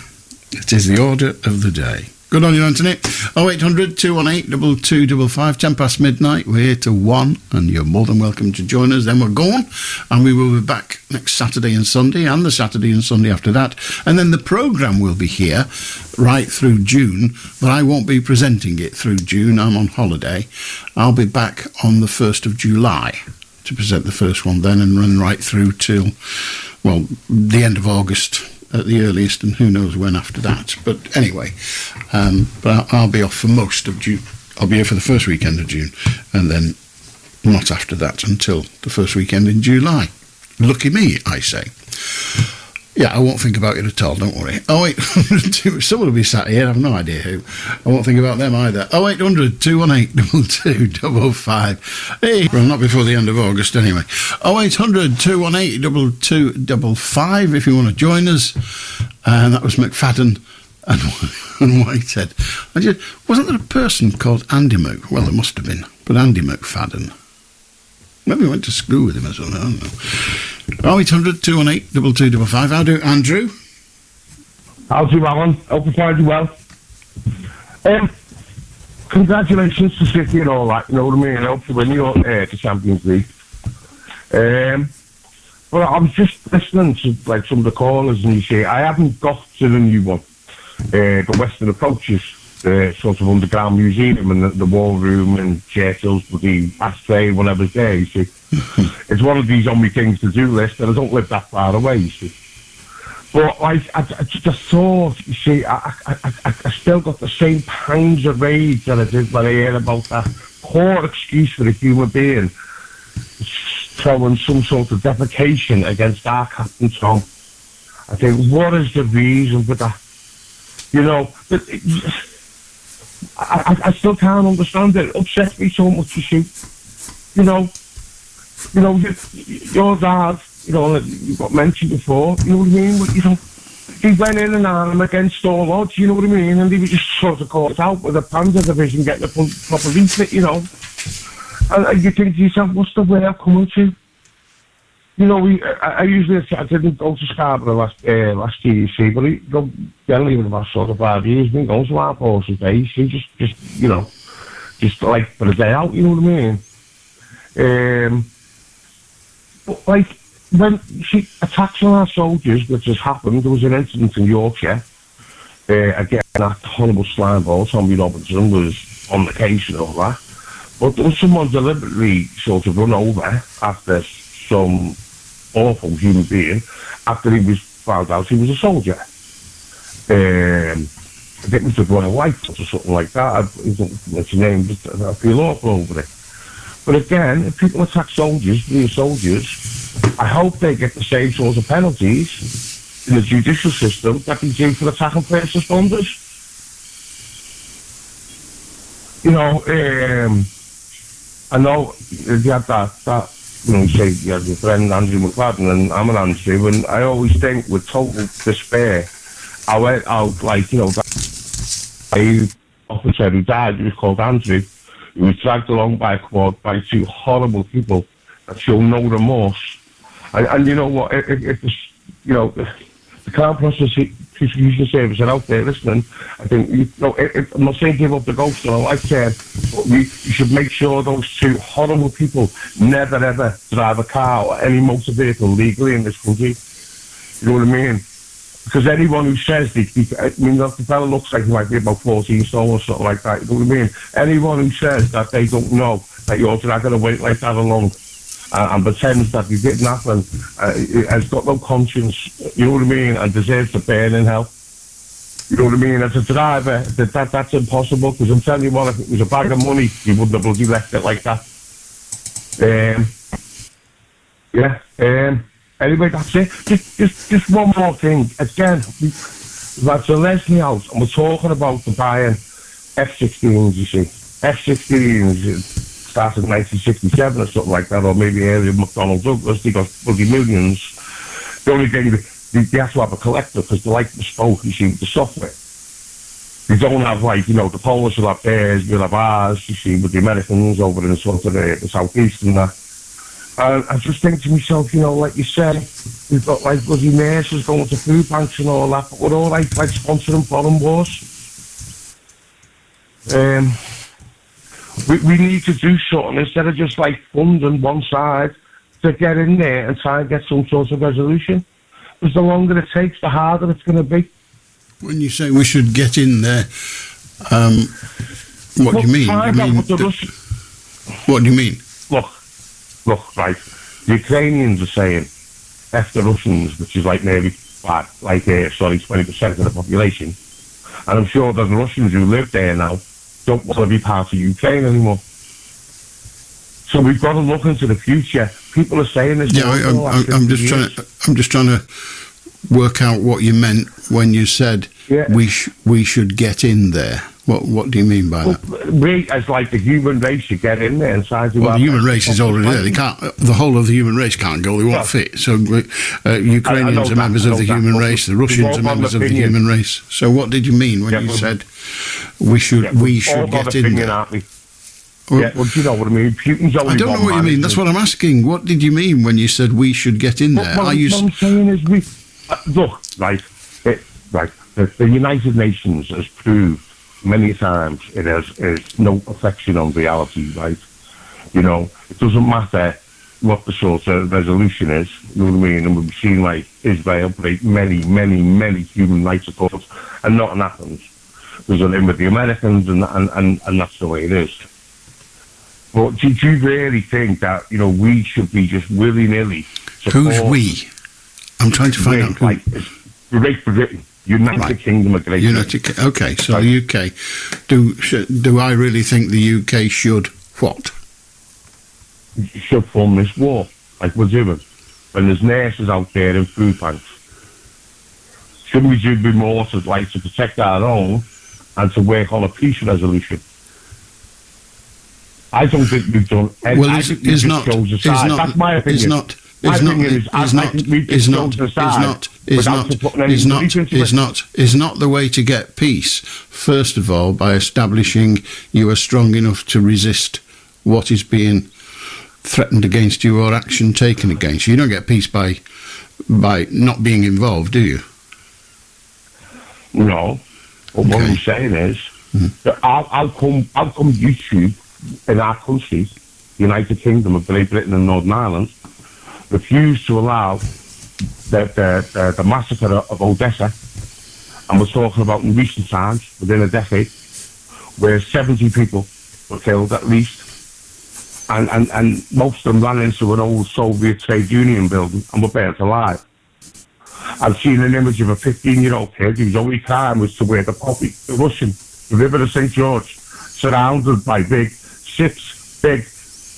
It is the order of the day. Good on you, Anthony. 0800 218 2255, 10 past midnight. We're here to 1, and you're more than welcome to join us. Then we're gone, and we will be back next Saturday and Sunday, and the Saturday and Sunday after that. And then the programme will be here right through June, but I won't be presenting it through June. I'm on holiday. I'll be back on the 1st of July to present the first one then, and run right through till, the end of August at the earliest, and who knows when after that. But anyway, but I'll be off for most of June. I'll be here for the first weekend of June, and then not after that until the first weekend in July. Lucky me, I say. Yeah, I won't think about it at all, don't worry. 0800, someone will be sat here, I've no idea who. I won't think about them either. 0800 218 2255. Hey, well, not before the end of August anyway. 0800 218 2255 if you want to join us. And that was McFadden and Whitehead. Wasn't there a person called Andy Mc? Well, there must have been, but Andy McFadden. Maybe we went to school with him or something, I don't know. 0800 218 2255. How do, Andrew? How's you, Alan? Hope you find you well. Congratulations to City and all that, you know what I mean? I hope you win the Champions League. But I was just listening to some of the callers, and you say, I haven't got to the new one, the Western Approaches, sort of underground museum, and the war room, and Churchill's bloody ashtray, whatever's there, you see. It's one of these on my things to do list, and I don't live that far away, you see. But I just thought, you see, I still got the same pangs of rage that I did when I heard about that poor excuse for a human being throwing some sort of defecation against our Captain Tom. I think, what is the reason for that? You know, I still can't understand it. It upsets me so much, you see. You know, your dad, you got mentioned before, you know what I mean? But, he went in and arm against all odds, you know what I mean? And he was just sort of caught out with the Panzer Division getting a proper refit, And you think to yourself, what's the way I'm coming to? I didn't go to Scarborough last year, you see, but generally in the last sort of 5 years, been going to our forces days, just like for a day out, you know what I mean? But when she attacks on our soldiers, which has happened, there was an incident in Yorkshire, again, that horrible slime ball, Tommy Robinson was on the case and all that, but there was someone deliberately sort of run over after some awful human being, after he was found out he was a soldier. I think it was the Royal Life or something like that. That's your name, I feel awful over it. But again, if people attack soldiers, real soldiers, I hope they get the same sort of penalties in the judicial system that they do for attacking first responders. I know you had that you say you have your friend Andrew McFadden, and I'm an Andrew, and I always think with total despair, I went out that officer who died, he was called Andrew, he was dragged along by a quad by two horrible people that show no remorse. And you know what? If the car prosecution service are out there listening, I think, I'm not saying give up the ghost and all I said, but you should make sure those two horrible people never ever drive a car or any motor vehicle legally in this country. You know what I mean? Because anyone who says the fella looks like he might be about 14 stone or something like that. You know what I mean? Anyone who says that they don't know that you're dragging a weight like that along and pretends that it didn't happen, has got no conscience, you know what I mean, and deserves to burn in hell. You know what I mean? As a driver, that's impossible, because I'm telling you what, if it was a bag of money, you wouldn't have bloody left it like that. Anyway, that's it. Just one more thing. Again, we've had the Leslie out, and we're talking about the buying F-16s, you see. F-16s started in 1967 or something like that, or maybe earlier McDonnell Douglas. They got bloody millions. The only thing, they have to have a collector, because they like bespoke, you see, with the software. They don't have, like, the Polish will have theirs, we'll have ours, you see, with the Americans over in sort of the southeast and that. And I just think to myself, like you say, we've got like bloody nurses going to food banks and all that, but we're all like sponsoring foreign wars. We need to do something instead of just like funding one side to get in there and try and get some sort of resolution. Because the longer it takes, the harder it's going to be. When you say we should get in there, what do you mean? What do you mean? Look, right, the Ukrainians are saying, F the Russians, which is like nearly, 20% of the population. And I'm sure that the Russians who live there now don't want to be part of Ukraine anymore. So we've got to look into the future. People are saying this. Yeah, I'm just trying to work out what you meant when you said we should get in there. What do you mean by that? We, as like the human race, should get in there and try to. Well, the human race is already there. They can't. The whole of the human race can't go. They won't fit. So Ukrainians are members of the human race. The Russians are members of the human race. So what did you mean when you said we should get in there? Well, do you know what I mean? Putin's only I don't know what you mean. That's what I'm asking. What did you mean when you said we should get in there? What I'm saying is look, right. The United Nations has proved many times it has no affection on reality, right? It doesn't matter what the sort of resolution is, you know what I mean? And we've seen like Israel break many human rights accords, and nothing happens. There's an in with the Americans, and that's the way it is. But do you really think that, we should be just willy-nilly? Who's we? I'm trying to find out who. Like, Great Britain. United Kingdom of Great Britain. Okay, so the UK. Do I really think the UK should what? Should fund this war, like we're doing. When there's nurses out there in food banks. Shouldn't we do more to protect our own and to work on a peace resolution? I don't think we've done anything. Well, it's not. That's my opinion. Is not the way to get peace, first of all, by establishing you are strong enough to resist what is being threatened against you or action taken against you. You don't get peace by not being involved, do you? No. But what I'm saying is that how come YouTube in our country, the United Kingdom of Great Britain and Northern Ireland, refused to allow the massacre of Odessa, and we're talking about in recent times, within a decade, where 70 people were killed at least, and most of them ran into an old Soviet trade union building and were burnt alive. I've seen an image of a 15-year-old kid whose only crime was to wear the poppy, the Russian, the River of St. George, surrounded by big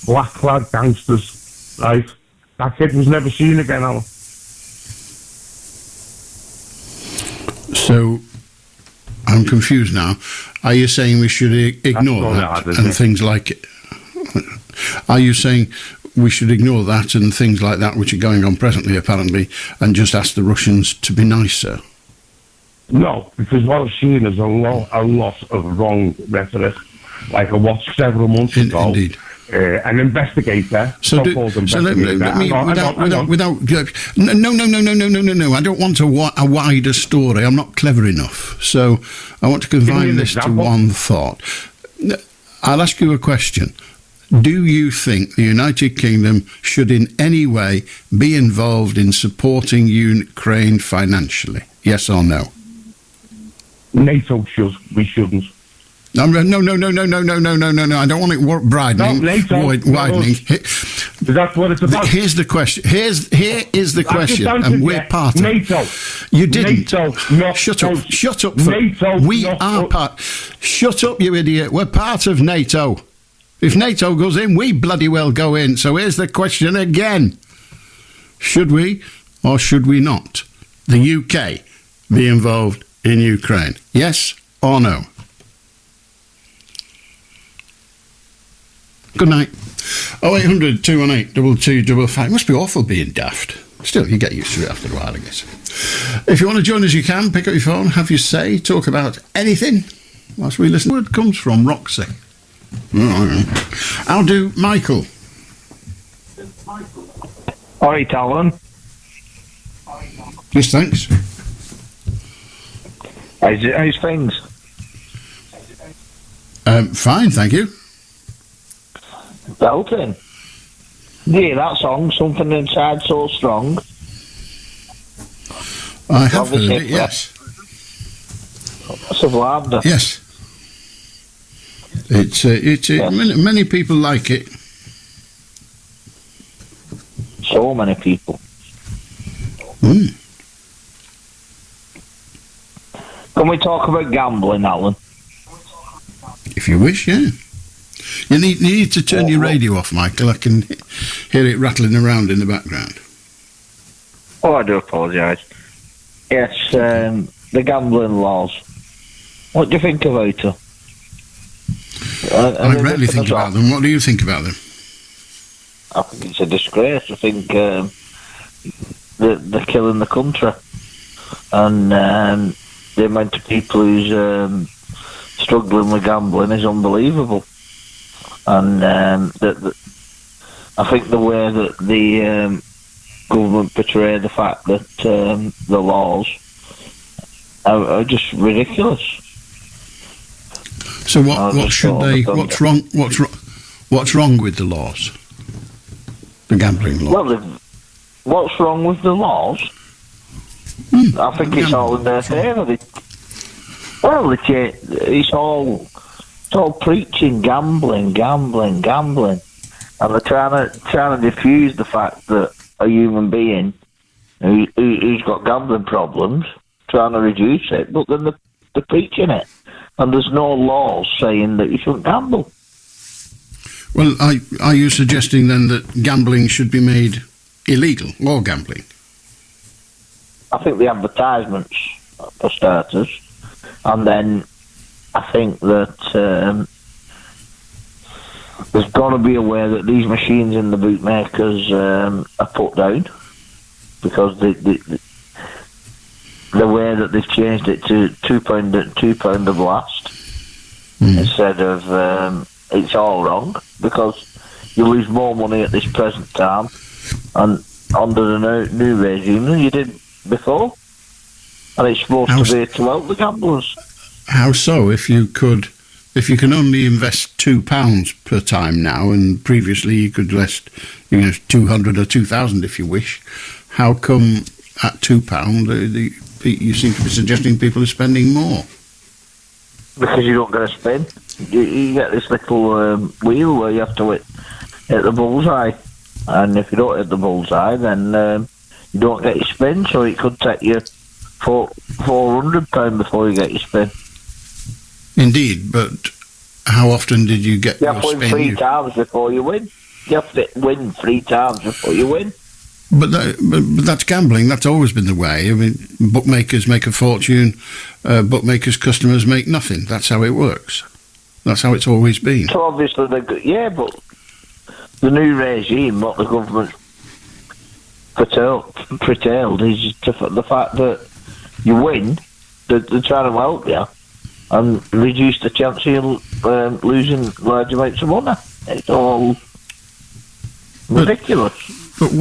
black-clad gangsters, right? That kid was never seen again, Alan. So, I'm confused now. Are you saying we should ignore that and things like it? Are you saying we should ignore that and things like that, which are going on presently, apparently, and just ask the Russians to be nicer? No, because what I've seen is a lot of wrong rhetoric. Like I watched several months ago. Indeed. an investigator. So let me, without, no. I don't want a wider story. I'm not clever enough. So I want to confine this to one thought. I'll ask you a question. Do you think the United Kingdom should in any way be involved in supporting Ukraine financially? Yes or no? NATO should. We shouldn't. No. I don't want it widening. That's what it's about. Here's the question. Here is the question, and we're part of NATO. You didn't. NATO, Shut up. NATO. We are part. Shut up, you idiot. We're part of NATO. If NATO goes in, we bloody well go in. So here's the question again. Should we or should we not, the UK, be involved in Ukraine? Yes or no? Good night. 0800 218 2255. Must be awful being daft. Still, you get used to it after a while, I guess. If you want to join us, you can. Pick up your phone, have your say, talk about anything whilst we listen. The word comes from Roxy. I'll do Michael. All right, Alan. Yes, thanks. How's things? Fine, thank you. Belting. Yeah, that song, Something Inside So Strong. I have heard it, yes. Sublime. Yes. It's many people like it. So many people. Can we talk about gambling, Alan? If you wish, yeah. You need to turn your radio off, Michael. I can hear it rattling around in the background. Oh, I do apologise. Yes, the gambling laws. What do you think about it? I rarely think about them. What do you think about them? I think it's a disgrace. I think they're killing the country. And the amount of people who's struggling with gambling is unbelievable. And I think the way that the government portray the fact that the laws are just ridiculous. So what should they? What's wrong? What's wrong with the laws? The gambling laws. Well, what's wrong with the laws? I think it's all in their favour. Well, it's all preaching gambling, and they're trying to diffuse the fact that a human being who's got gambling problems, trying to reduce it, but then they're preaching it, and there's no laws saying that you shouldn't gamble. Well, are you suggesting then that gambling should be made illegal, all gambling? I think the advertisements, for starters, and then I think that there's got to be a way that these machines in the bootmakers are put down, because the way that they've changed it to £2 a blast instead of it's all wrong, because you lose more money at this present time and under the new regime than you did before, and it's supposed to be to help the gamblers. How so? If you can only invest £2 per time now, and previously you could invest, 200 or 2,000 if you wish. How come at £2 you seem to be suggesting people are spending more? Because you don't get a spin. You get this little wheel where you have to hit the bullseye, and if you don't hit the bullseye, then you don't get your spin. So it could take you £400 before you get your spin. Indeed, but how often did you get your spin? You have to win 3 times before you win. You have to win 3 times before you win. But that's gambling. That's always been the way. I mean, bookmakers make a fortune. Bookmakers' customers make nothing. That's how it works. That's how it's always been. So obviously, but the new regime, what the government pretelled is the fact that you win, they're trying to help you, and reduce the chance of you losing large amounts of money. It's all ridiculous. But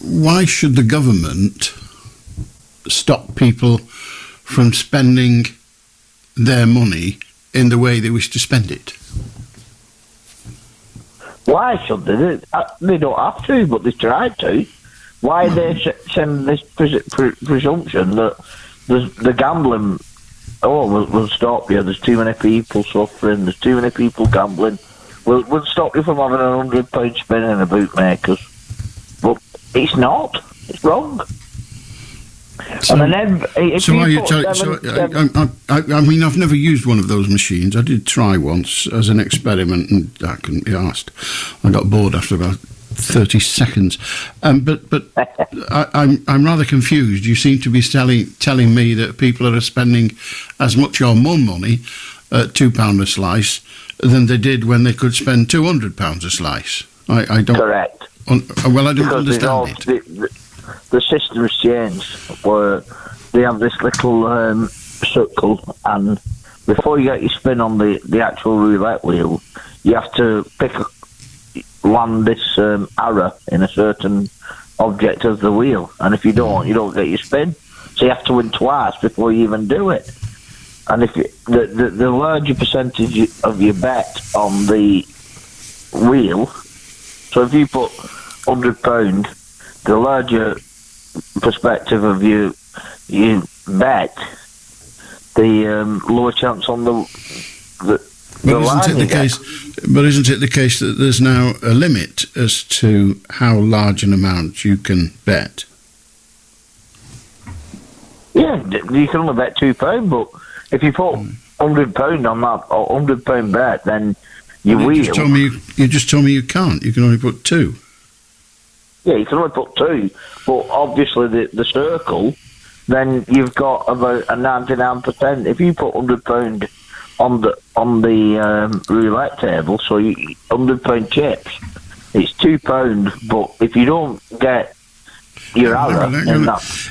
why should the government stop people from spending their money in the way they wish to spend it? Why should they? They don't have to, but they tried to. Why they send this presumption that the gambling, we'll stop you, there's too many people suffering, there's too many people gambling, we'll stop you from having £100 spin in a bootmakers. But it's not. It's wrong. So, I mean, I've never used one of those machines. I did try once as an experiment, and I couldn't be asked. I got bored after about 30 seconds. But I'm rather confused. You seem to be telling me that people are spending as much or more money at £2 a slice than they did when they could spend £200 a slice. I don't. Correct. Well, I don't understand it. The system's changed, where they have this little circle, and before you get your spin on the actual roulette wheel, you have to land this arrow in a certain object of the wheel, and if you don't get your spin. So you have to win twice before you even do it. And if the larger percentage of your bet on the wheel, so if you put £100, the larger perspective of your bet, the lower chance on the But isn't it the case that there's now a limit as to how large an amount you can bet? Yeah, you can only bet £2, but if you put £100 on that or £100 bet, then you just told me you can't. You can only put 2. Yeah, you can only put 2, but obviously the circle, then you've got about a 99%. If you put £100 on the roulette table, so £100 chips, it's £2. But if you don't get your arrow, then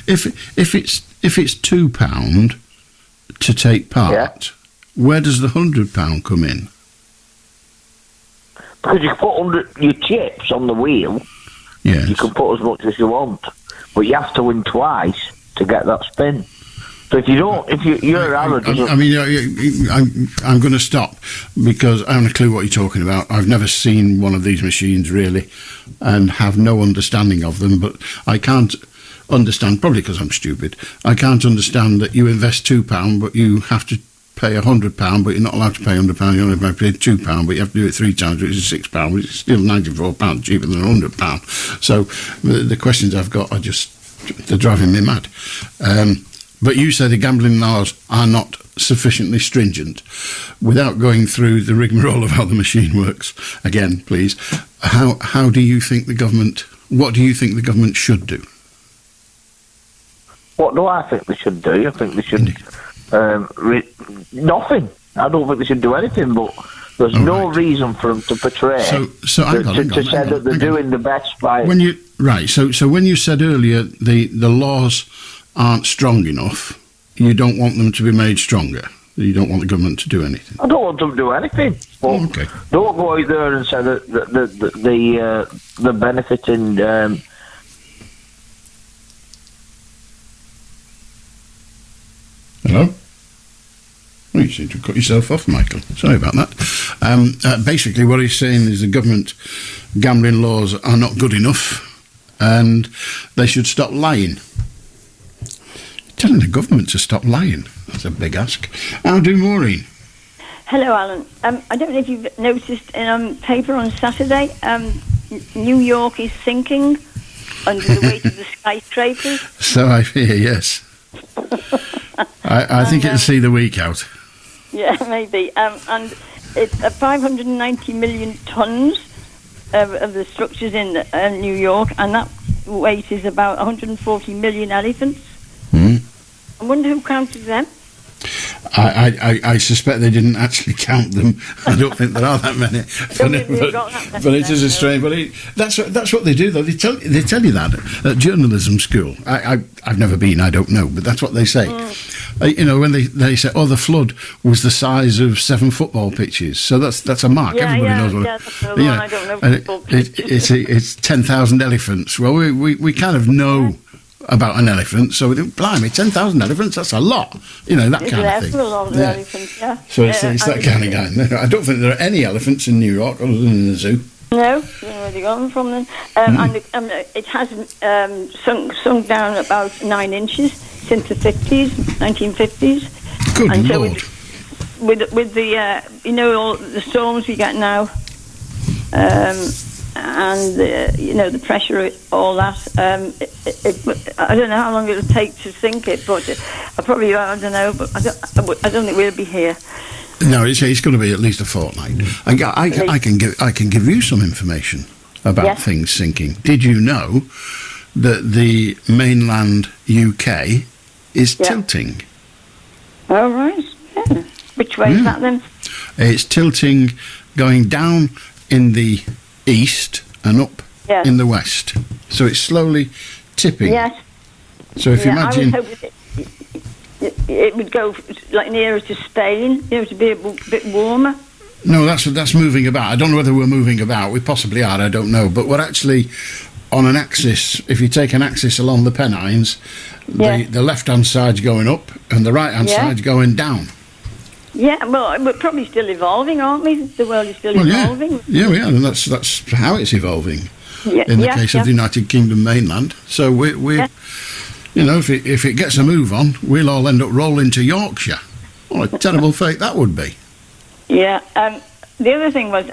if it's £2 to take part, where does the £100 come in? Because you put your chips on the wheel. Yes. You can put as much as you want, but you have to win twice to get that spin. So if you don't, your arrow doesn't... I mean, I'm going to stop, because I haven't a clue what you're talking about. I've never seen one of these machines, really, and have no understanding of them, but I can't understand, probably because I'm stupid, I can't understand that you invest £2, but you have to pay £100, but you're not allowed to pay £100, you only have to pay £2, but you have to do it 3 times, which is £6, which is still £94 cheaper than £100. So the questions I've got are they're driving me mad. But you say the gambling laws are not sufficiently stringent. Without going through the rigmarole of how the machine works, again, please, how do you think the government, what do you think the government should do? What do I think they should do? I think they should... nothing. I don't think they should do anything, but there's no reason for them to portray to say that they're doing the best by... So when you said earlier the laws aren't strong enough, you don't want them to be made stronger. You don't want the government to do anything. I don't want them to do anything. But don't go out there and say that the benefiting... Hello? Well, you seem to have cut yourself off, Michael. Sorry about that. Basically, what he's saying is the government gambling laws are not good enough, and they should stop lying. Telling the government to stop lying, that's a big ask. How do Morin? Hello, Alan. I don't know if you've noticed in a paper on Saturday, New York is sinking under the weight of the skyscrapers. So I fear, yes. I think it'll see the week out. Yeah, maybe. And it's 590 million tons of the structures in New York, and that weight is about 140 million elephants. I wonder who counted them. I suspect they didn't actually count them. I don't think there are that many. But it is a strange. But that's what they do, though. They tell you that at journalism school. I've never been. I don't know, but that's what they say. when they say, "Oh, the flood was the size of 7 football pitches," so that's a mark. Everybody knows what. That's the one. I don't know football pitches. It's 10,000 elephants. Well, we kind of know about an elephant, so blimey, 10,000 elephants, that's a lot. That kind of thing. A lot of elephants, yeah. So it's that kind of guy. I don't think there are any elephants in New York other than in the zoo. No, don't know where they got them from then. And it has sunk down about 9 inches since the 1950s. Good and so Lord. With the all the storms we get now, and the pressure, all that. I don't know how long it'll take to sink it, but I don't know. But I don't think we'll be here. No, it's going to be at least a fortnight. I can give you some information about things sinking. Did you know that the mainland UK is tilting? Oh right. Yeah. Which way is that then? It's tilting, going down in the east and up in the west. So it's slowly tipping. Yes. So if you imagine, I was hoping it would go like nearer to Spain, to be a bit warmer. No, that's moving about. I don't know whether we're moving about. We possibly are. I don't know. But we're actually on an axis. If you take an axis along the Pennines, the left-hand side's going up and the right-hand side's going down. Yeah, well, we're probably still evolving, aren't we? The world is still evolving. Yeah, we are, and that's how it's evolving. In the case of the United Kingdom mainland. So we're if it gets a move on, we'll all end up rolling to Yorkshire. What a terrible fate that would be. Yeah. The other thing was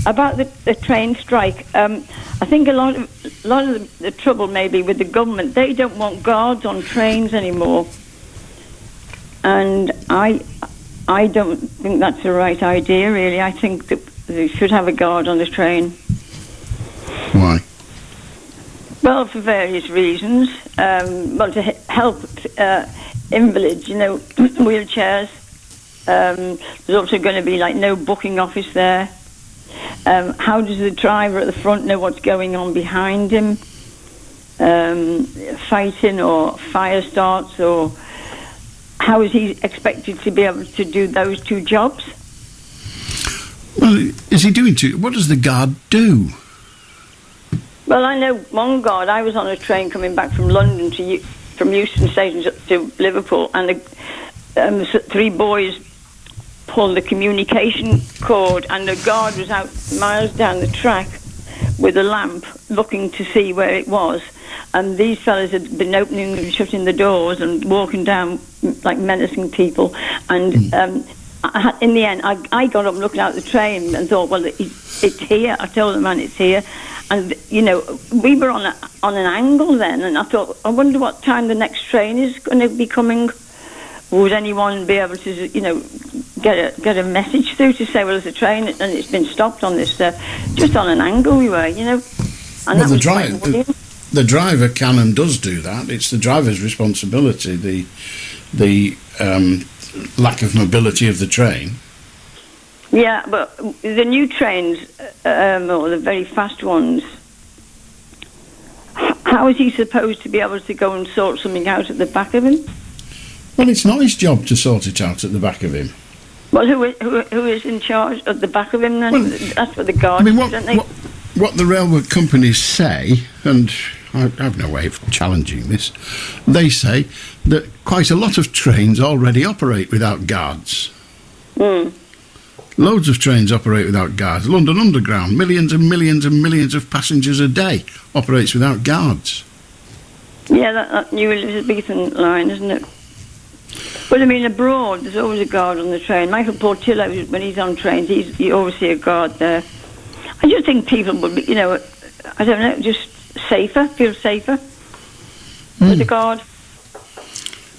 about the train strike. I think a lot of the trouble maybe with the government. They don't want guards on trains anymore, and I don't think that's the right idea, really. I think that they should have a guard on the train. Why? Well, for various reasons. To help invalids, wheelchairs. There's also going to be, no booking office there. How does the driver at the front know what's going on behind him? Fighting or fire starts, or how is he expected to be able to do those 2 jobs? Well, is he doing 2? What does the guard do? Well, I know one guard. I was on a train coming back from London from Euston Station to Liverpool, and the 3 boys pulled the communication cord, and the guard was out miles down the track with a lamp looking to see where it was. And these fellas had been opening and shutting the doors and walking down like menacing people. And in the end, I got up looking out the train and thought, well, it's here. I told the man it's here. And, we were on an angle then, and I thought, I wonder what time the next train is going to be coming. Would anyone be able to, get a message through to say, well, there's a train and it's been stopped on this, just on an angle we were, And well, the driver can and does do that. It's the driver's responsibility, the lack of mobility of the train. Yeah, but the new trains, or the very fast ones, how is he supposed to be able to go and sort something out at the back of him? Well, it's not his job to sort it out at the back of him. Well, who is in charge at the back of him then? Well, that's what the guards do, don't they? What the railway companies say, and I have no way of challenging this, they say that quite a lot of trains already operate without guards. Loads of trains operate without guards. London Underground, millions and millions and millions of passengers a day, operates without guards. Yeah, that new Elizabethan line, isn't it? Well, I mean, abroad, there's always a guard on the train. Michael Portillo, when he's on trains, you always see a guard there. I just think people would be, I don't know, just feel safer with the guard.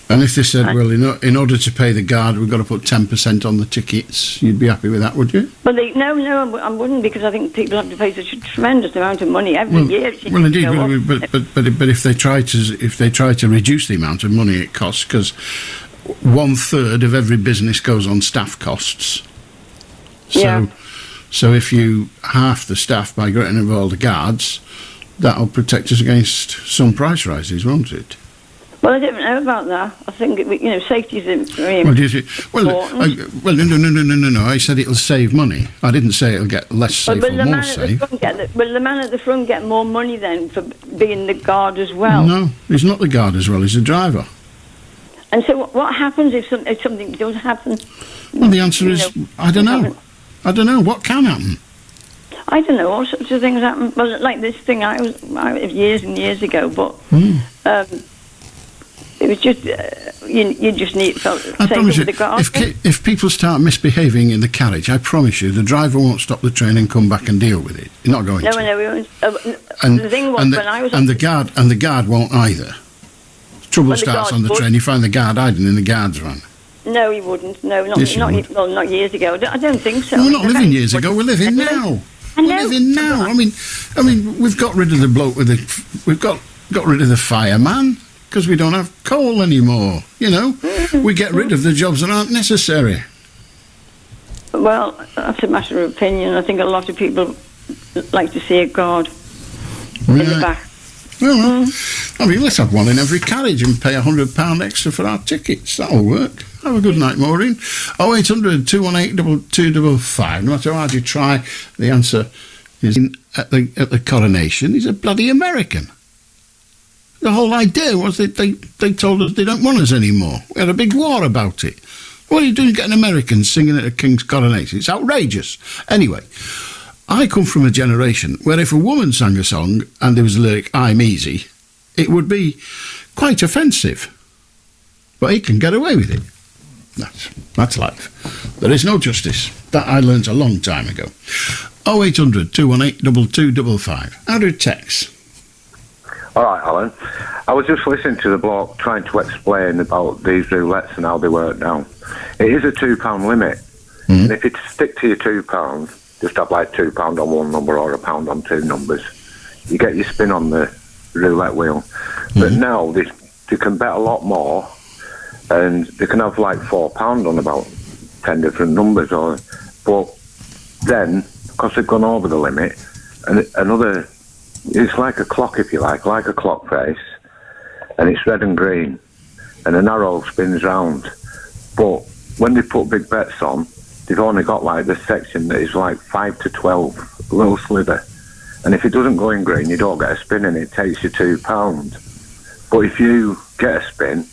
And if they said, well, in order to pay the guard, we've got to put 10% on the tickets, you'd be happy with that, would you? Well, no, I wouldn't, because I think people have to pay such a tremendous amount of money every year. Well, indeed, but if they try to reduce the amount of money it costs, because 1/3 of every business goes on staff costs. So if you half the staff by getting rid of all the guards, that'll protect us against some price rises, won't it? Well, I didn't know about that. I think, safety is very important. No. I said it'll save money. I didn't say it'll get less safe or more safe. Will the man at the front get more money then for being the guard as well? No, he's not the guard as well, he's the driver. And so what happens if something does happen? Well, the answer is, I don't know. I don't know. What can happen? I don't know. All sorts of things happen. Well, like this thing, I was years and years ago, but it was just you just need felt safe with the guard. If people start misbehaving in the carriage, I promise you, the driver won't stop the train and come back and deal with it. You're not going to. No, we won't. The thing was, when I was the guard won't either. Trouble starts on the train. You find the guard hiding in the guard's van. No, he wouldn't. No, not years ago. I don't think so. We're not living years ago. We're living now. We're living now. I mean, we've got rid of the bloke with we've got rid of the fireman because we don't have coal anymore. We get rid of the jobs that aren't necessary. Well, that's a matter of opinion. I think a lot of people like to see a guard in the back. Well, let's have one in every carriage and pay £100 extra for our tickets. That'll work. Have a good night, Morin. 0800 218 2255. No matter how hard you try, the answer is at the coronation. He's a bloody American. The whole idea was that they told us they don't want us anymore. We had a big war about it. What are you doing getting Americans singing at a king's coronation? It's outrageous. Anyway, I come from a generation where if a woman sang a song and there was a lyric, I'm easy, it would be quite offensive. But he can get away with it. That's life. There is no justice. That I learnt a long time ago. 0800 218 2255. How do you text? All right, Alan. I was just listening to the bloke trying to explain about these roulettes and how they work now. It is a £2 limit. And if you stick to your £2, just have like £2 on one number or £1 on two numbers, you get your spin on the roulette wheel. But now they can bet a lot more, and they can have like £4 on about 10 different numbers. But then, because they've gone over the limit, and it's like a clock, if you like a clock face, and it's red and green, and an arrow spins round. But when they put big bets on, they've only got like this section that is like 5 to 12, a little sliver. And if it doesn't go in green, you don't get a spin, and it takes you £2. But if you get a spin,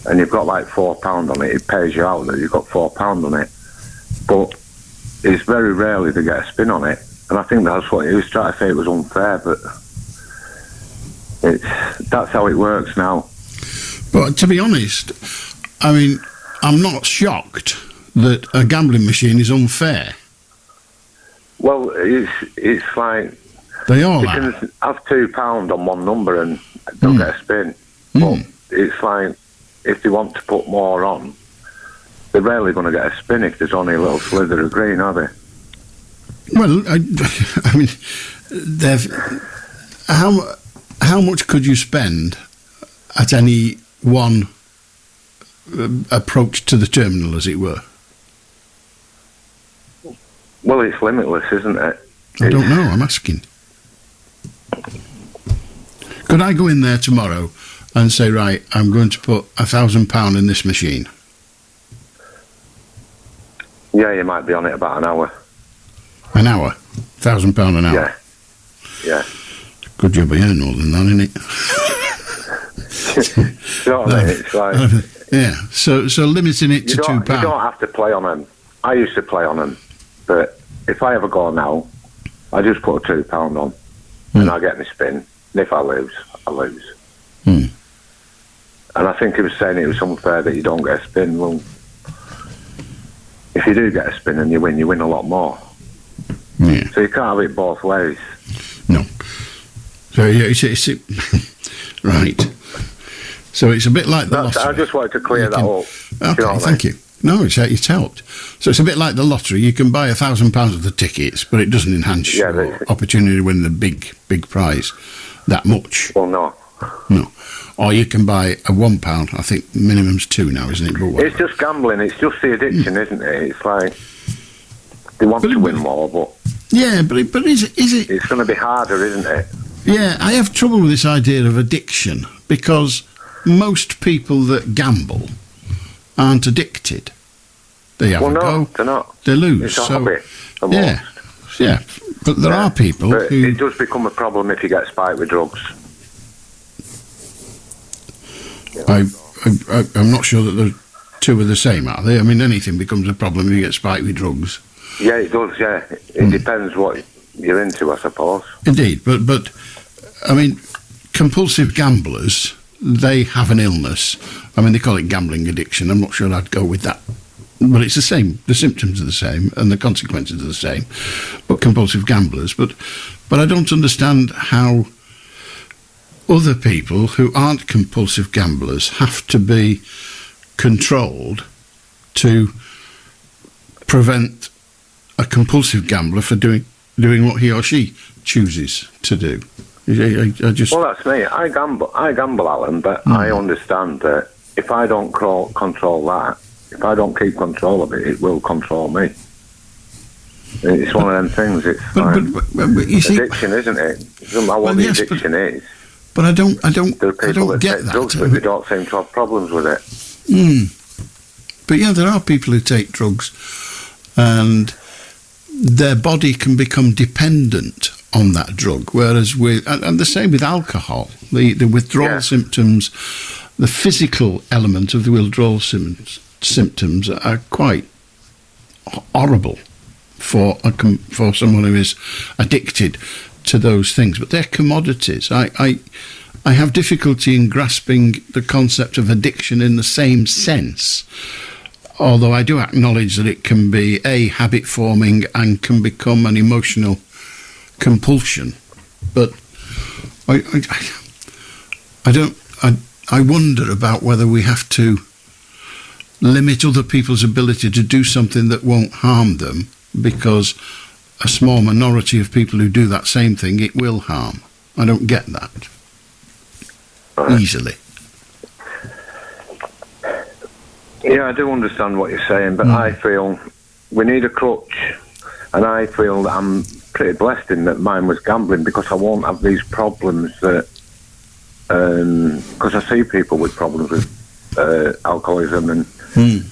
and you've got like £4 on it, it pays you out that you've got £4 on it. But it's very rarely they get a spin on it. And I think that's what he was trying to say, it was unfair, but that's how it works now. But to be honest, I mean, I'm not shocked that a gambling machine is unfair. Well, it's like they all you can have £2 on one number and don't get a spin. But it's like if they want to put more on, they're rarely going to get a spin if there's only a little slither of green, are they? Well, I mean, how much could you spend at any one approach to the terminal, as it were? Well, it's limitless, isn't it? I don't know, I'm asking. Could I go in there tomorrow and say, right, I'm going to put £1,000 in this machine? Yeah, you might be on it about an hour. An hour? £1,000 an hour? Yeah. Good job I earn more than that, isn't it? You know what I mean? It's like... Yeah, so limiting it to £2. You don't have to play on them. I used to play on them, but if I ever go now, I just put a £2 on, and I get my spin. And if I lose, I lose. And I think he was saying it was unfair that you don't get a spin. Well, if you do get a spin and you win a lot more. Yeah. So you can't have it both ways. No. So it's right. So it's a bit like the lottery. I just wanted to clear that up. Okay, thank you. No, it's helped. So it's a bit like the lottery. You can buy £1,000 of the tickets, but it doesn't enhance your opportunity to win the big prize that much. Well, no. Or you can buy a £1. I think minimum's £2 now, isn't it? But it's just gambling. It's just the addiction, isn't it? It's like they want to win more, but yeah, but is it? It's going to be harder, isn't it? Yeah, I have trouble with this idea of addiction because most people that gamble aren't addicted. They have a go. They're not. They lose. It's a So, hobby. yeah. But there are people but who... it does become a problem if you get spiked with drugs. I'm not sure that the two are the same, are they? I mean, anything becomes a problem if you get spiked with drugs. Yeah, it does, yeah. It depends what you're into, I suppose. Indeed, but I mean, compulsive gamblers, they have an illness. I mean, they call it gambling addiction. I'm not sure I'd go with that. But it's the same. The symptoms are the same and the consequences are the same. But compulsive gamblers. But I don't understand how other people who aren't compulsive gamblers have to be controlled to prevent a compulsive gambler for doing what he or she chooses to do. I just... Well, that's me. I gamble, Alan, but I understand that if I don't control that, if I don't keep control of it, it will control me. It's one of them things. It's but you see, addiction, isn't it? It doesn't matter what the addiction is. But I don't there are people that get take that. drugs, but they don't seem to have problems with it. But yeah, there are people who take drugs and their body can become dependent on that drug, whereas and the same with alcohol, the withdrawal symptoms, the physical element of the withdrawal symptoms are quite horrible for someone who is addicted to those things, but they're commodities. I have difficulty in grasping the concept of addiction in the same sense, although I do acknowledge that it can be habit forming and can become an emotional compulsion. But I wonder about whether we have to limit other people's ability to do something that won't harm them, because a small minority of people who do that same thing, it will harm. I don't get that easily. Yeah, I do understand what you're saying, but I feel we need a crutch, and I feel that I'm pretty blessed in that mine was gambling, because I won't have these problems that because I see people with problems with alcoholism and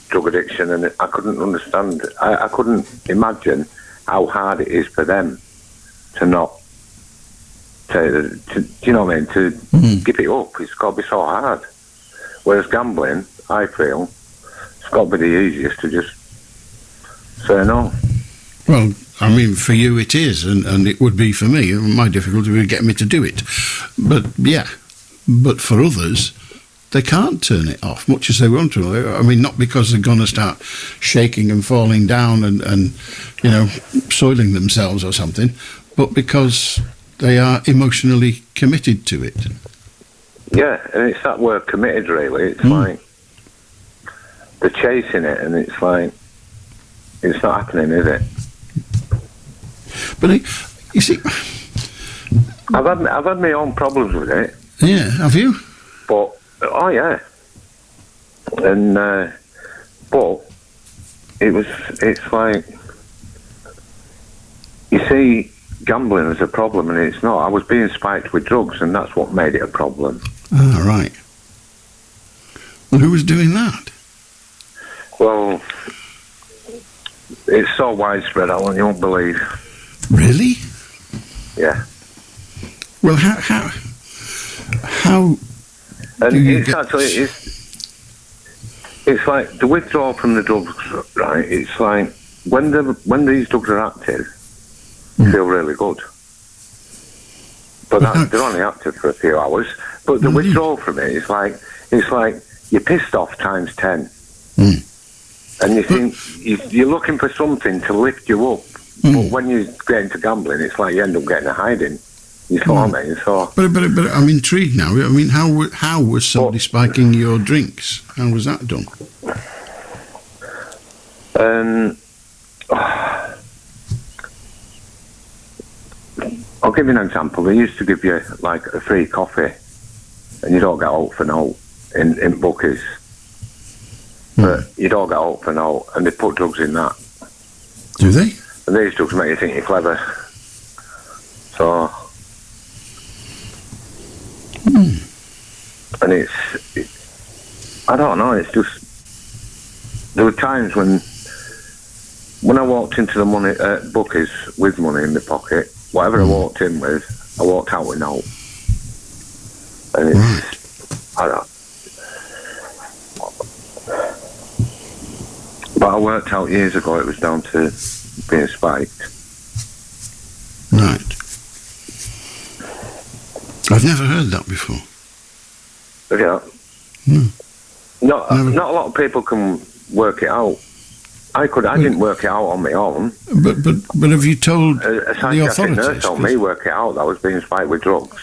drug addiction, and I couldn't understand. I couldn't imagine how hard it is for them to not do you know what I mean? To give it up. It's got to be so hard. Whereas gambling, I feel, it's got to be the easiest to just say no. Well, I mean, for you it is, and it would be for me. My difficulty would get me to do it. But yeah, but for others, they can't turn it off, much as they want to. I mean, not because they're going to start shaking and falling down and you know, soiling themselves or something, but because they are emotionally committed to it. Yeah, and it's that word committed, really. It's like they're chasing it, and it's like it's not happening, is it? But you see, I've had my own problems with it. Yeah, have you? But oh yeah, and but it's like, you see, gambling is a problem, and it's not. I was being spiked with drugs, and that's what made it a problem. Ah, right. Well, who was doing that? Well, it's so widespread, Alan, you won't believe. Really? Yeah. Well, how and do you it's get... actually it's like the withdrawal from the drugs, right? It's like when these drugs are active, you feel really good. But they're only active for a few hours. But the withdrawal from it is like you're pissed off times 10. And you think you're looking for something to lift you up. But when you get into gambling, it's like you end up getting a hiding. You know what I mean? So, but I'm intrigued now. I mean, how was somebody spiking your drinks? How was that done? I'll give you an example. They used to give you like a free coffee, and you don't get out for no in bookies. But you don't get out for no, and they put drugs in that. Do they? And these drugs make you think you're clever. So, and I don't know. It's just there were times when I walked into the money bookies with money in my pocket. Whatever I walked in with, I walked out with no. And it's I don't. But I worked out years ago it was down to being spiked. Right. I've never heard that before. Yeah. Not a lot of people can work it out. I didn't work it out on my own. But have you told a the psychiatric authorities? nurse told me work it out that I was being spiked with drugs.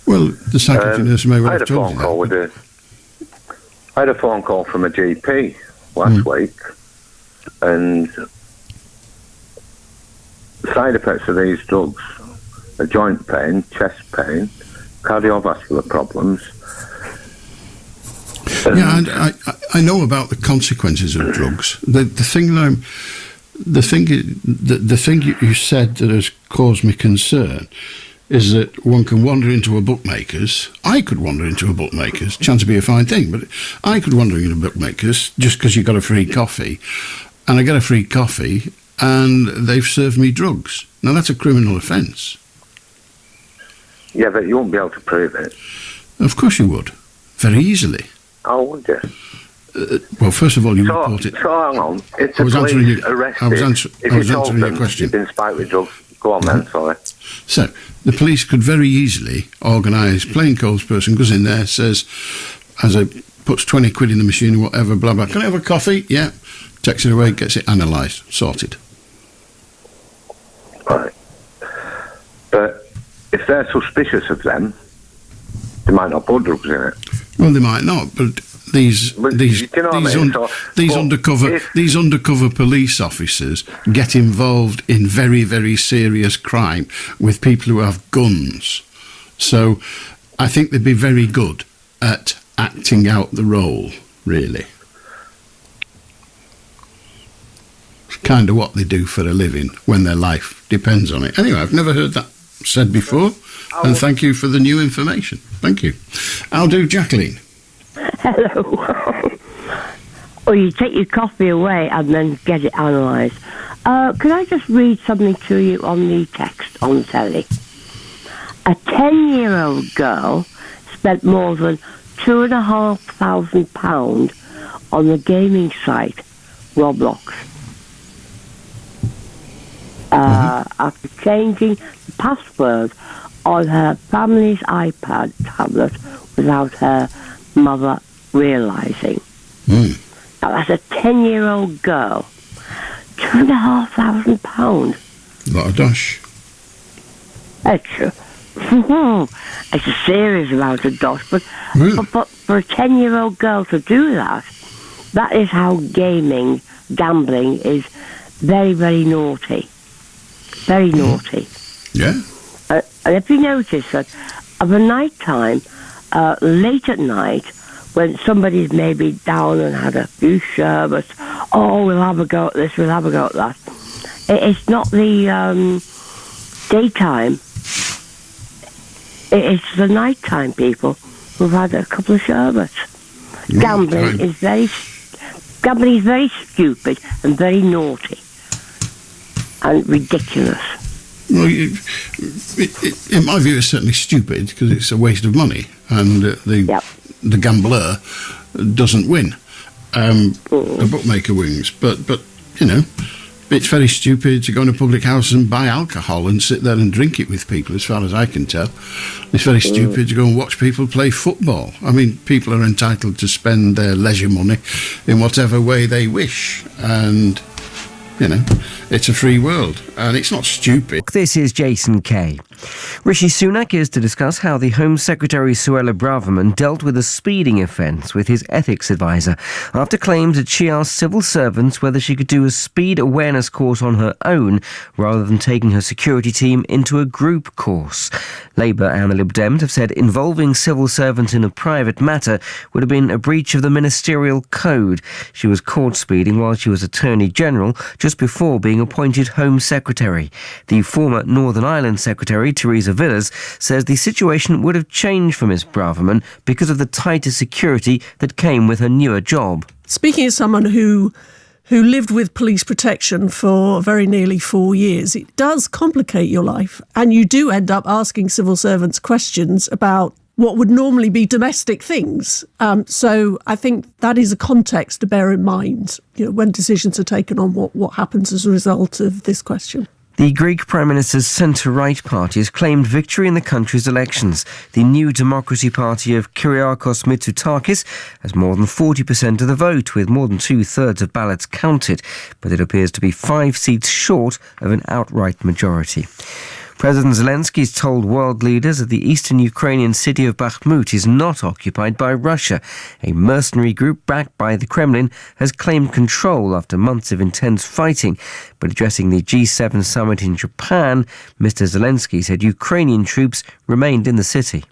Well, the psychiatric nurse may well have told you I had a phone call from a GP last week, and side effects of these drugs are joint pain, chest pain, cardiovascular problems. Yeah, I know about the consequences of drugs. The thing you said that has caused me concern is that one can wander into a bookmaker's. I could wander into a bookmaker's. Chance to be a fine thing, but I could wander into a bookmaker's just because you got a free coffee, and I get a free coffee, and they've served me drugs. Now that's a criminal offence. Yeah, but you won't be able to prove it. Of course you would, very easily. Oh, would you? Well, first of all, you report it. So hang on. If I was the answering police you. arrested, I was answering your question. You've been spiked with drugs. Go on then, sorry. So the police could very easily organise. Plainclothes person goes in there, says, puts 20 quid in the machine or whatever, blah blah. Can I have a coffee? Yeah. Takes it away, gets it analysed, sorted. Right. But if they're suspicious of them, they might not put drugs in it. Well, they might not, but these undercover police officers get involved in very, very serious crime with people who have guns. So I think they'd be very good at acting out the role, really. It's kind of what they do for a living when their life depends on it. Anyway, I've never heard that said before, and thank you for the new information. Thank you. I'll do Jacqueline. Hello. Or you take your coffee away and then get it analysed. Could I just read something to you on the text on the telly? A 10-year-old girl spent more than £2,500 on the gaming site Roblox. After changing the password on her family's iPad tablet without her mother realising. Now that's a 10-year-old girl. £2,500. A lot of dosh. It's a serious amount of dosh, but for a 10-year-old girl to do that is how gambling is very, very naughty. Very naughty. Yeah. And if you notice that of a night time, late at night, when somebody's maybe down and had a few sherbets, we'll have a go at this, we'll have a go at that. It's not the daytime. It's the nighttime people who've had a couple of sherbets. Gambling is very stupid and very naughty and ridiculous. Well, in my view, it's certainly stupid because it's a waste of money, and the gambler doesn't win. The bookmaker wins, but you know, it's very stupid to go in a public house and buy alcohol and sit there and drink it with people. As far as I can tell, it's very stupid to go and watch people play football. I mean, people are entitled to spend their leisure money in whatever way they wish, and you know, it's a free world, and it's not stupid. This is Jason Kay. Rishi Sunak is to discuss how the Home Secretary Suella Braverman dealt with a speeding offence with his ethics advisor after claims that she asked civil servants whether she could do a speed awareness course on her own rather than taking her security team into a group course. Labour and the Lib Dems have said involving civil servants in a private matter would have been a breach of the ministerial code. She was caught speeding while she was Attorney General just just before being appointed Home Secretary. The former Northern Ireland Secretary, Theresa Villas, says the situation would have changed for Ms Braverman because of the tighter security that came with her newer job. Speaking as someone who lived with police protection for very nearly 4 years, it does complicate your life, and you do end up asking civil servants questions about what would normally be domestic things. So I think that is a context to bear in mind, when decisions are taken on what happens as a result of this question. The Greek Prime Minister's centre-right party has claimed victory in the country's elections. The New Democracy Party of Kyriakos Mitsotakis has more than 40% of the vote, with more than 2/3 of ballots counted, but it appears to be 5 seats short of an outright majority. President Zelensky has told world leaders that the eastern Ukrainian city of Bakhmut is not occupied by Russia. A mercenary group backed by the Kremlin has claimed control after months of intense fighting. But addressing the G7 summit in Japan, Mr. Zelensky said Ukrainian troops remained in the city.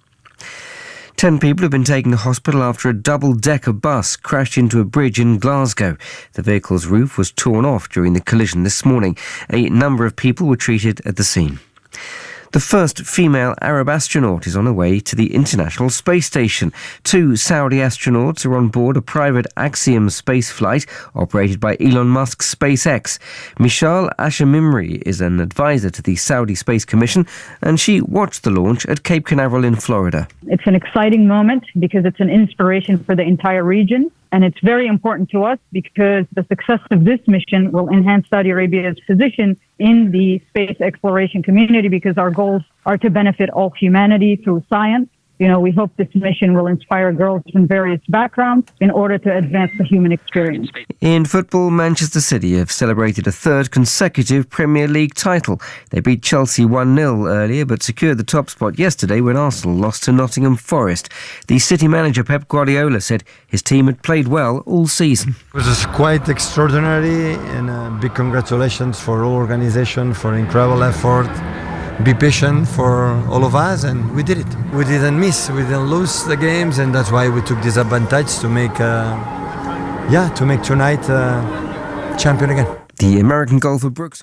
10 people have been taken to hospital after a double-decker bus crashed into a bridge in Glasgow. The vehicle's roof was torn off during the collision this morning. A number of people were treated at the scene. The first female Arab astronaut is on her way to the International Space Station. 2 Saudi astronauts are on board a private Axiom space flight operated by Elon Musk's SpaceX. Mishal Ashamimri is an advisor to the Saudi Space Commission, and she watched the launch at Cape Canaveral in Florida. It's an exciting moment because it's an inspiration for the entire region. And it's very important to us because the success of this mission will enhance Saudi Arabia's position in the space exploration community, because our goals are to benefit all humanity through science. We hope this mission will inspire girls from various backgrounds in order to advance the human experience. In football, Manchester City have celebrated a 3rd consecutive Premier League title. They beat Chelsea 1-0 earlier, but secured the top spot yesterday when Arsenal lost to Nottingham Forest. The City manager Pep Guardiola said his team had played well all season. It was quite extraordinary, and big congratulations for all organisation for incredible effort. Be patient for all of us, and we did it. We didn't miss, we didn't lose the games, and that's why we took this advantage to make tonight champion again. The American golfer Brooks